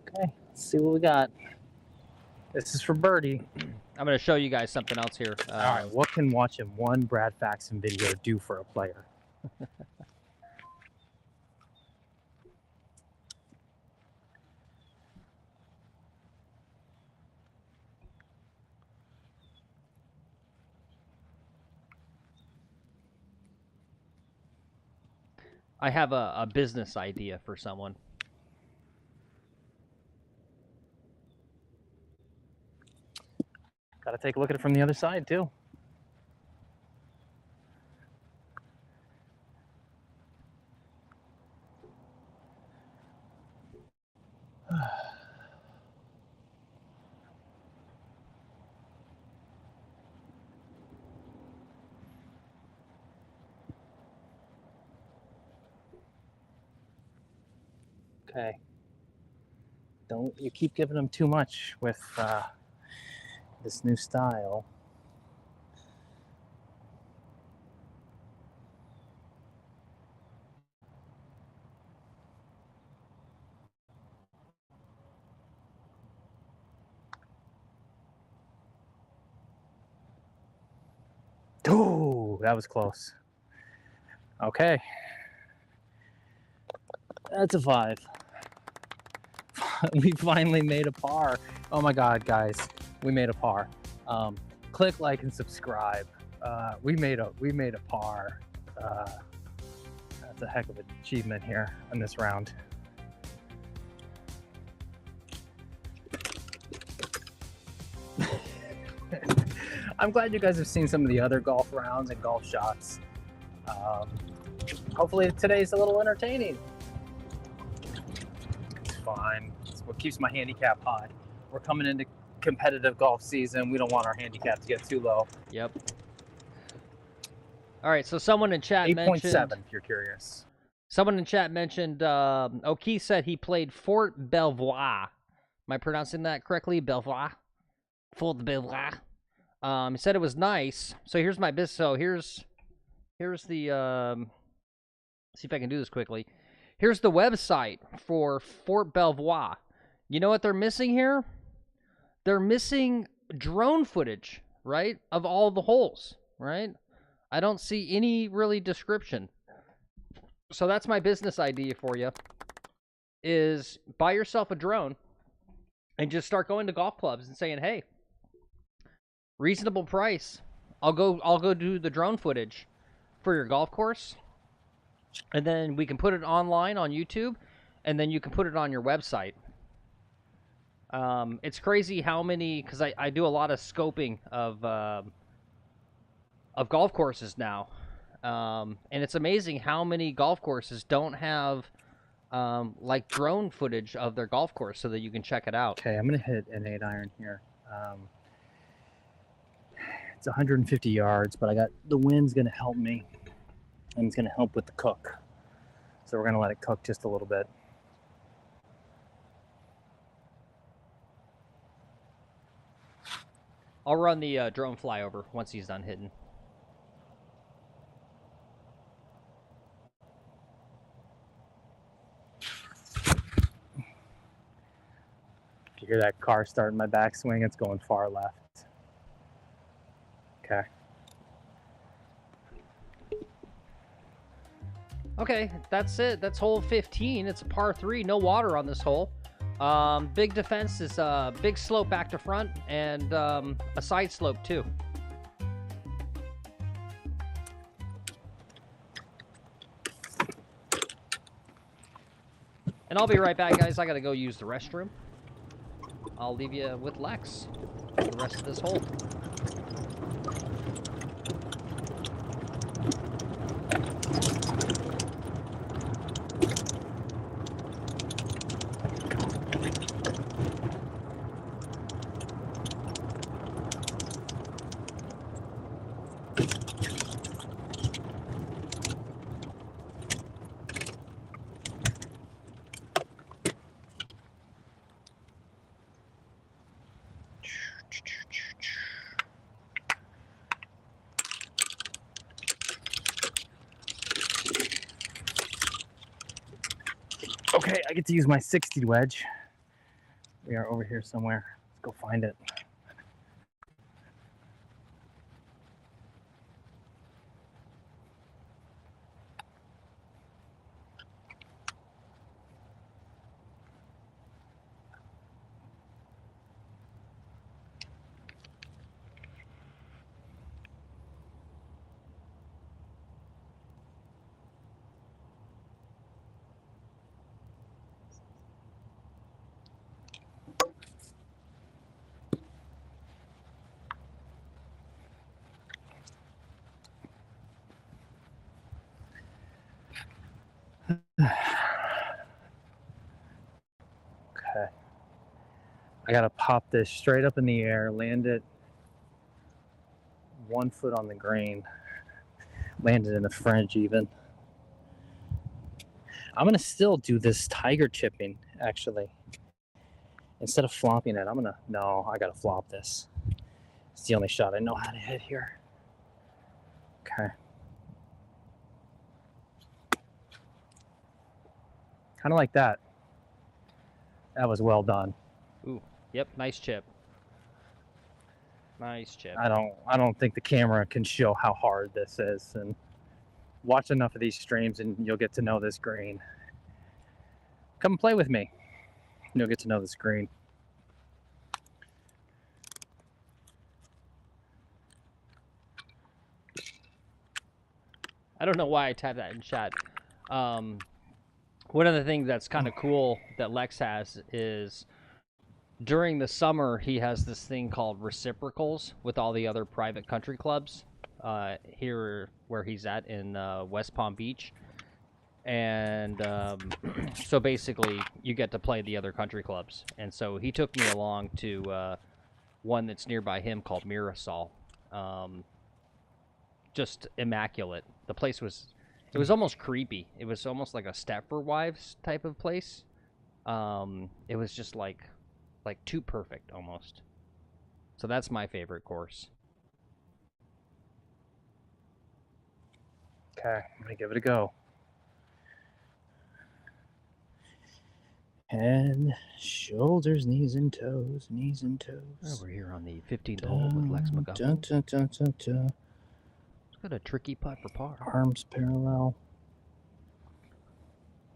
Okay, let's see what we got. This is for birdie. I'm going to show you guys something else here. All right, what can watching one Brad Faxon video do for a player? I have a business idea for someone. Got to take a look at it from the other side, too. Okay. Don't you keep giving them too much with this new style. Oh, that was close. Okay. That's a 5. We finally made a par. Oh my God, guys, we made a par. Click like and subscribe. We made a par. That's a heck of an achievement here in this round. I'm glad you guys have seen some of the other golf rounds and golf shots. Hopefully today's a little entertaining. It's fine. It's what keeps my handicap high. We're coming into competitive golf season. We don't want our handicap to get too low. Yep. All right, so someone in chat mentioned 8.7 if you're curious. Someone in chat mentioned O'Keefe said he played Fort Belvoir. Am I pronouncing that correctly? Belvoir? Fort Belvoir. He said it was nice. So here's my business. So here's the see if I can do this quickly. Here's the website for Fort Belvoir. You know what they're missing here? They're missing drone footage, right? Of all the holes, right? I don't see any really description. So that's my business idea for you, is buy yourself a drone and just start going to golf clubs and saying, hey, reasonable price. I'll go do the drone footage for your golf course. And then we can put it online on YouTube, and then you can put it on your website. It's crazy how many, because I do a lot of scoping of golf courses now. And it's amazing how many golf courses don't have like drone footage of their golf course so that you can check it out. Okay, I'm going to hit an 8-iron here. It's 150 yards, but I got the wind's going to help me, and it's going to help with the cook. So we're going to let it cook just a little bit. I'll run the drone flyover once he's done hitting. If you hear that car start in my backswing, it's going far left. Okay. Okay, that's it. That's hole 15. It's a par 3. No water on this hole. Big defense is a big slope back to front and a side slope too. And I'll be right back, guys. I gotta go use the restroom. I'll leave you with Lex for the rest of this hole. Okay, I get to use my 60 wedge. We are over here somewhere. Let's go find it. Okay. I gotta pop this straight up in the air, land it 1 foot on the green, land it in the fringe even. I'm gonna still do this tiger chipping actually. Instead of flopping it, no, I gotta flop this. It's the only shot I know how to hit here. Okay. Kind of like that. That was well done. Ooh, yep, nice chip. Nice chip. I don't think the camera can show how hard this is, and watch enough of these streams and you'll get to know this green. Come play with me. You'll get to know this green. I don't know why I tapped that in chat. One of the things that's kind of cool that Lex has is during the summer, he has this thing called reciprocals with all the other private country clubs here where he's at in West Palm Beach. And so basically, you get to play the other country clubs. And so he took me along to one that's nearby him called Mirasol. Just immaculate. The place was, it was almost creepy. It was almost like a Stepford Wives type of place. It was just like too perfect almost. So that's my favorite course. Okay, I'm gonna give it a go. Head, shoulders, knees and toes, knees and toes. Oh, we're here on the 15th hole with Lex McGuffin. Dun, dun, dun, dun, dun. It's got a tricky putt for par. Arms parallel.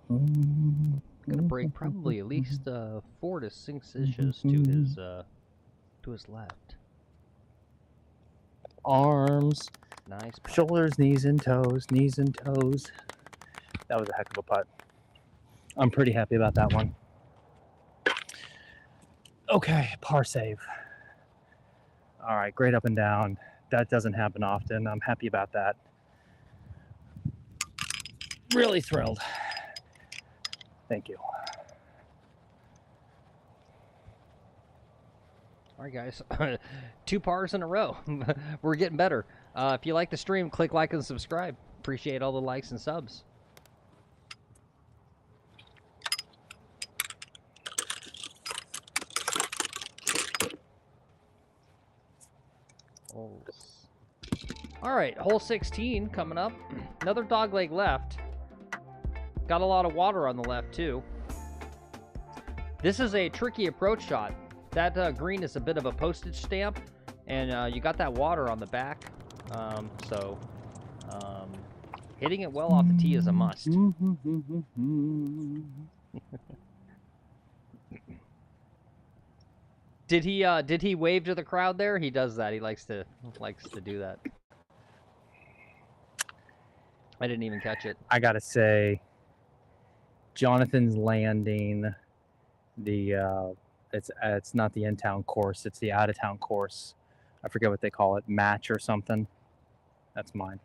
Gonna break probably at least 4 to 6 inches to his left. Arms, Nice putt. shoulders, knees and toes, knees and toes. That was a heck of a putt. I'm pretty happy about that one. Okay, par save. All right, great up and down. That doesn't happen often. I'm happy about that. Really thrilled. Thank you. All right, guys. 2 pars in a row. We're getting better. If you like the stream, click like and subscribe. Appreciate all the likes and subs. All right, hole 16 coming up. Another dogleg left. Got a lot of water on the left, too. This is a tricky approach shot. That green is a bit of a postage stamp, and you got that water on the back. Hitting it well off the tee is a must. Did he wave to the crowd there? He does that. He likes to do that. I didn't even catch it. I gotta say, Jonathan's landing, it's not the in-town course, it's the out-of-town course. I forget what they call it, match or something. That's mine.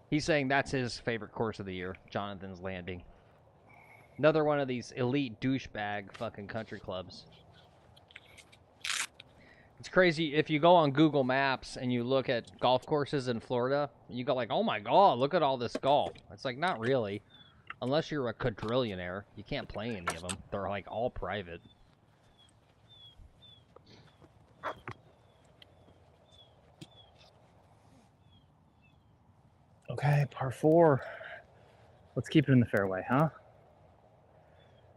He's saying that's his favorite course of the year, Jonathan's Landing. Another one of these elite douchebag fucking country clubs. It's crazy. If you go on Google Maps and you look at golf courses in Florida, you go like, oh my God, look at all this golf. It's like, not really. Unless you're a quadrillionaire, you can't play any of them. They're like all private. Okay, par 4. Let's keep it in the fairway, huh?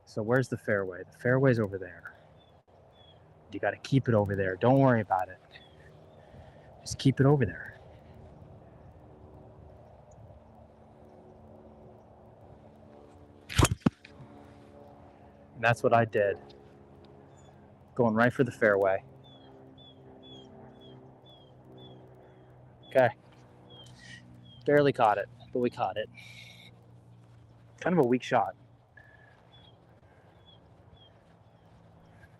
So where's the fairway? The fairway's over there. You got to keep it over there. Don't worry about it. Just keep it over there. And that's what I did. Going right for the fairway. Okay. Barely caught it, but we caught it. Kind of a weak shot.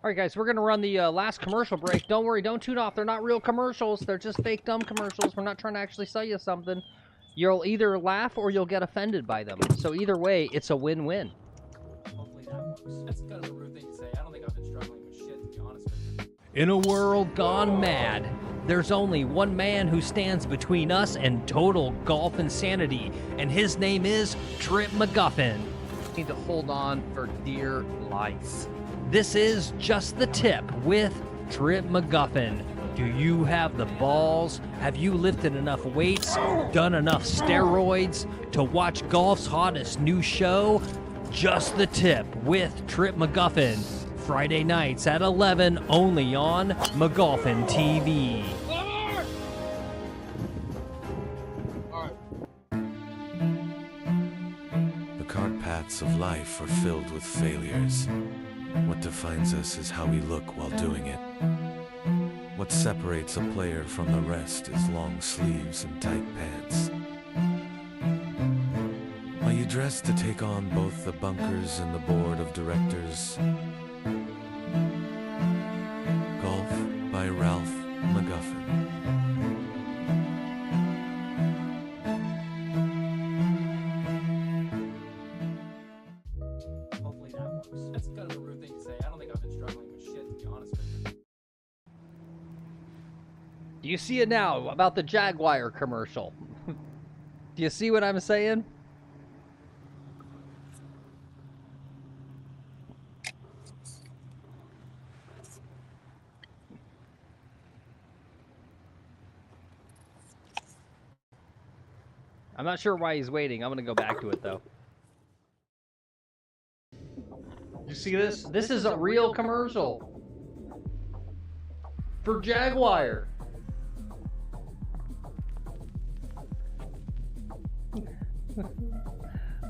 All right, guys, we're going to run the last commercial break. Don't worry, don't tune off. They're not real commercials. They're just fake dumb commercials. We're not trying to actually sell you something. You'll either laugh or you'll get offended by them. So either way, it's a win-win. Hopefully that works. That's kind of a rude thing to say. I don't think I've been struggling with shit, to be honest with you. In a world gone mad, there's only one man who stands between us and total golf insanity, and his name is Trip McGuffin. Need to hold on for dear life. This is Just the Tip with Trip McGuffin. Do you have the balls? Have you lifted enough weights, done enough steroids to watch golf's hottest new show? Just the Tip with Trip McGuffin. Friday nights at 11, only on McGolfin TV. The cart paths of life are filled with failures. What defines us is how we look while doing it. What separates a player from the rest is long sleeves and tight pants. Are you dressed to take on both the bunkers and the board of directors? Golf by Ralph McGuffin. Hopefully that works. That's kind of a rude thing to say. I don't think I've been struggling with shit, to be honest with you. Do you see it now about the Jaguar commercial? Do you see what I'm saying? I'm not sure why he's waiting. I'm going to go back to it, though. You see this? This is a real commercial for Jaguar.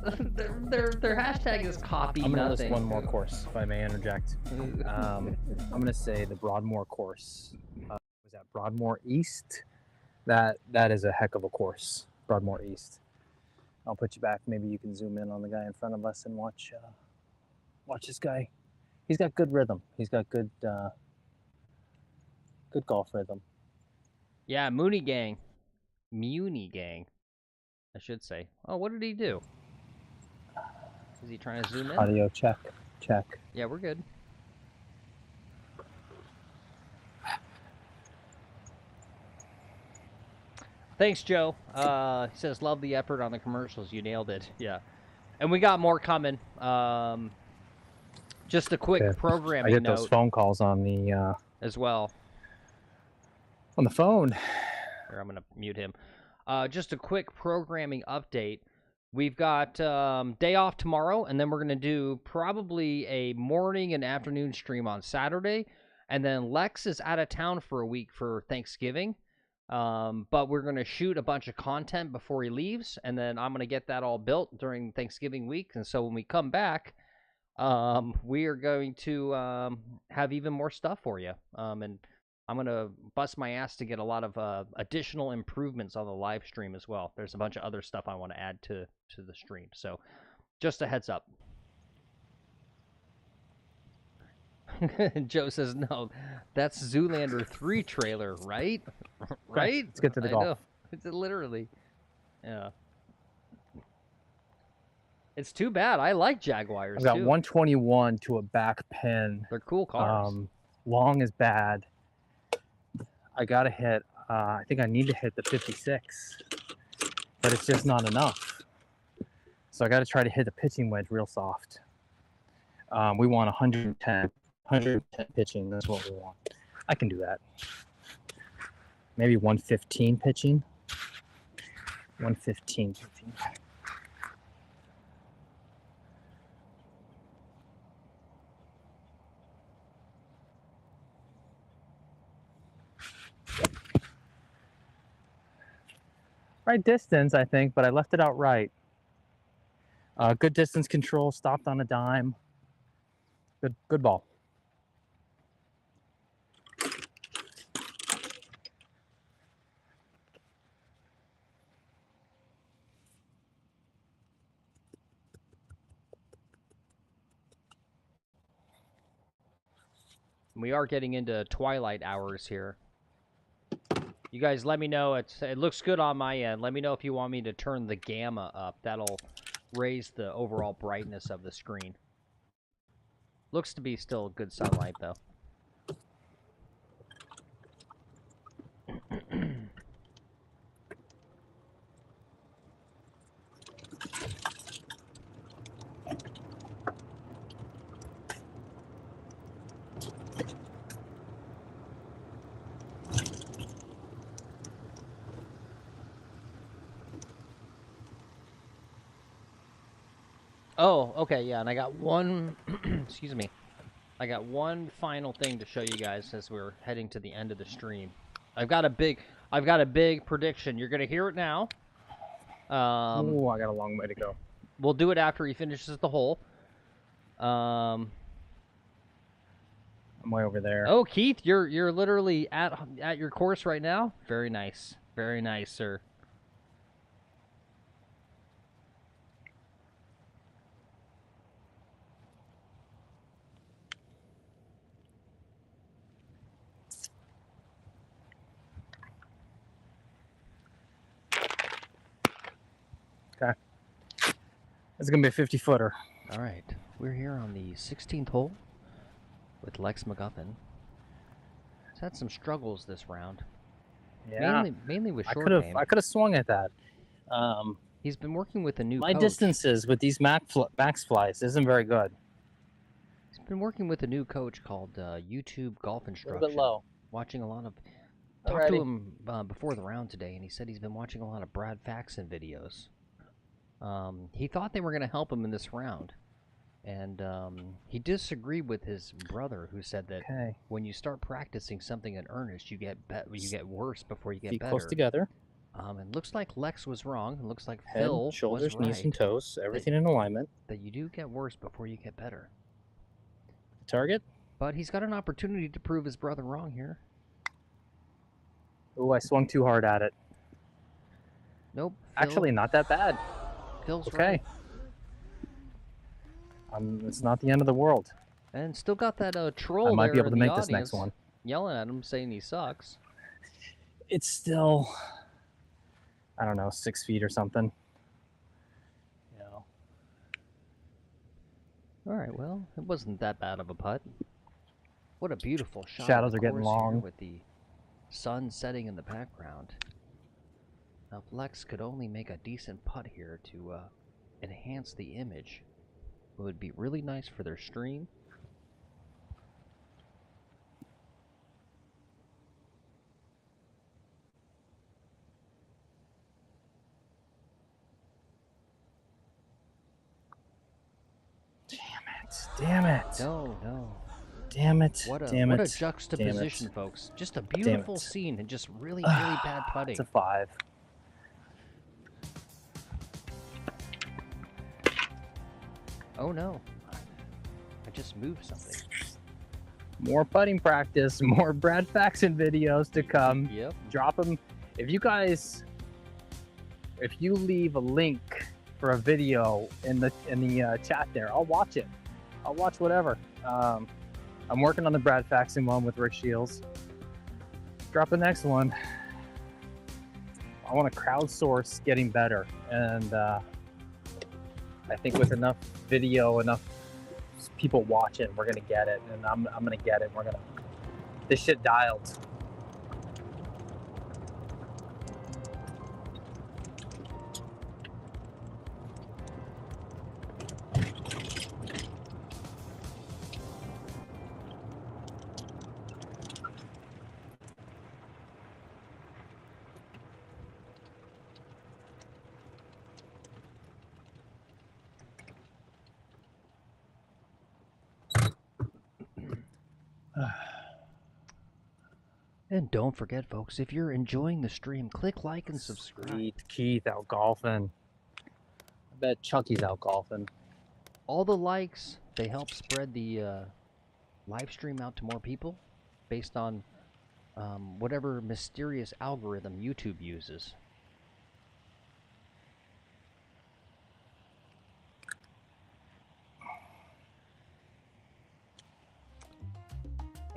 Their hashtag is copy I'm gonna nothing. list one more course, if I may interject. I'm gonna say the Broadmoor course. Was that Broadmoor East? That is a heck of a course, Broadmoor East. I'll put you back. Maybe you can zoom in on the guy in front of us and watch this guy. He's got good rhythm. He's got good golf rhythm. Yeah, Muni Gang, I should say. Oh, what did he do? Is he trying to zoom in? Audio check. Yeah, we're good. Thanks, Joe. He says, love the effort on the commercials. You nailed it. Yeah. And we got more coming. Just a quick programming I get note those phone calls on the as well. On the phone. Here, I'm going to mute him. Just a quick programming update. We've got day off tomorrow, and then we're going to do probably a morning and afternoon stream on Saturday. And then Lex is out of town for a week for Thanksgiving. But we're going to shoot a bunch of content before he leaves, and then I'm going to get that all built during Thanksgiving week. And so when we come back, we are going to have even more stuff for you. And I'm going to bust my ass to get a lot of additional improvements on the live stream as well. There's a bunch of other stuff I want to add to the stream. So just a heads up. Joe says, no, that's Zoolander 3 trailer, right? Right? Let's get to the golf. Know. It's literally. Yeah. It's too bad. I like Jaguars, I've got too. 121 to a back pin. They're cool cars. Long is bad. I got to hit, I think I need to hit the 56, but it's just not enough. So I got to try to hit the pitching wedge real soft. We want 110 pitching. That's what we want. I can do that. Maybe 115 pitching. 115. Right distance, I think, but I left it out right. Good distance control, stopped on a dime. Good ball. We are getting into twilight hours here. You guys let me know. It looks good on my end. Let me know if you want me to turn the gamma up. That'll raise the overall brightness of the screen. Looks to be still good sunlight, though. Oh, okay, yeah, and I got one, excuse me, I got one final thing to show you guys as we're heading to the end of the stream. I've got a big prediction. You're gonna hear it now. Oh, I got a long way to go. We'll do it after he finishes the hole. I'm way over there. Oh, Keith, you're literally at your course right now. Very nice, sir. Okay. It's going to be a 50-footer. All right. We're here on the 16th hole with Lex McGuffin. He's had some struggles this round. Yeah. Mainly with short game. I could have swung at that. He's been working with a new My coach. distances with these max flies isn't very good. He's been working with a new coach called YouTube Golf Instruction. A little bit low. Watching a lot of... Talked to him before the round today, and he said he's been watching a lot of Brad Faxon videos. He thought they were going to help him in this round, and he disagreed with his brother, who said that when you start practicing something in earnest, you get worse before you get Feet better. close together. It looks like Lex was wrong. It looks like Head, Phil shoulders, was knees, right, and toes. Everything in alignment. that you do get worse before you get better. Target. But he's got an opportunity to prove his brother wrong here. Oh, I swung too hard at it. Nope. Actually, not that bad. Phil's okay. Right. It's not the end of the world. And still got that troll I might be there able to in the make this next audience one. yelling at him, saying he sucks. It's still, I don't know, 6 feet or something. You know. All right, well, it wasn't that bad of a putt. What a beautiful shot. Shadows are getting long. With the sun setting in the background. Now, if Lex could only make a decent putt here to enhance the image, it would be really nice for their stream. Damn it. No. Damn it. What a Damn it. what a juxtaposition, folks. Just a beautiful scene and just really bad putting. It's a 5. Oh no. I just moved something. More putting practice, more Brad Faxon videos to come. Yep. Drop them. If you leave a link for a video in the chat there, I'll watch it. I'll watch whatever. I'm working on the Brad Faxon one with Rick Shields. Drop the next one. I want to crowdsource getting better, and I think with enough video, enough people watching, we're gonna get it, and I'm gonna get it. We're gonna this shit dialed. And don't forget, folks, if you're enjoying the stream, click like and subscribe. Sweet Keith out golfing. I bet Chucky's out golfing. All the likes, they help spread the live stream out to more people based on whatever mysterious algorithm YouTube uses.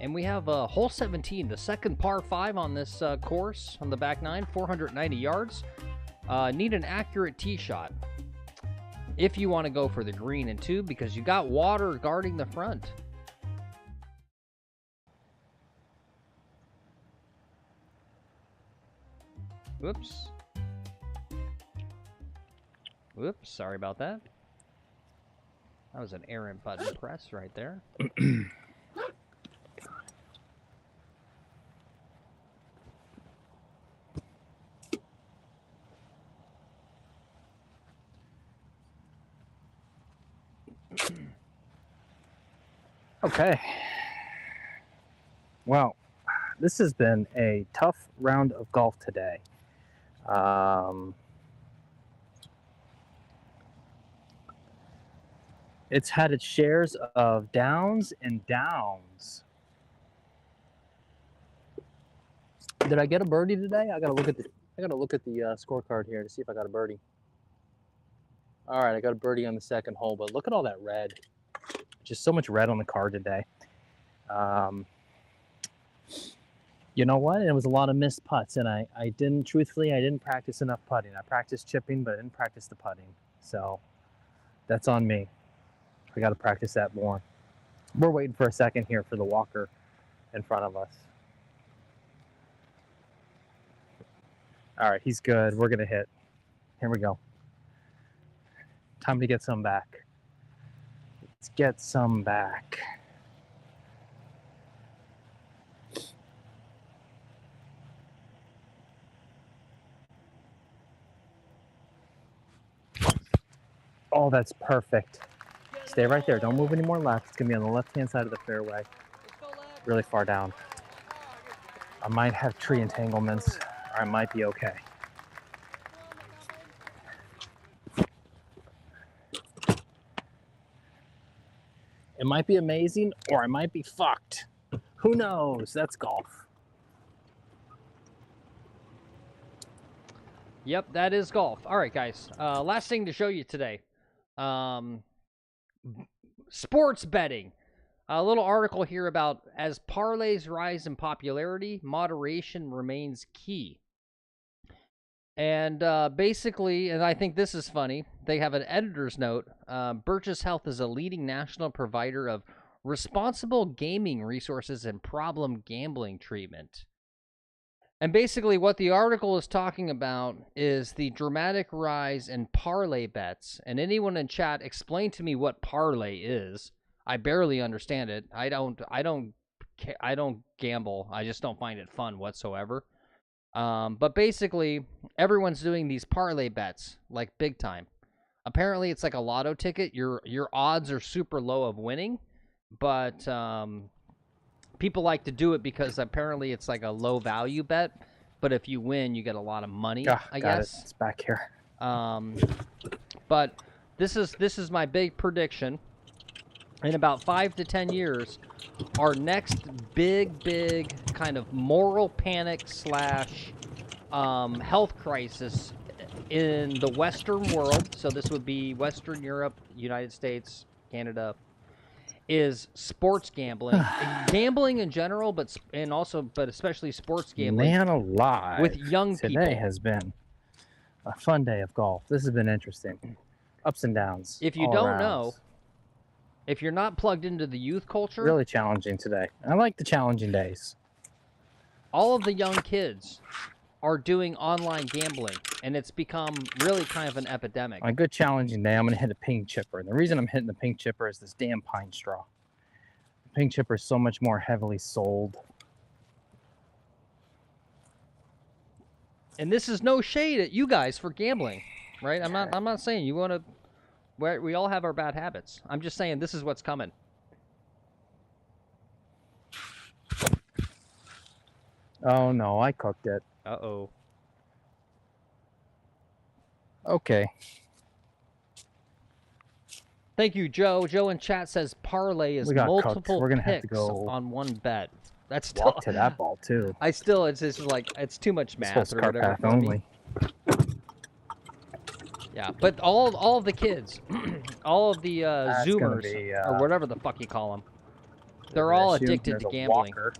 And we have hole 17, the second par 5 on this course on the back nine, 490 yards. Need an accurate tee shot if you want to go for the green and 2 because you got water guarding the front. Whoops. Whoops, sorry about that. That was an errant button press right there. Okay. Well, this has been a tough round of golf today. It's had its shares of downs and downs. Did I get a birdie today? I gotta look at the scorecard here to see if I got a birdie. All right, I got a birdie on the second hole, but look at all that red. Just so much red on the card today. You know what? It was a lot of missed putts, and I didn't practice enough putting. I practiced chipping, but I didn't practice the putting. So that's on me. I got to practice that more. We're waiting for a second here for the walker in front of us. All right, he's good. We're going to hit. Here we go. Time to get some back. Let's get some back. Oh, that's perfect. Stay right there. Don't move any more left. It's going to be on the left-hand side of the fairway. Really far down. I might have tree entanglements, or I might be okay. It might be amazing, or I might be fucked. Who knows? That's golf. Yep, that is golf. All right, guys. Last thing to show you today. Sports betting. A little article here about as parlays rise in popularity, moderation remains key. And basically, and I think this is funny, they have an editor's note. Burgess Health is a leading national provider of responsible gaming resources and problem gambling treatment. And basically what the article is talking about is the dramatic rise in parlay bets. And anyone in chat, explain to me what parlay is. I barely understand it. I don't gamble. I just don't find it fun whatsoever. But basically, everyone's doing these parlay bets, like big time. Apparently, it's like a lotto ticket. Your odds are super low of winning, but people like to do it because apparently it's like a low value bet. But if you win, you get a lot of money. I guess it's back here. But this is my big prediction. In about 5 to 10 years, our next big kind of moral panic / health crisis in the Western world, so this would be Western Europe, United States, Canada, is sports gambling. Gambling in general, but especially sports gambling. Man alive. With young people. Today has been a fun day of golf. This has been interesting. Ups and downs. If you don't know, if you're not plugged into the youth culture... Really challenging today. I like the challenging days. All of the young kids are doing online gambling, and it's become really kind of an epidemic. On a good challenging day, I'm going to hit a ping chipper. And the reason I'm hitting the ping chipper is this damn pine straw. The ping chipper is so much more heavily sold. And this is no shade at you guys for gambling, right? I'm not saying you want to... We all have our bad habits. I'm just saying this is what's coming. Oh no, I cooked it. Uh-oh. Okay. Thank you, Joe. Joe in chat says parlay is We got cooked. multiple We're gonna have to picks go on one bet. That's still walk to that ball too. it's just like it's too much This whole math or cart whatever path for me. only. Yeah, but all of the kids, all of the That's gonna Zoomers be, or whatever the fuck you call them, they're There's all an issue. addicted There's to a gambling. walker.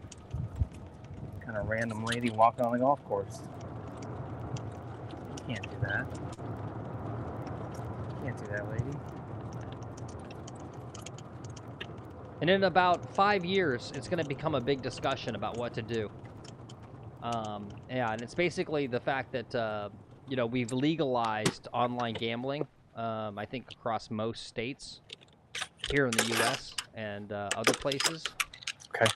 Kind of random lady walking on the golf course. Can't do that. Can't do that, lady. And in about 5 years, it's going to become a big discussion about what to do. Yeah, and it's basically the fact that, you know, we've legalized online gambling, I think, across most states here in the U.S. and other places. Okay.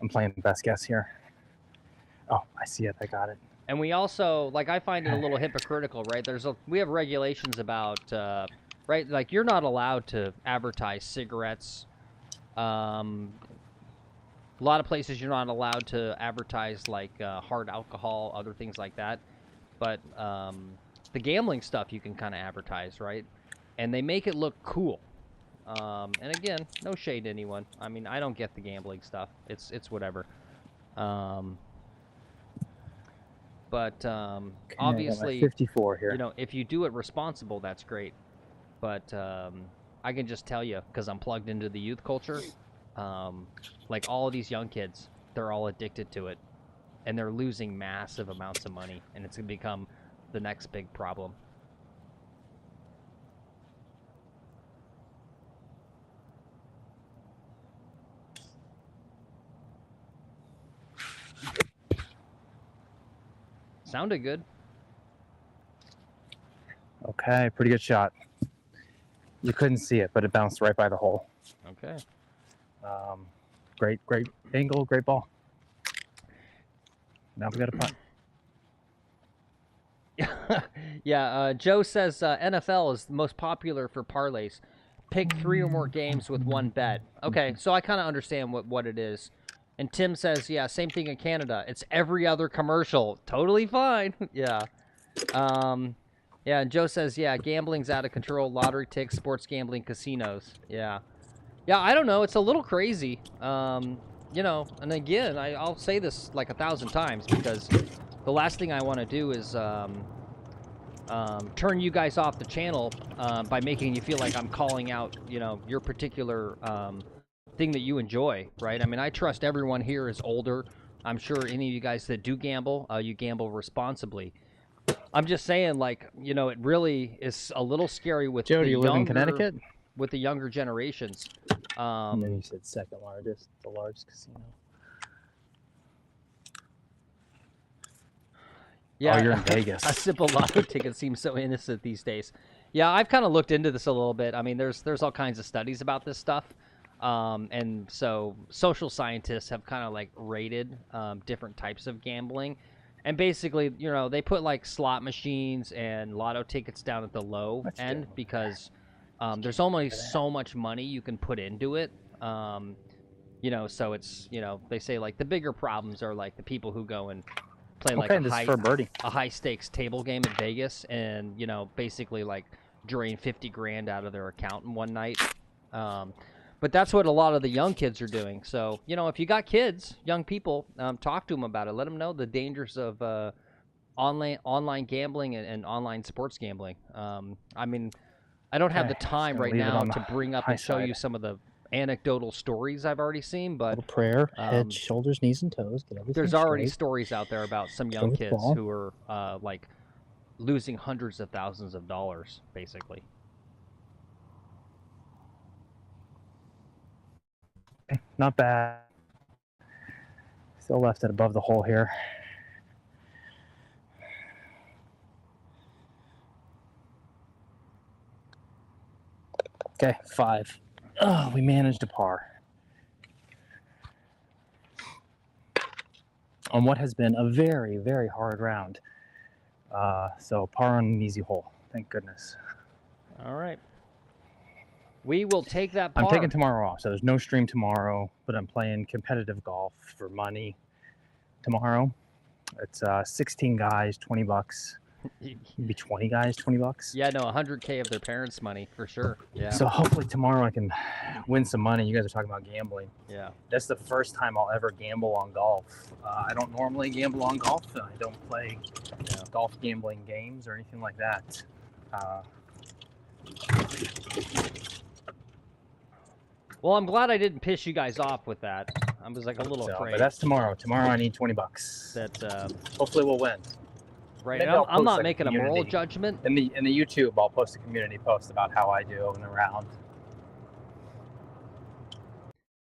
I'm playing the best guess here. Oh, I see it. I got it. And we also, like, I find it a little hypocritical, right? We have regulations about, right? Like, you're not allowed to advertise cigarettes. A lot of places you're not allowed to advertise, like, hard alcohol, other things like that. But the gambling stuff you can kind of advertise, right? And they make it look cool. And again, no shade to anyone. I mean, I don't get the gambling stuff. It's whatever. But obviously, 54 here. you know, if you do it responsible, that's great. But I can just tell you, because I'm plugged into the youth culture, like all of these young kids, they're all addicted to it. And they're losing massive amounts of money. And it's going to become the next big problem. Sounded good. Okay, pretty good shot. You couldn't see it, but it bounced right by the hole. Okay. Great angle, great ball. Now we got a putt. Yeah, Joe says NFL is the most popular for parlays. Pick 3 or more games with one bet. Okay, so I kind of understand what it is. And Tim says, yeah, same thing in Canada. It's every other commercial. Totally fine. Yeah. Yeah, and Joe says, yeah, gambling's out of control. Lottery ticks, sports gambling, casinos. Yeah. Yeah, I don't know. It's a little crazy. You know, and again, I'll say this like 1,000 times because the last thing I want to do is turn you guys off the channel by making you feel like I'm calling out, you know, your particular thing that you enjoy, right? I mean, I trust everyone here is older. I'm sure any of you guys that do gamble, you gamble responsibly. I'm just saying, like, you know, it really is a little scary with Joe, the do you live in Connecticut? With the younger generations. And then you said second largest, the largest casino. Yeah, oh, you're in Vegas. A simple lotto ticket seems so innocent these days. Yeah, I've kind of looked into this a little bit. I mean, there's all kinds of studies about this stuff. And so social scientists have kind of like rated different types of gambling. And basically, you know, they put like slot machines and lotto tickets down at the low end because there's only so much money you can put into it. You know, so it's, you know, they say like the bigger problems are like the people who go and play like a high stakes table game in Vegas and, you know, basically like drain 50 grand out of their account in one night. But that's what a lot of the young kids are doing. So, you know, if you got kids, young people, talk to them about it. Let them know the dangers of online gambling and online sports gambling. I mean, I don't have the time right now to bring up and show you some of the anecdotal stories I've already seen, but little prayer, head, shoulders, knees, and toes. Get everything there's already straight. stories out there about some young kids who are like losing hundreds of thousands of dollars, basically. Not bad. Still left it above the hole here. Okay, 5. Oh, we managed a par. On what has been a very, very hard round. So par on an easy hole. Thank goodness. All right. We will take that par. I'm taking tomorrow off, so there's no stream tomorrow, but I'm playing competitive golf for money. tomorrow. It's 16 guys, 20 bucks. Maybe 20 guys, 20 bucks. Yeah, no, 100K of their parents' money for sure. Yeah. So hopefully tomorrow I can win some money. You guys are talking about gambling. Yeah. That's the first time I'll ever gamble on golf. I don't normally gamble on golf. I don't play golf gambling games or anything like that. Well, I'm glad I didn't piss you guys off with that. I was like a little afraid. But that's tomorrow. Tomorrow I need 20 bucks. That hopefully we'll win. Right. Maybe I'm not making a moral judgment. In the YouTube, I'll post a community post about how I do in the round.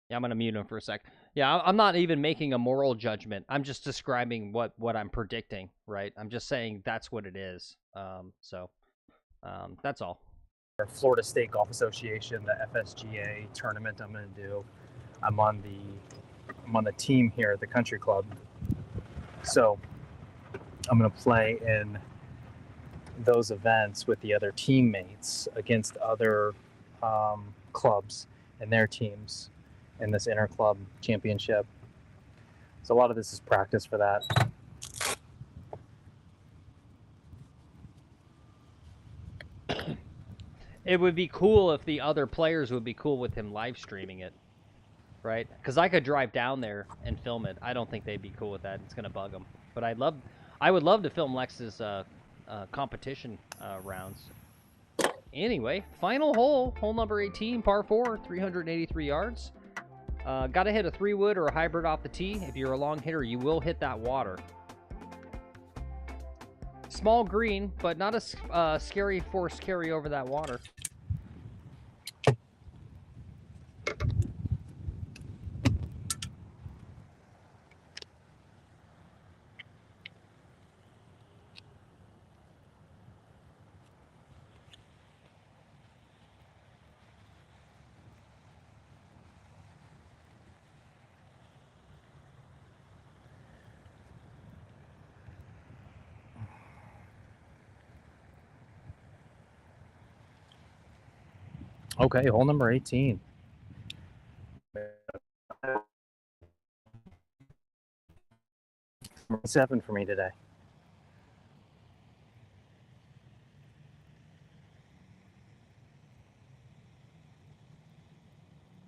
Yeah, I'm gonna mute him for a sec. Yeah, I'm not even making a moral judgment. I'm just describing what I'm predicting. Right. I'm just saying that's what it is. That's all. Florida State Golf Association, the FSGA tournament I'm going to do. I'm on the team here at the country club. So I'm going to play in those events with the other teammates against other clubs and their teams in this inter-club championship. So a lot of this is practice for that. It would be cool if the other players would be cool with him live streaming it, right? Because I could drive down there and film it. I don't think they'd be cool with that. It's gonna bug them. But I would love to film Lex's competition rounds. Anyway, final hole number 18, par 4, 383 yards. Got to hit a 3-wood or a hybrid off the tee. If you're a long hitter, you will hit that water. Small green, but not a scary force carry over that water. Okay, hole number 18. 7 for me today.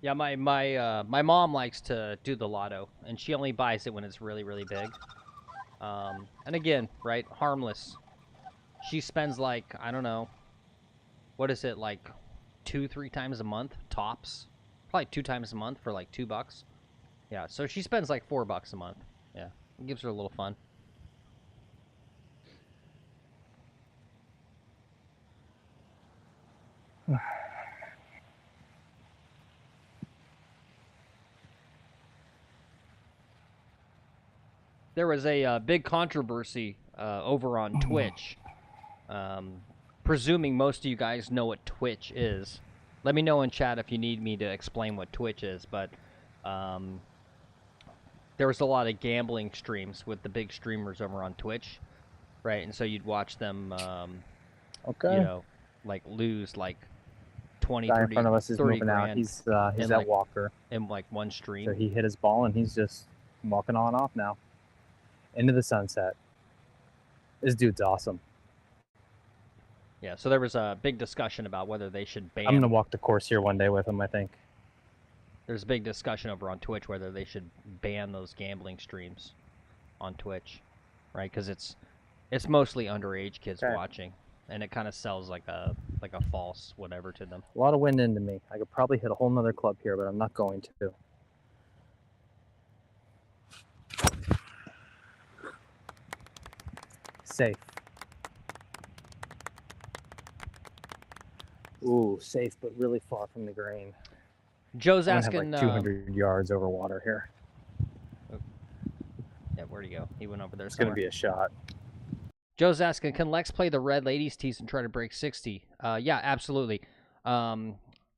Yeah, my mom likes to do the lotto, and she only buys it when it's really, really big. And again, right, harmless. She spends like, I don't know, what is it, like 2-3 times a month tops? Probably 2 times a month for like $2. Yeah, so she spends like $4 a month. Yeah, it gives her a little fun. There was a big controversy over on Twitch. Presuming most of you guys know what Twitch is. Let me know in chat if you need me to explain what Twitch is, but there was a lot of gambling streams with the big streamers over on Twitch, right? And so you'd watch them, you know, like lose like 20, Guy 30, in front of us is 30 moving grand out. He's in, that like, walker. in like one stream. So he hit his ball and he's just walking on off now. Into the sunset. This dude's awesome. Yeah, so there was a big discussion about whether they should ban... I'm going to walk the course here one day with him, I think. There's a big discussion over on Twitch whether they should ban those gambling streams on Twitch, right? Because it's mostly underage kids watching, and it kind of sells like a false whatever to them. A lot of wind into me. I could probably hit a whole nother club here, but I'm not going to. Safe. Ooh, safe, but really far from the green. Joe's I'm asking... Have like 200 yards over water here. Oh. Yeah, where'd he go? He went over there It's going to be a shot. Joe's asking, can Lex play the red ladies tees and try to break 60? Yeah, absolutely.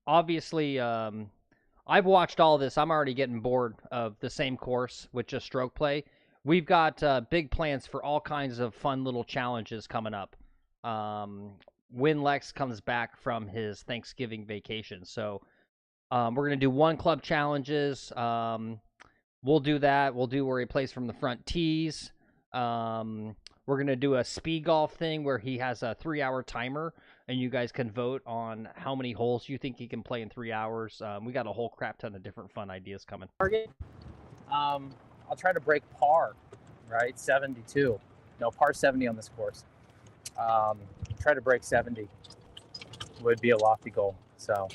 Obviously, I've watched all this. I'm already getting bored of the same course with just stroke play. We've got big plans for all kinds of fun little challenges coming up when Lex comes back from his Thanksgiving vacation. So we're going to do one club challenges, we'll do that. We'll do where he plays from the front tees. We're going to do a speed golf thing where he has a 3-hour timer, and you guys can vote on how many holes you think he can play in 3 hours. We got a whole crap ton of different fun ideas coming. Target. I'll try to break par, right? 72. No, par 70 on this course. Try to break 70 would be a lofty goal. So.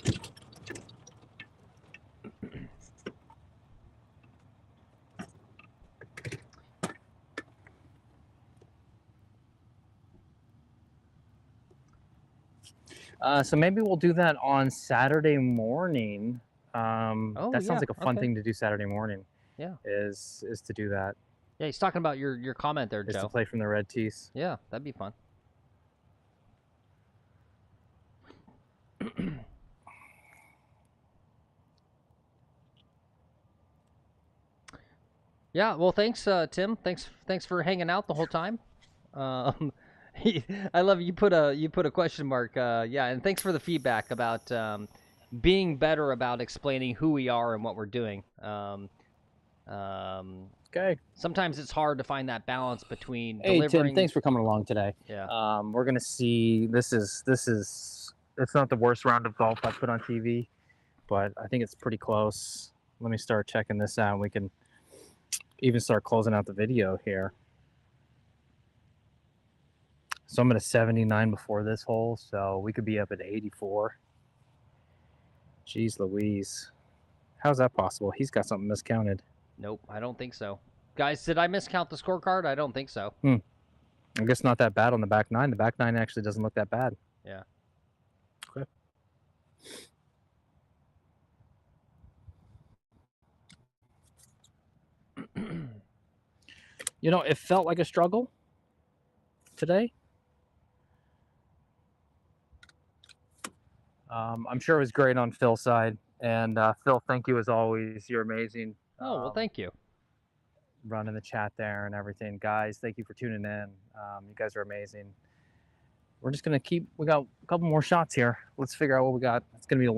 So maybe we'll do that on Saturday morning. That sounds like a fun thing to do Saturday morning. Yeah. Is to do that. Yeah, he's talking about your comment there, Joe. Is to play from the red tees. Yeah, that'd be fun. Yeah, well, thanks, Tim. Thanks for hanging out the whole time. I love you put a question mark. Yeah, and thanks for the feedback about being better about explaining who we are and what we're doing. Okay. Sometimes it's hard to find that balance between delivering. Hey Tim, thanks for coming along today. Yeah. We're gonna see. This is. It's not the worst round of golf I put on TV, but I think it's pretty close. Let me start checking this out. We can even start closing out the video here. So I'm at a 79 before this hole, so we could be up at 84. Jeez Louise. How's that possible? He's got something miscounted. Nope, I don't think so. Guys, did I miscount the scorecard? I don't think so. I guess not that bad on the back nine. The back nine actually doesn't look that bad. Yeah. Okay. You know, it felt like a struggle today. I'm sure it was great on Phil's side. And Phil, thank you as always. You're amazing. Oh, well, thank you. Running the chat there and everything. Guys, thank you for tuning in. You guys are amazing. We're just going to we got a couple more shots here. Let's figure out what we got. It's going to be a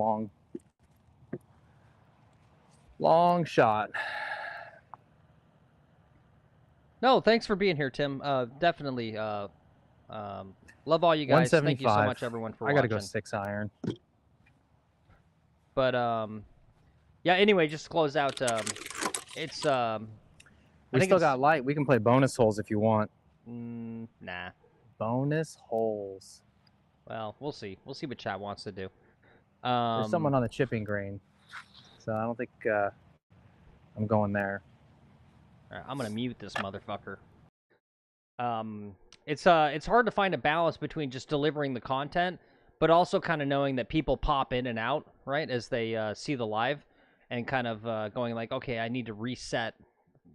long shot. No, thanks for being here, Tim. Definitely love all you guys. Thank you so much, everyone, for watching. I got to go 6 iron. But, yeah, anyway, just to close out, it's, we still got light. We can play bonus holes if you want. Nah. Bonus holes. Well, we'll see. We'll see what chat wants to do. There's someone on the chipping green, so I don't think I'm going there. All right, I'm gonna mute this motherfucker. It's hard to find a balance between just delivering the content, but also kind of knowing that people pop in and out, right, as they see the live, and kind of going like, okay, I need to reset.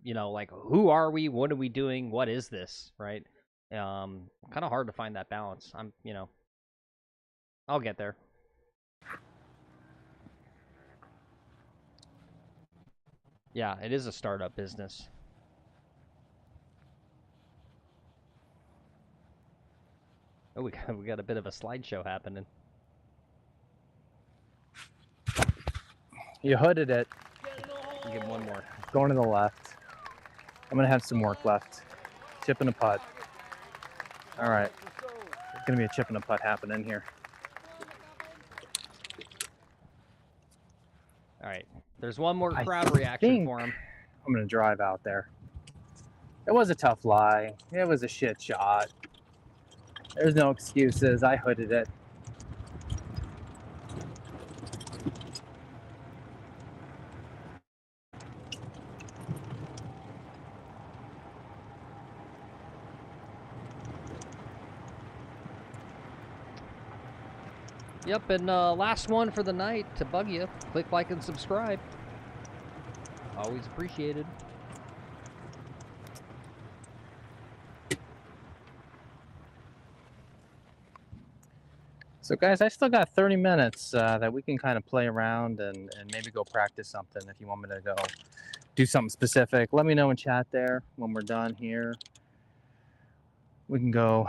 You know, like, who are we? What are we doing? What is this? Right? Kind of hard to find that balance. I'll get there. Yeah, it is a startup business. Oh, we got a bit of a slideshow happening. You hooded it. Give him one more. Going to the left. I'm going to have some work left. Chip and a putt. All right. There's going to be a chip and a putt happening here. All right. There's one more crowd reaction for him. I'm going to drive out there. It was a tough lie. It was a shit shot. There's no excuses. I hooded it. Yep, and last one for the night to bug you. Click like and subscribe. Always appreciated. So guys, I still got 30 minutes that we can kind of play around and maybe go practice something. If you want me to go do something specific, let me know in chat there when we're done here. We can go,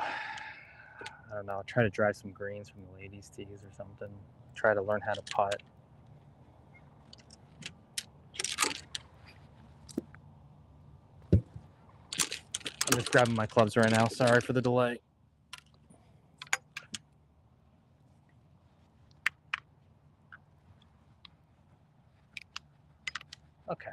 I don't know, try to drive some greens from the ladies' tees or something. Try to learn how to putt. I'm just grabbing my clubs right now. Sorry for the delay. Okay.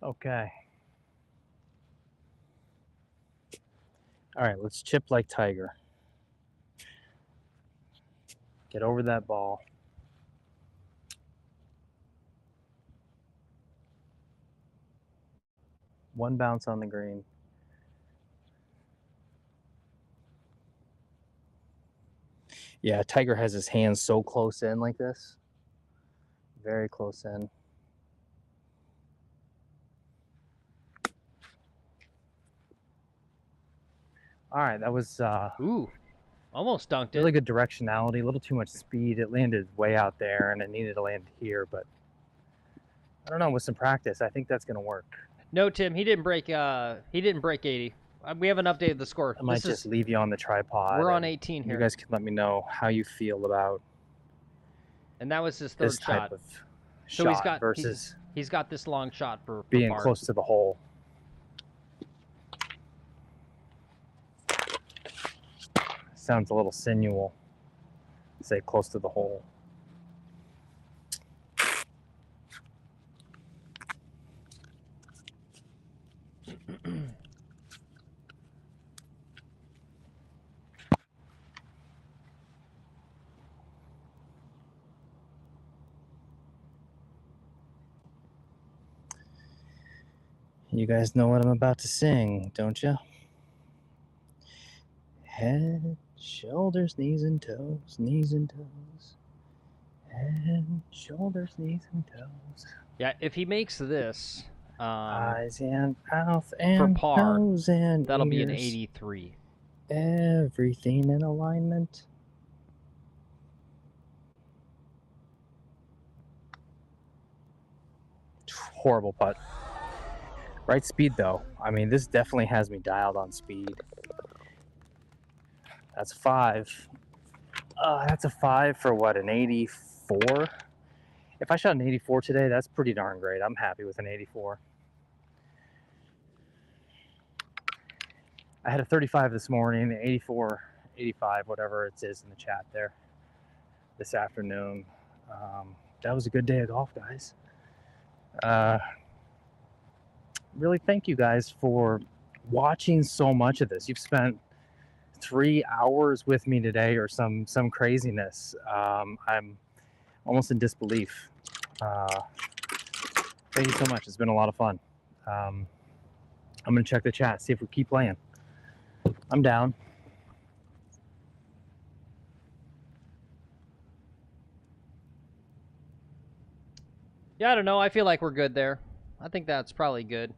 Okay. All right, let's chip like Tiger. Get over that ball. One bounce on the green. Yeah, Tiger has his hands so close in like this. Very close in. All right, that was Ooh, almost dunked really it. good directionality, a little too much speed. It landed way out there and it needed to land here, but I don't know, with some practice, I think that's gonna work. No, Tim, he didn't break 80. We haven't updated the score. I might just leave you on the tripod. We're on 18 here. You guys can let me know how you feel about And that was his third this type shot. of So shot versus he's got this long shot for being par. close to the hole. Sounds a little sinual. Say close to the hole. You guys know what I'm about to sing, don't you? Head, shoulders, knees and toes, knees and toes. Head, shoulders, knees and toes. Yeah, if he makes this, Eyes and mouth and for par, nose and that'll be an ears. 83. Everything in alignment. Horrible putt. Right speed though. I mean, this definitely has me dialed on speed. That's 5. That's a 5 for what, an 84? If I shot an 84 today, that's pretty darn great. I'm happy with an 84. I had a 35 this morning, 84, 85, whatever it is in the chat there this afternoon. That was a good day of golf, guys. Really thank you guys for watching so much of this. You've spent 3 hours with me today or some craziness. I'm almost in disbelief. Thank you so much. It's been a lot of fun. I'm gonna check the chat, see if we keep playing. I'm down. Yeah, I don't know. I feel like we're good there. I think that's probably good.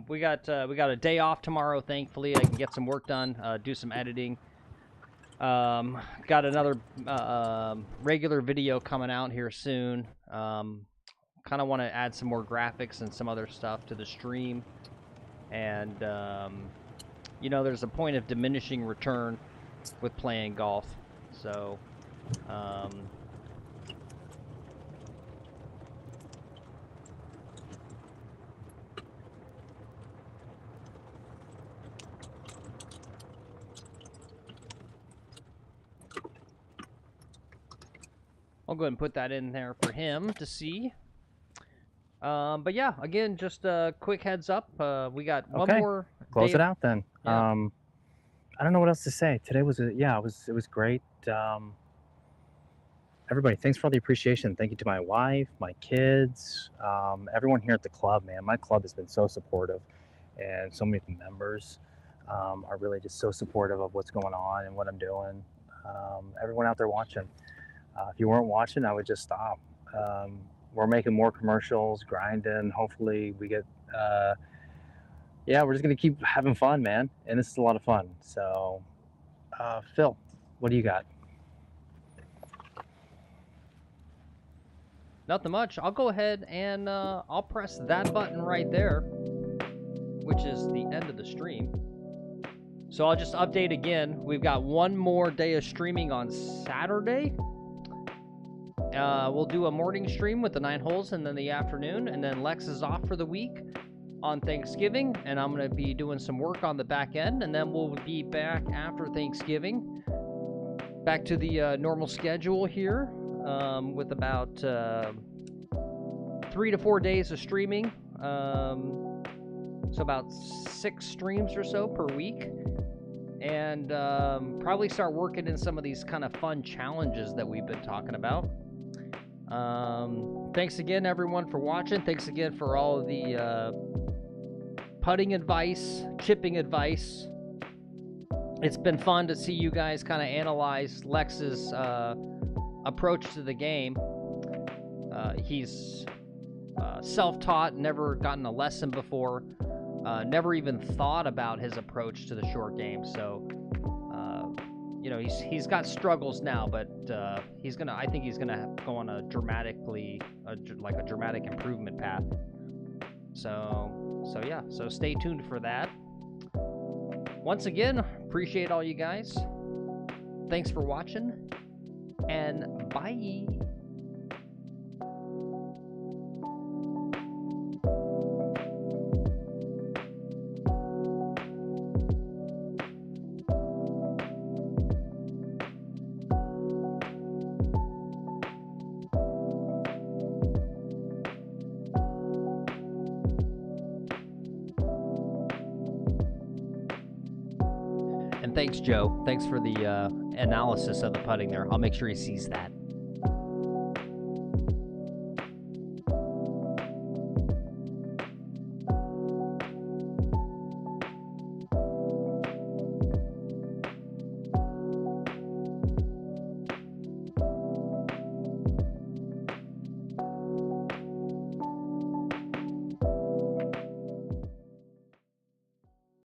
We got a day off tomorrow. Thankfully, I can get some work done, do some editing. Got another regular video coming out here soon. Kind of want to add some more graphics and some other stuff to the stream. And you know, there's a point of diminishing return with playing golf. So I'll go ahead and put that in there for him to see. But yeah, again, just a quick heads up. We got one more. Close it out then. Yeah. I don't know what else to say. Today was it was great. Everybody, thanks for all the appreciation. Thank you to my wife, my kids, everyone here at the club, man. My club has been so supportive, and so many members. are really just so supportive of what's going on and what I'm doing. Everyone out there watching, if you weren't watching, I would just stop. We're making more commercials, grinding. Hopefully we get, yeah, we're just gonna keep having fun, man. And this is a lot of fun. So, Phil, what do you got? Nothing much. I'll go ahead and I'll press that button right there, which is the end of the stream. So I'll just update again. We've got one more day of streaming on Saturday. We'll do a morning stream with the 9 holes and then the afternoon, and then Lex is off for the week on Thanksgiving, and I'm going to be doing some work on the back end, and then we'll be back after Thanksgiving, back to the normal schedule here, with about 3 to 4 days of streaming, so about 6 streams or so per week, and probably start working in some of these kind of fun challenges that we've been talking about. Thanks again, everyone, for watching. Thanks again for all of the putting advice, chipping advice. It's been fun to see you guys kind of analyze Lex's approach to the game. He's self-taught, never gotten a lesson before, never even thought about his approach to the short game. So, you know, he's got struggles now, but I think he's gonna go on a dramatic improvement path. So yeah, so stay tuned for that. Once again, appreciate all you guys. Thanks for watching, and bye. Thanks, Joe. Thanks for the analysis of the putting there. I'll make sure he sees that.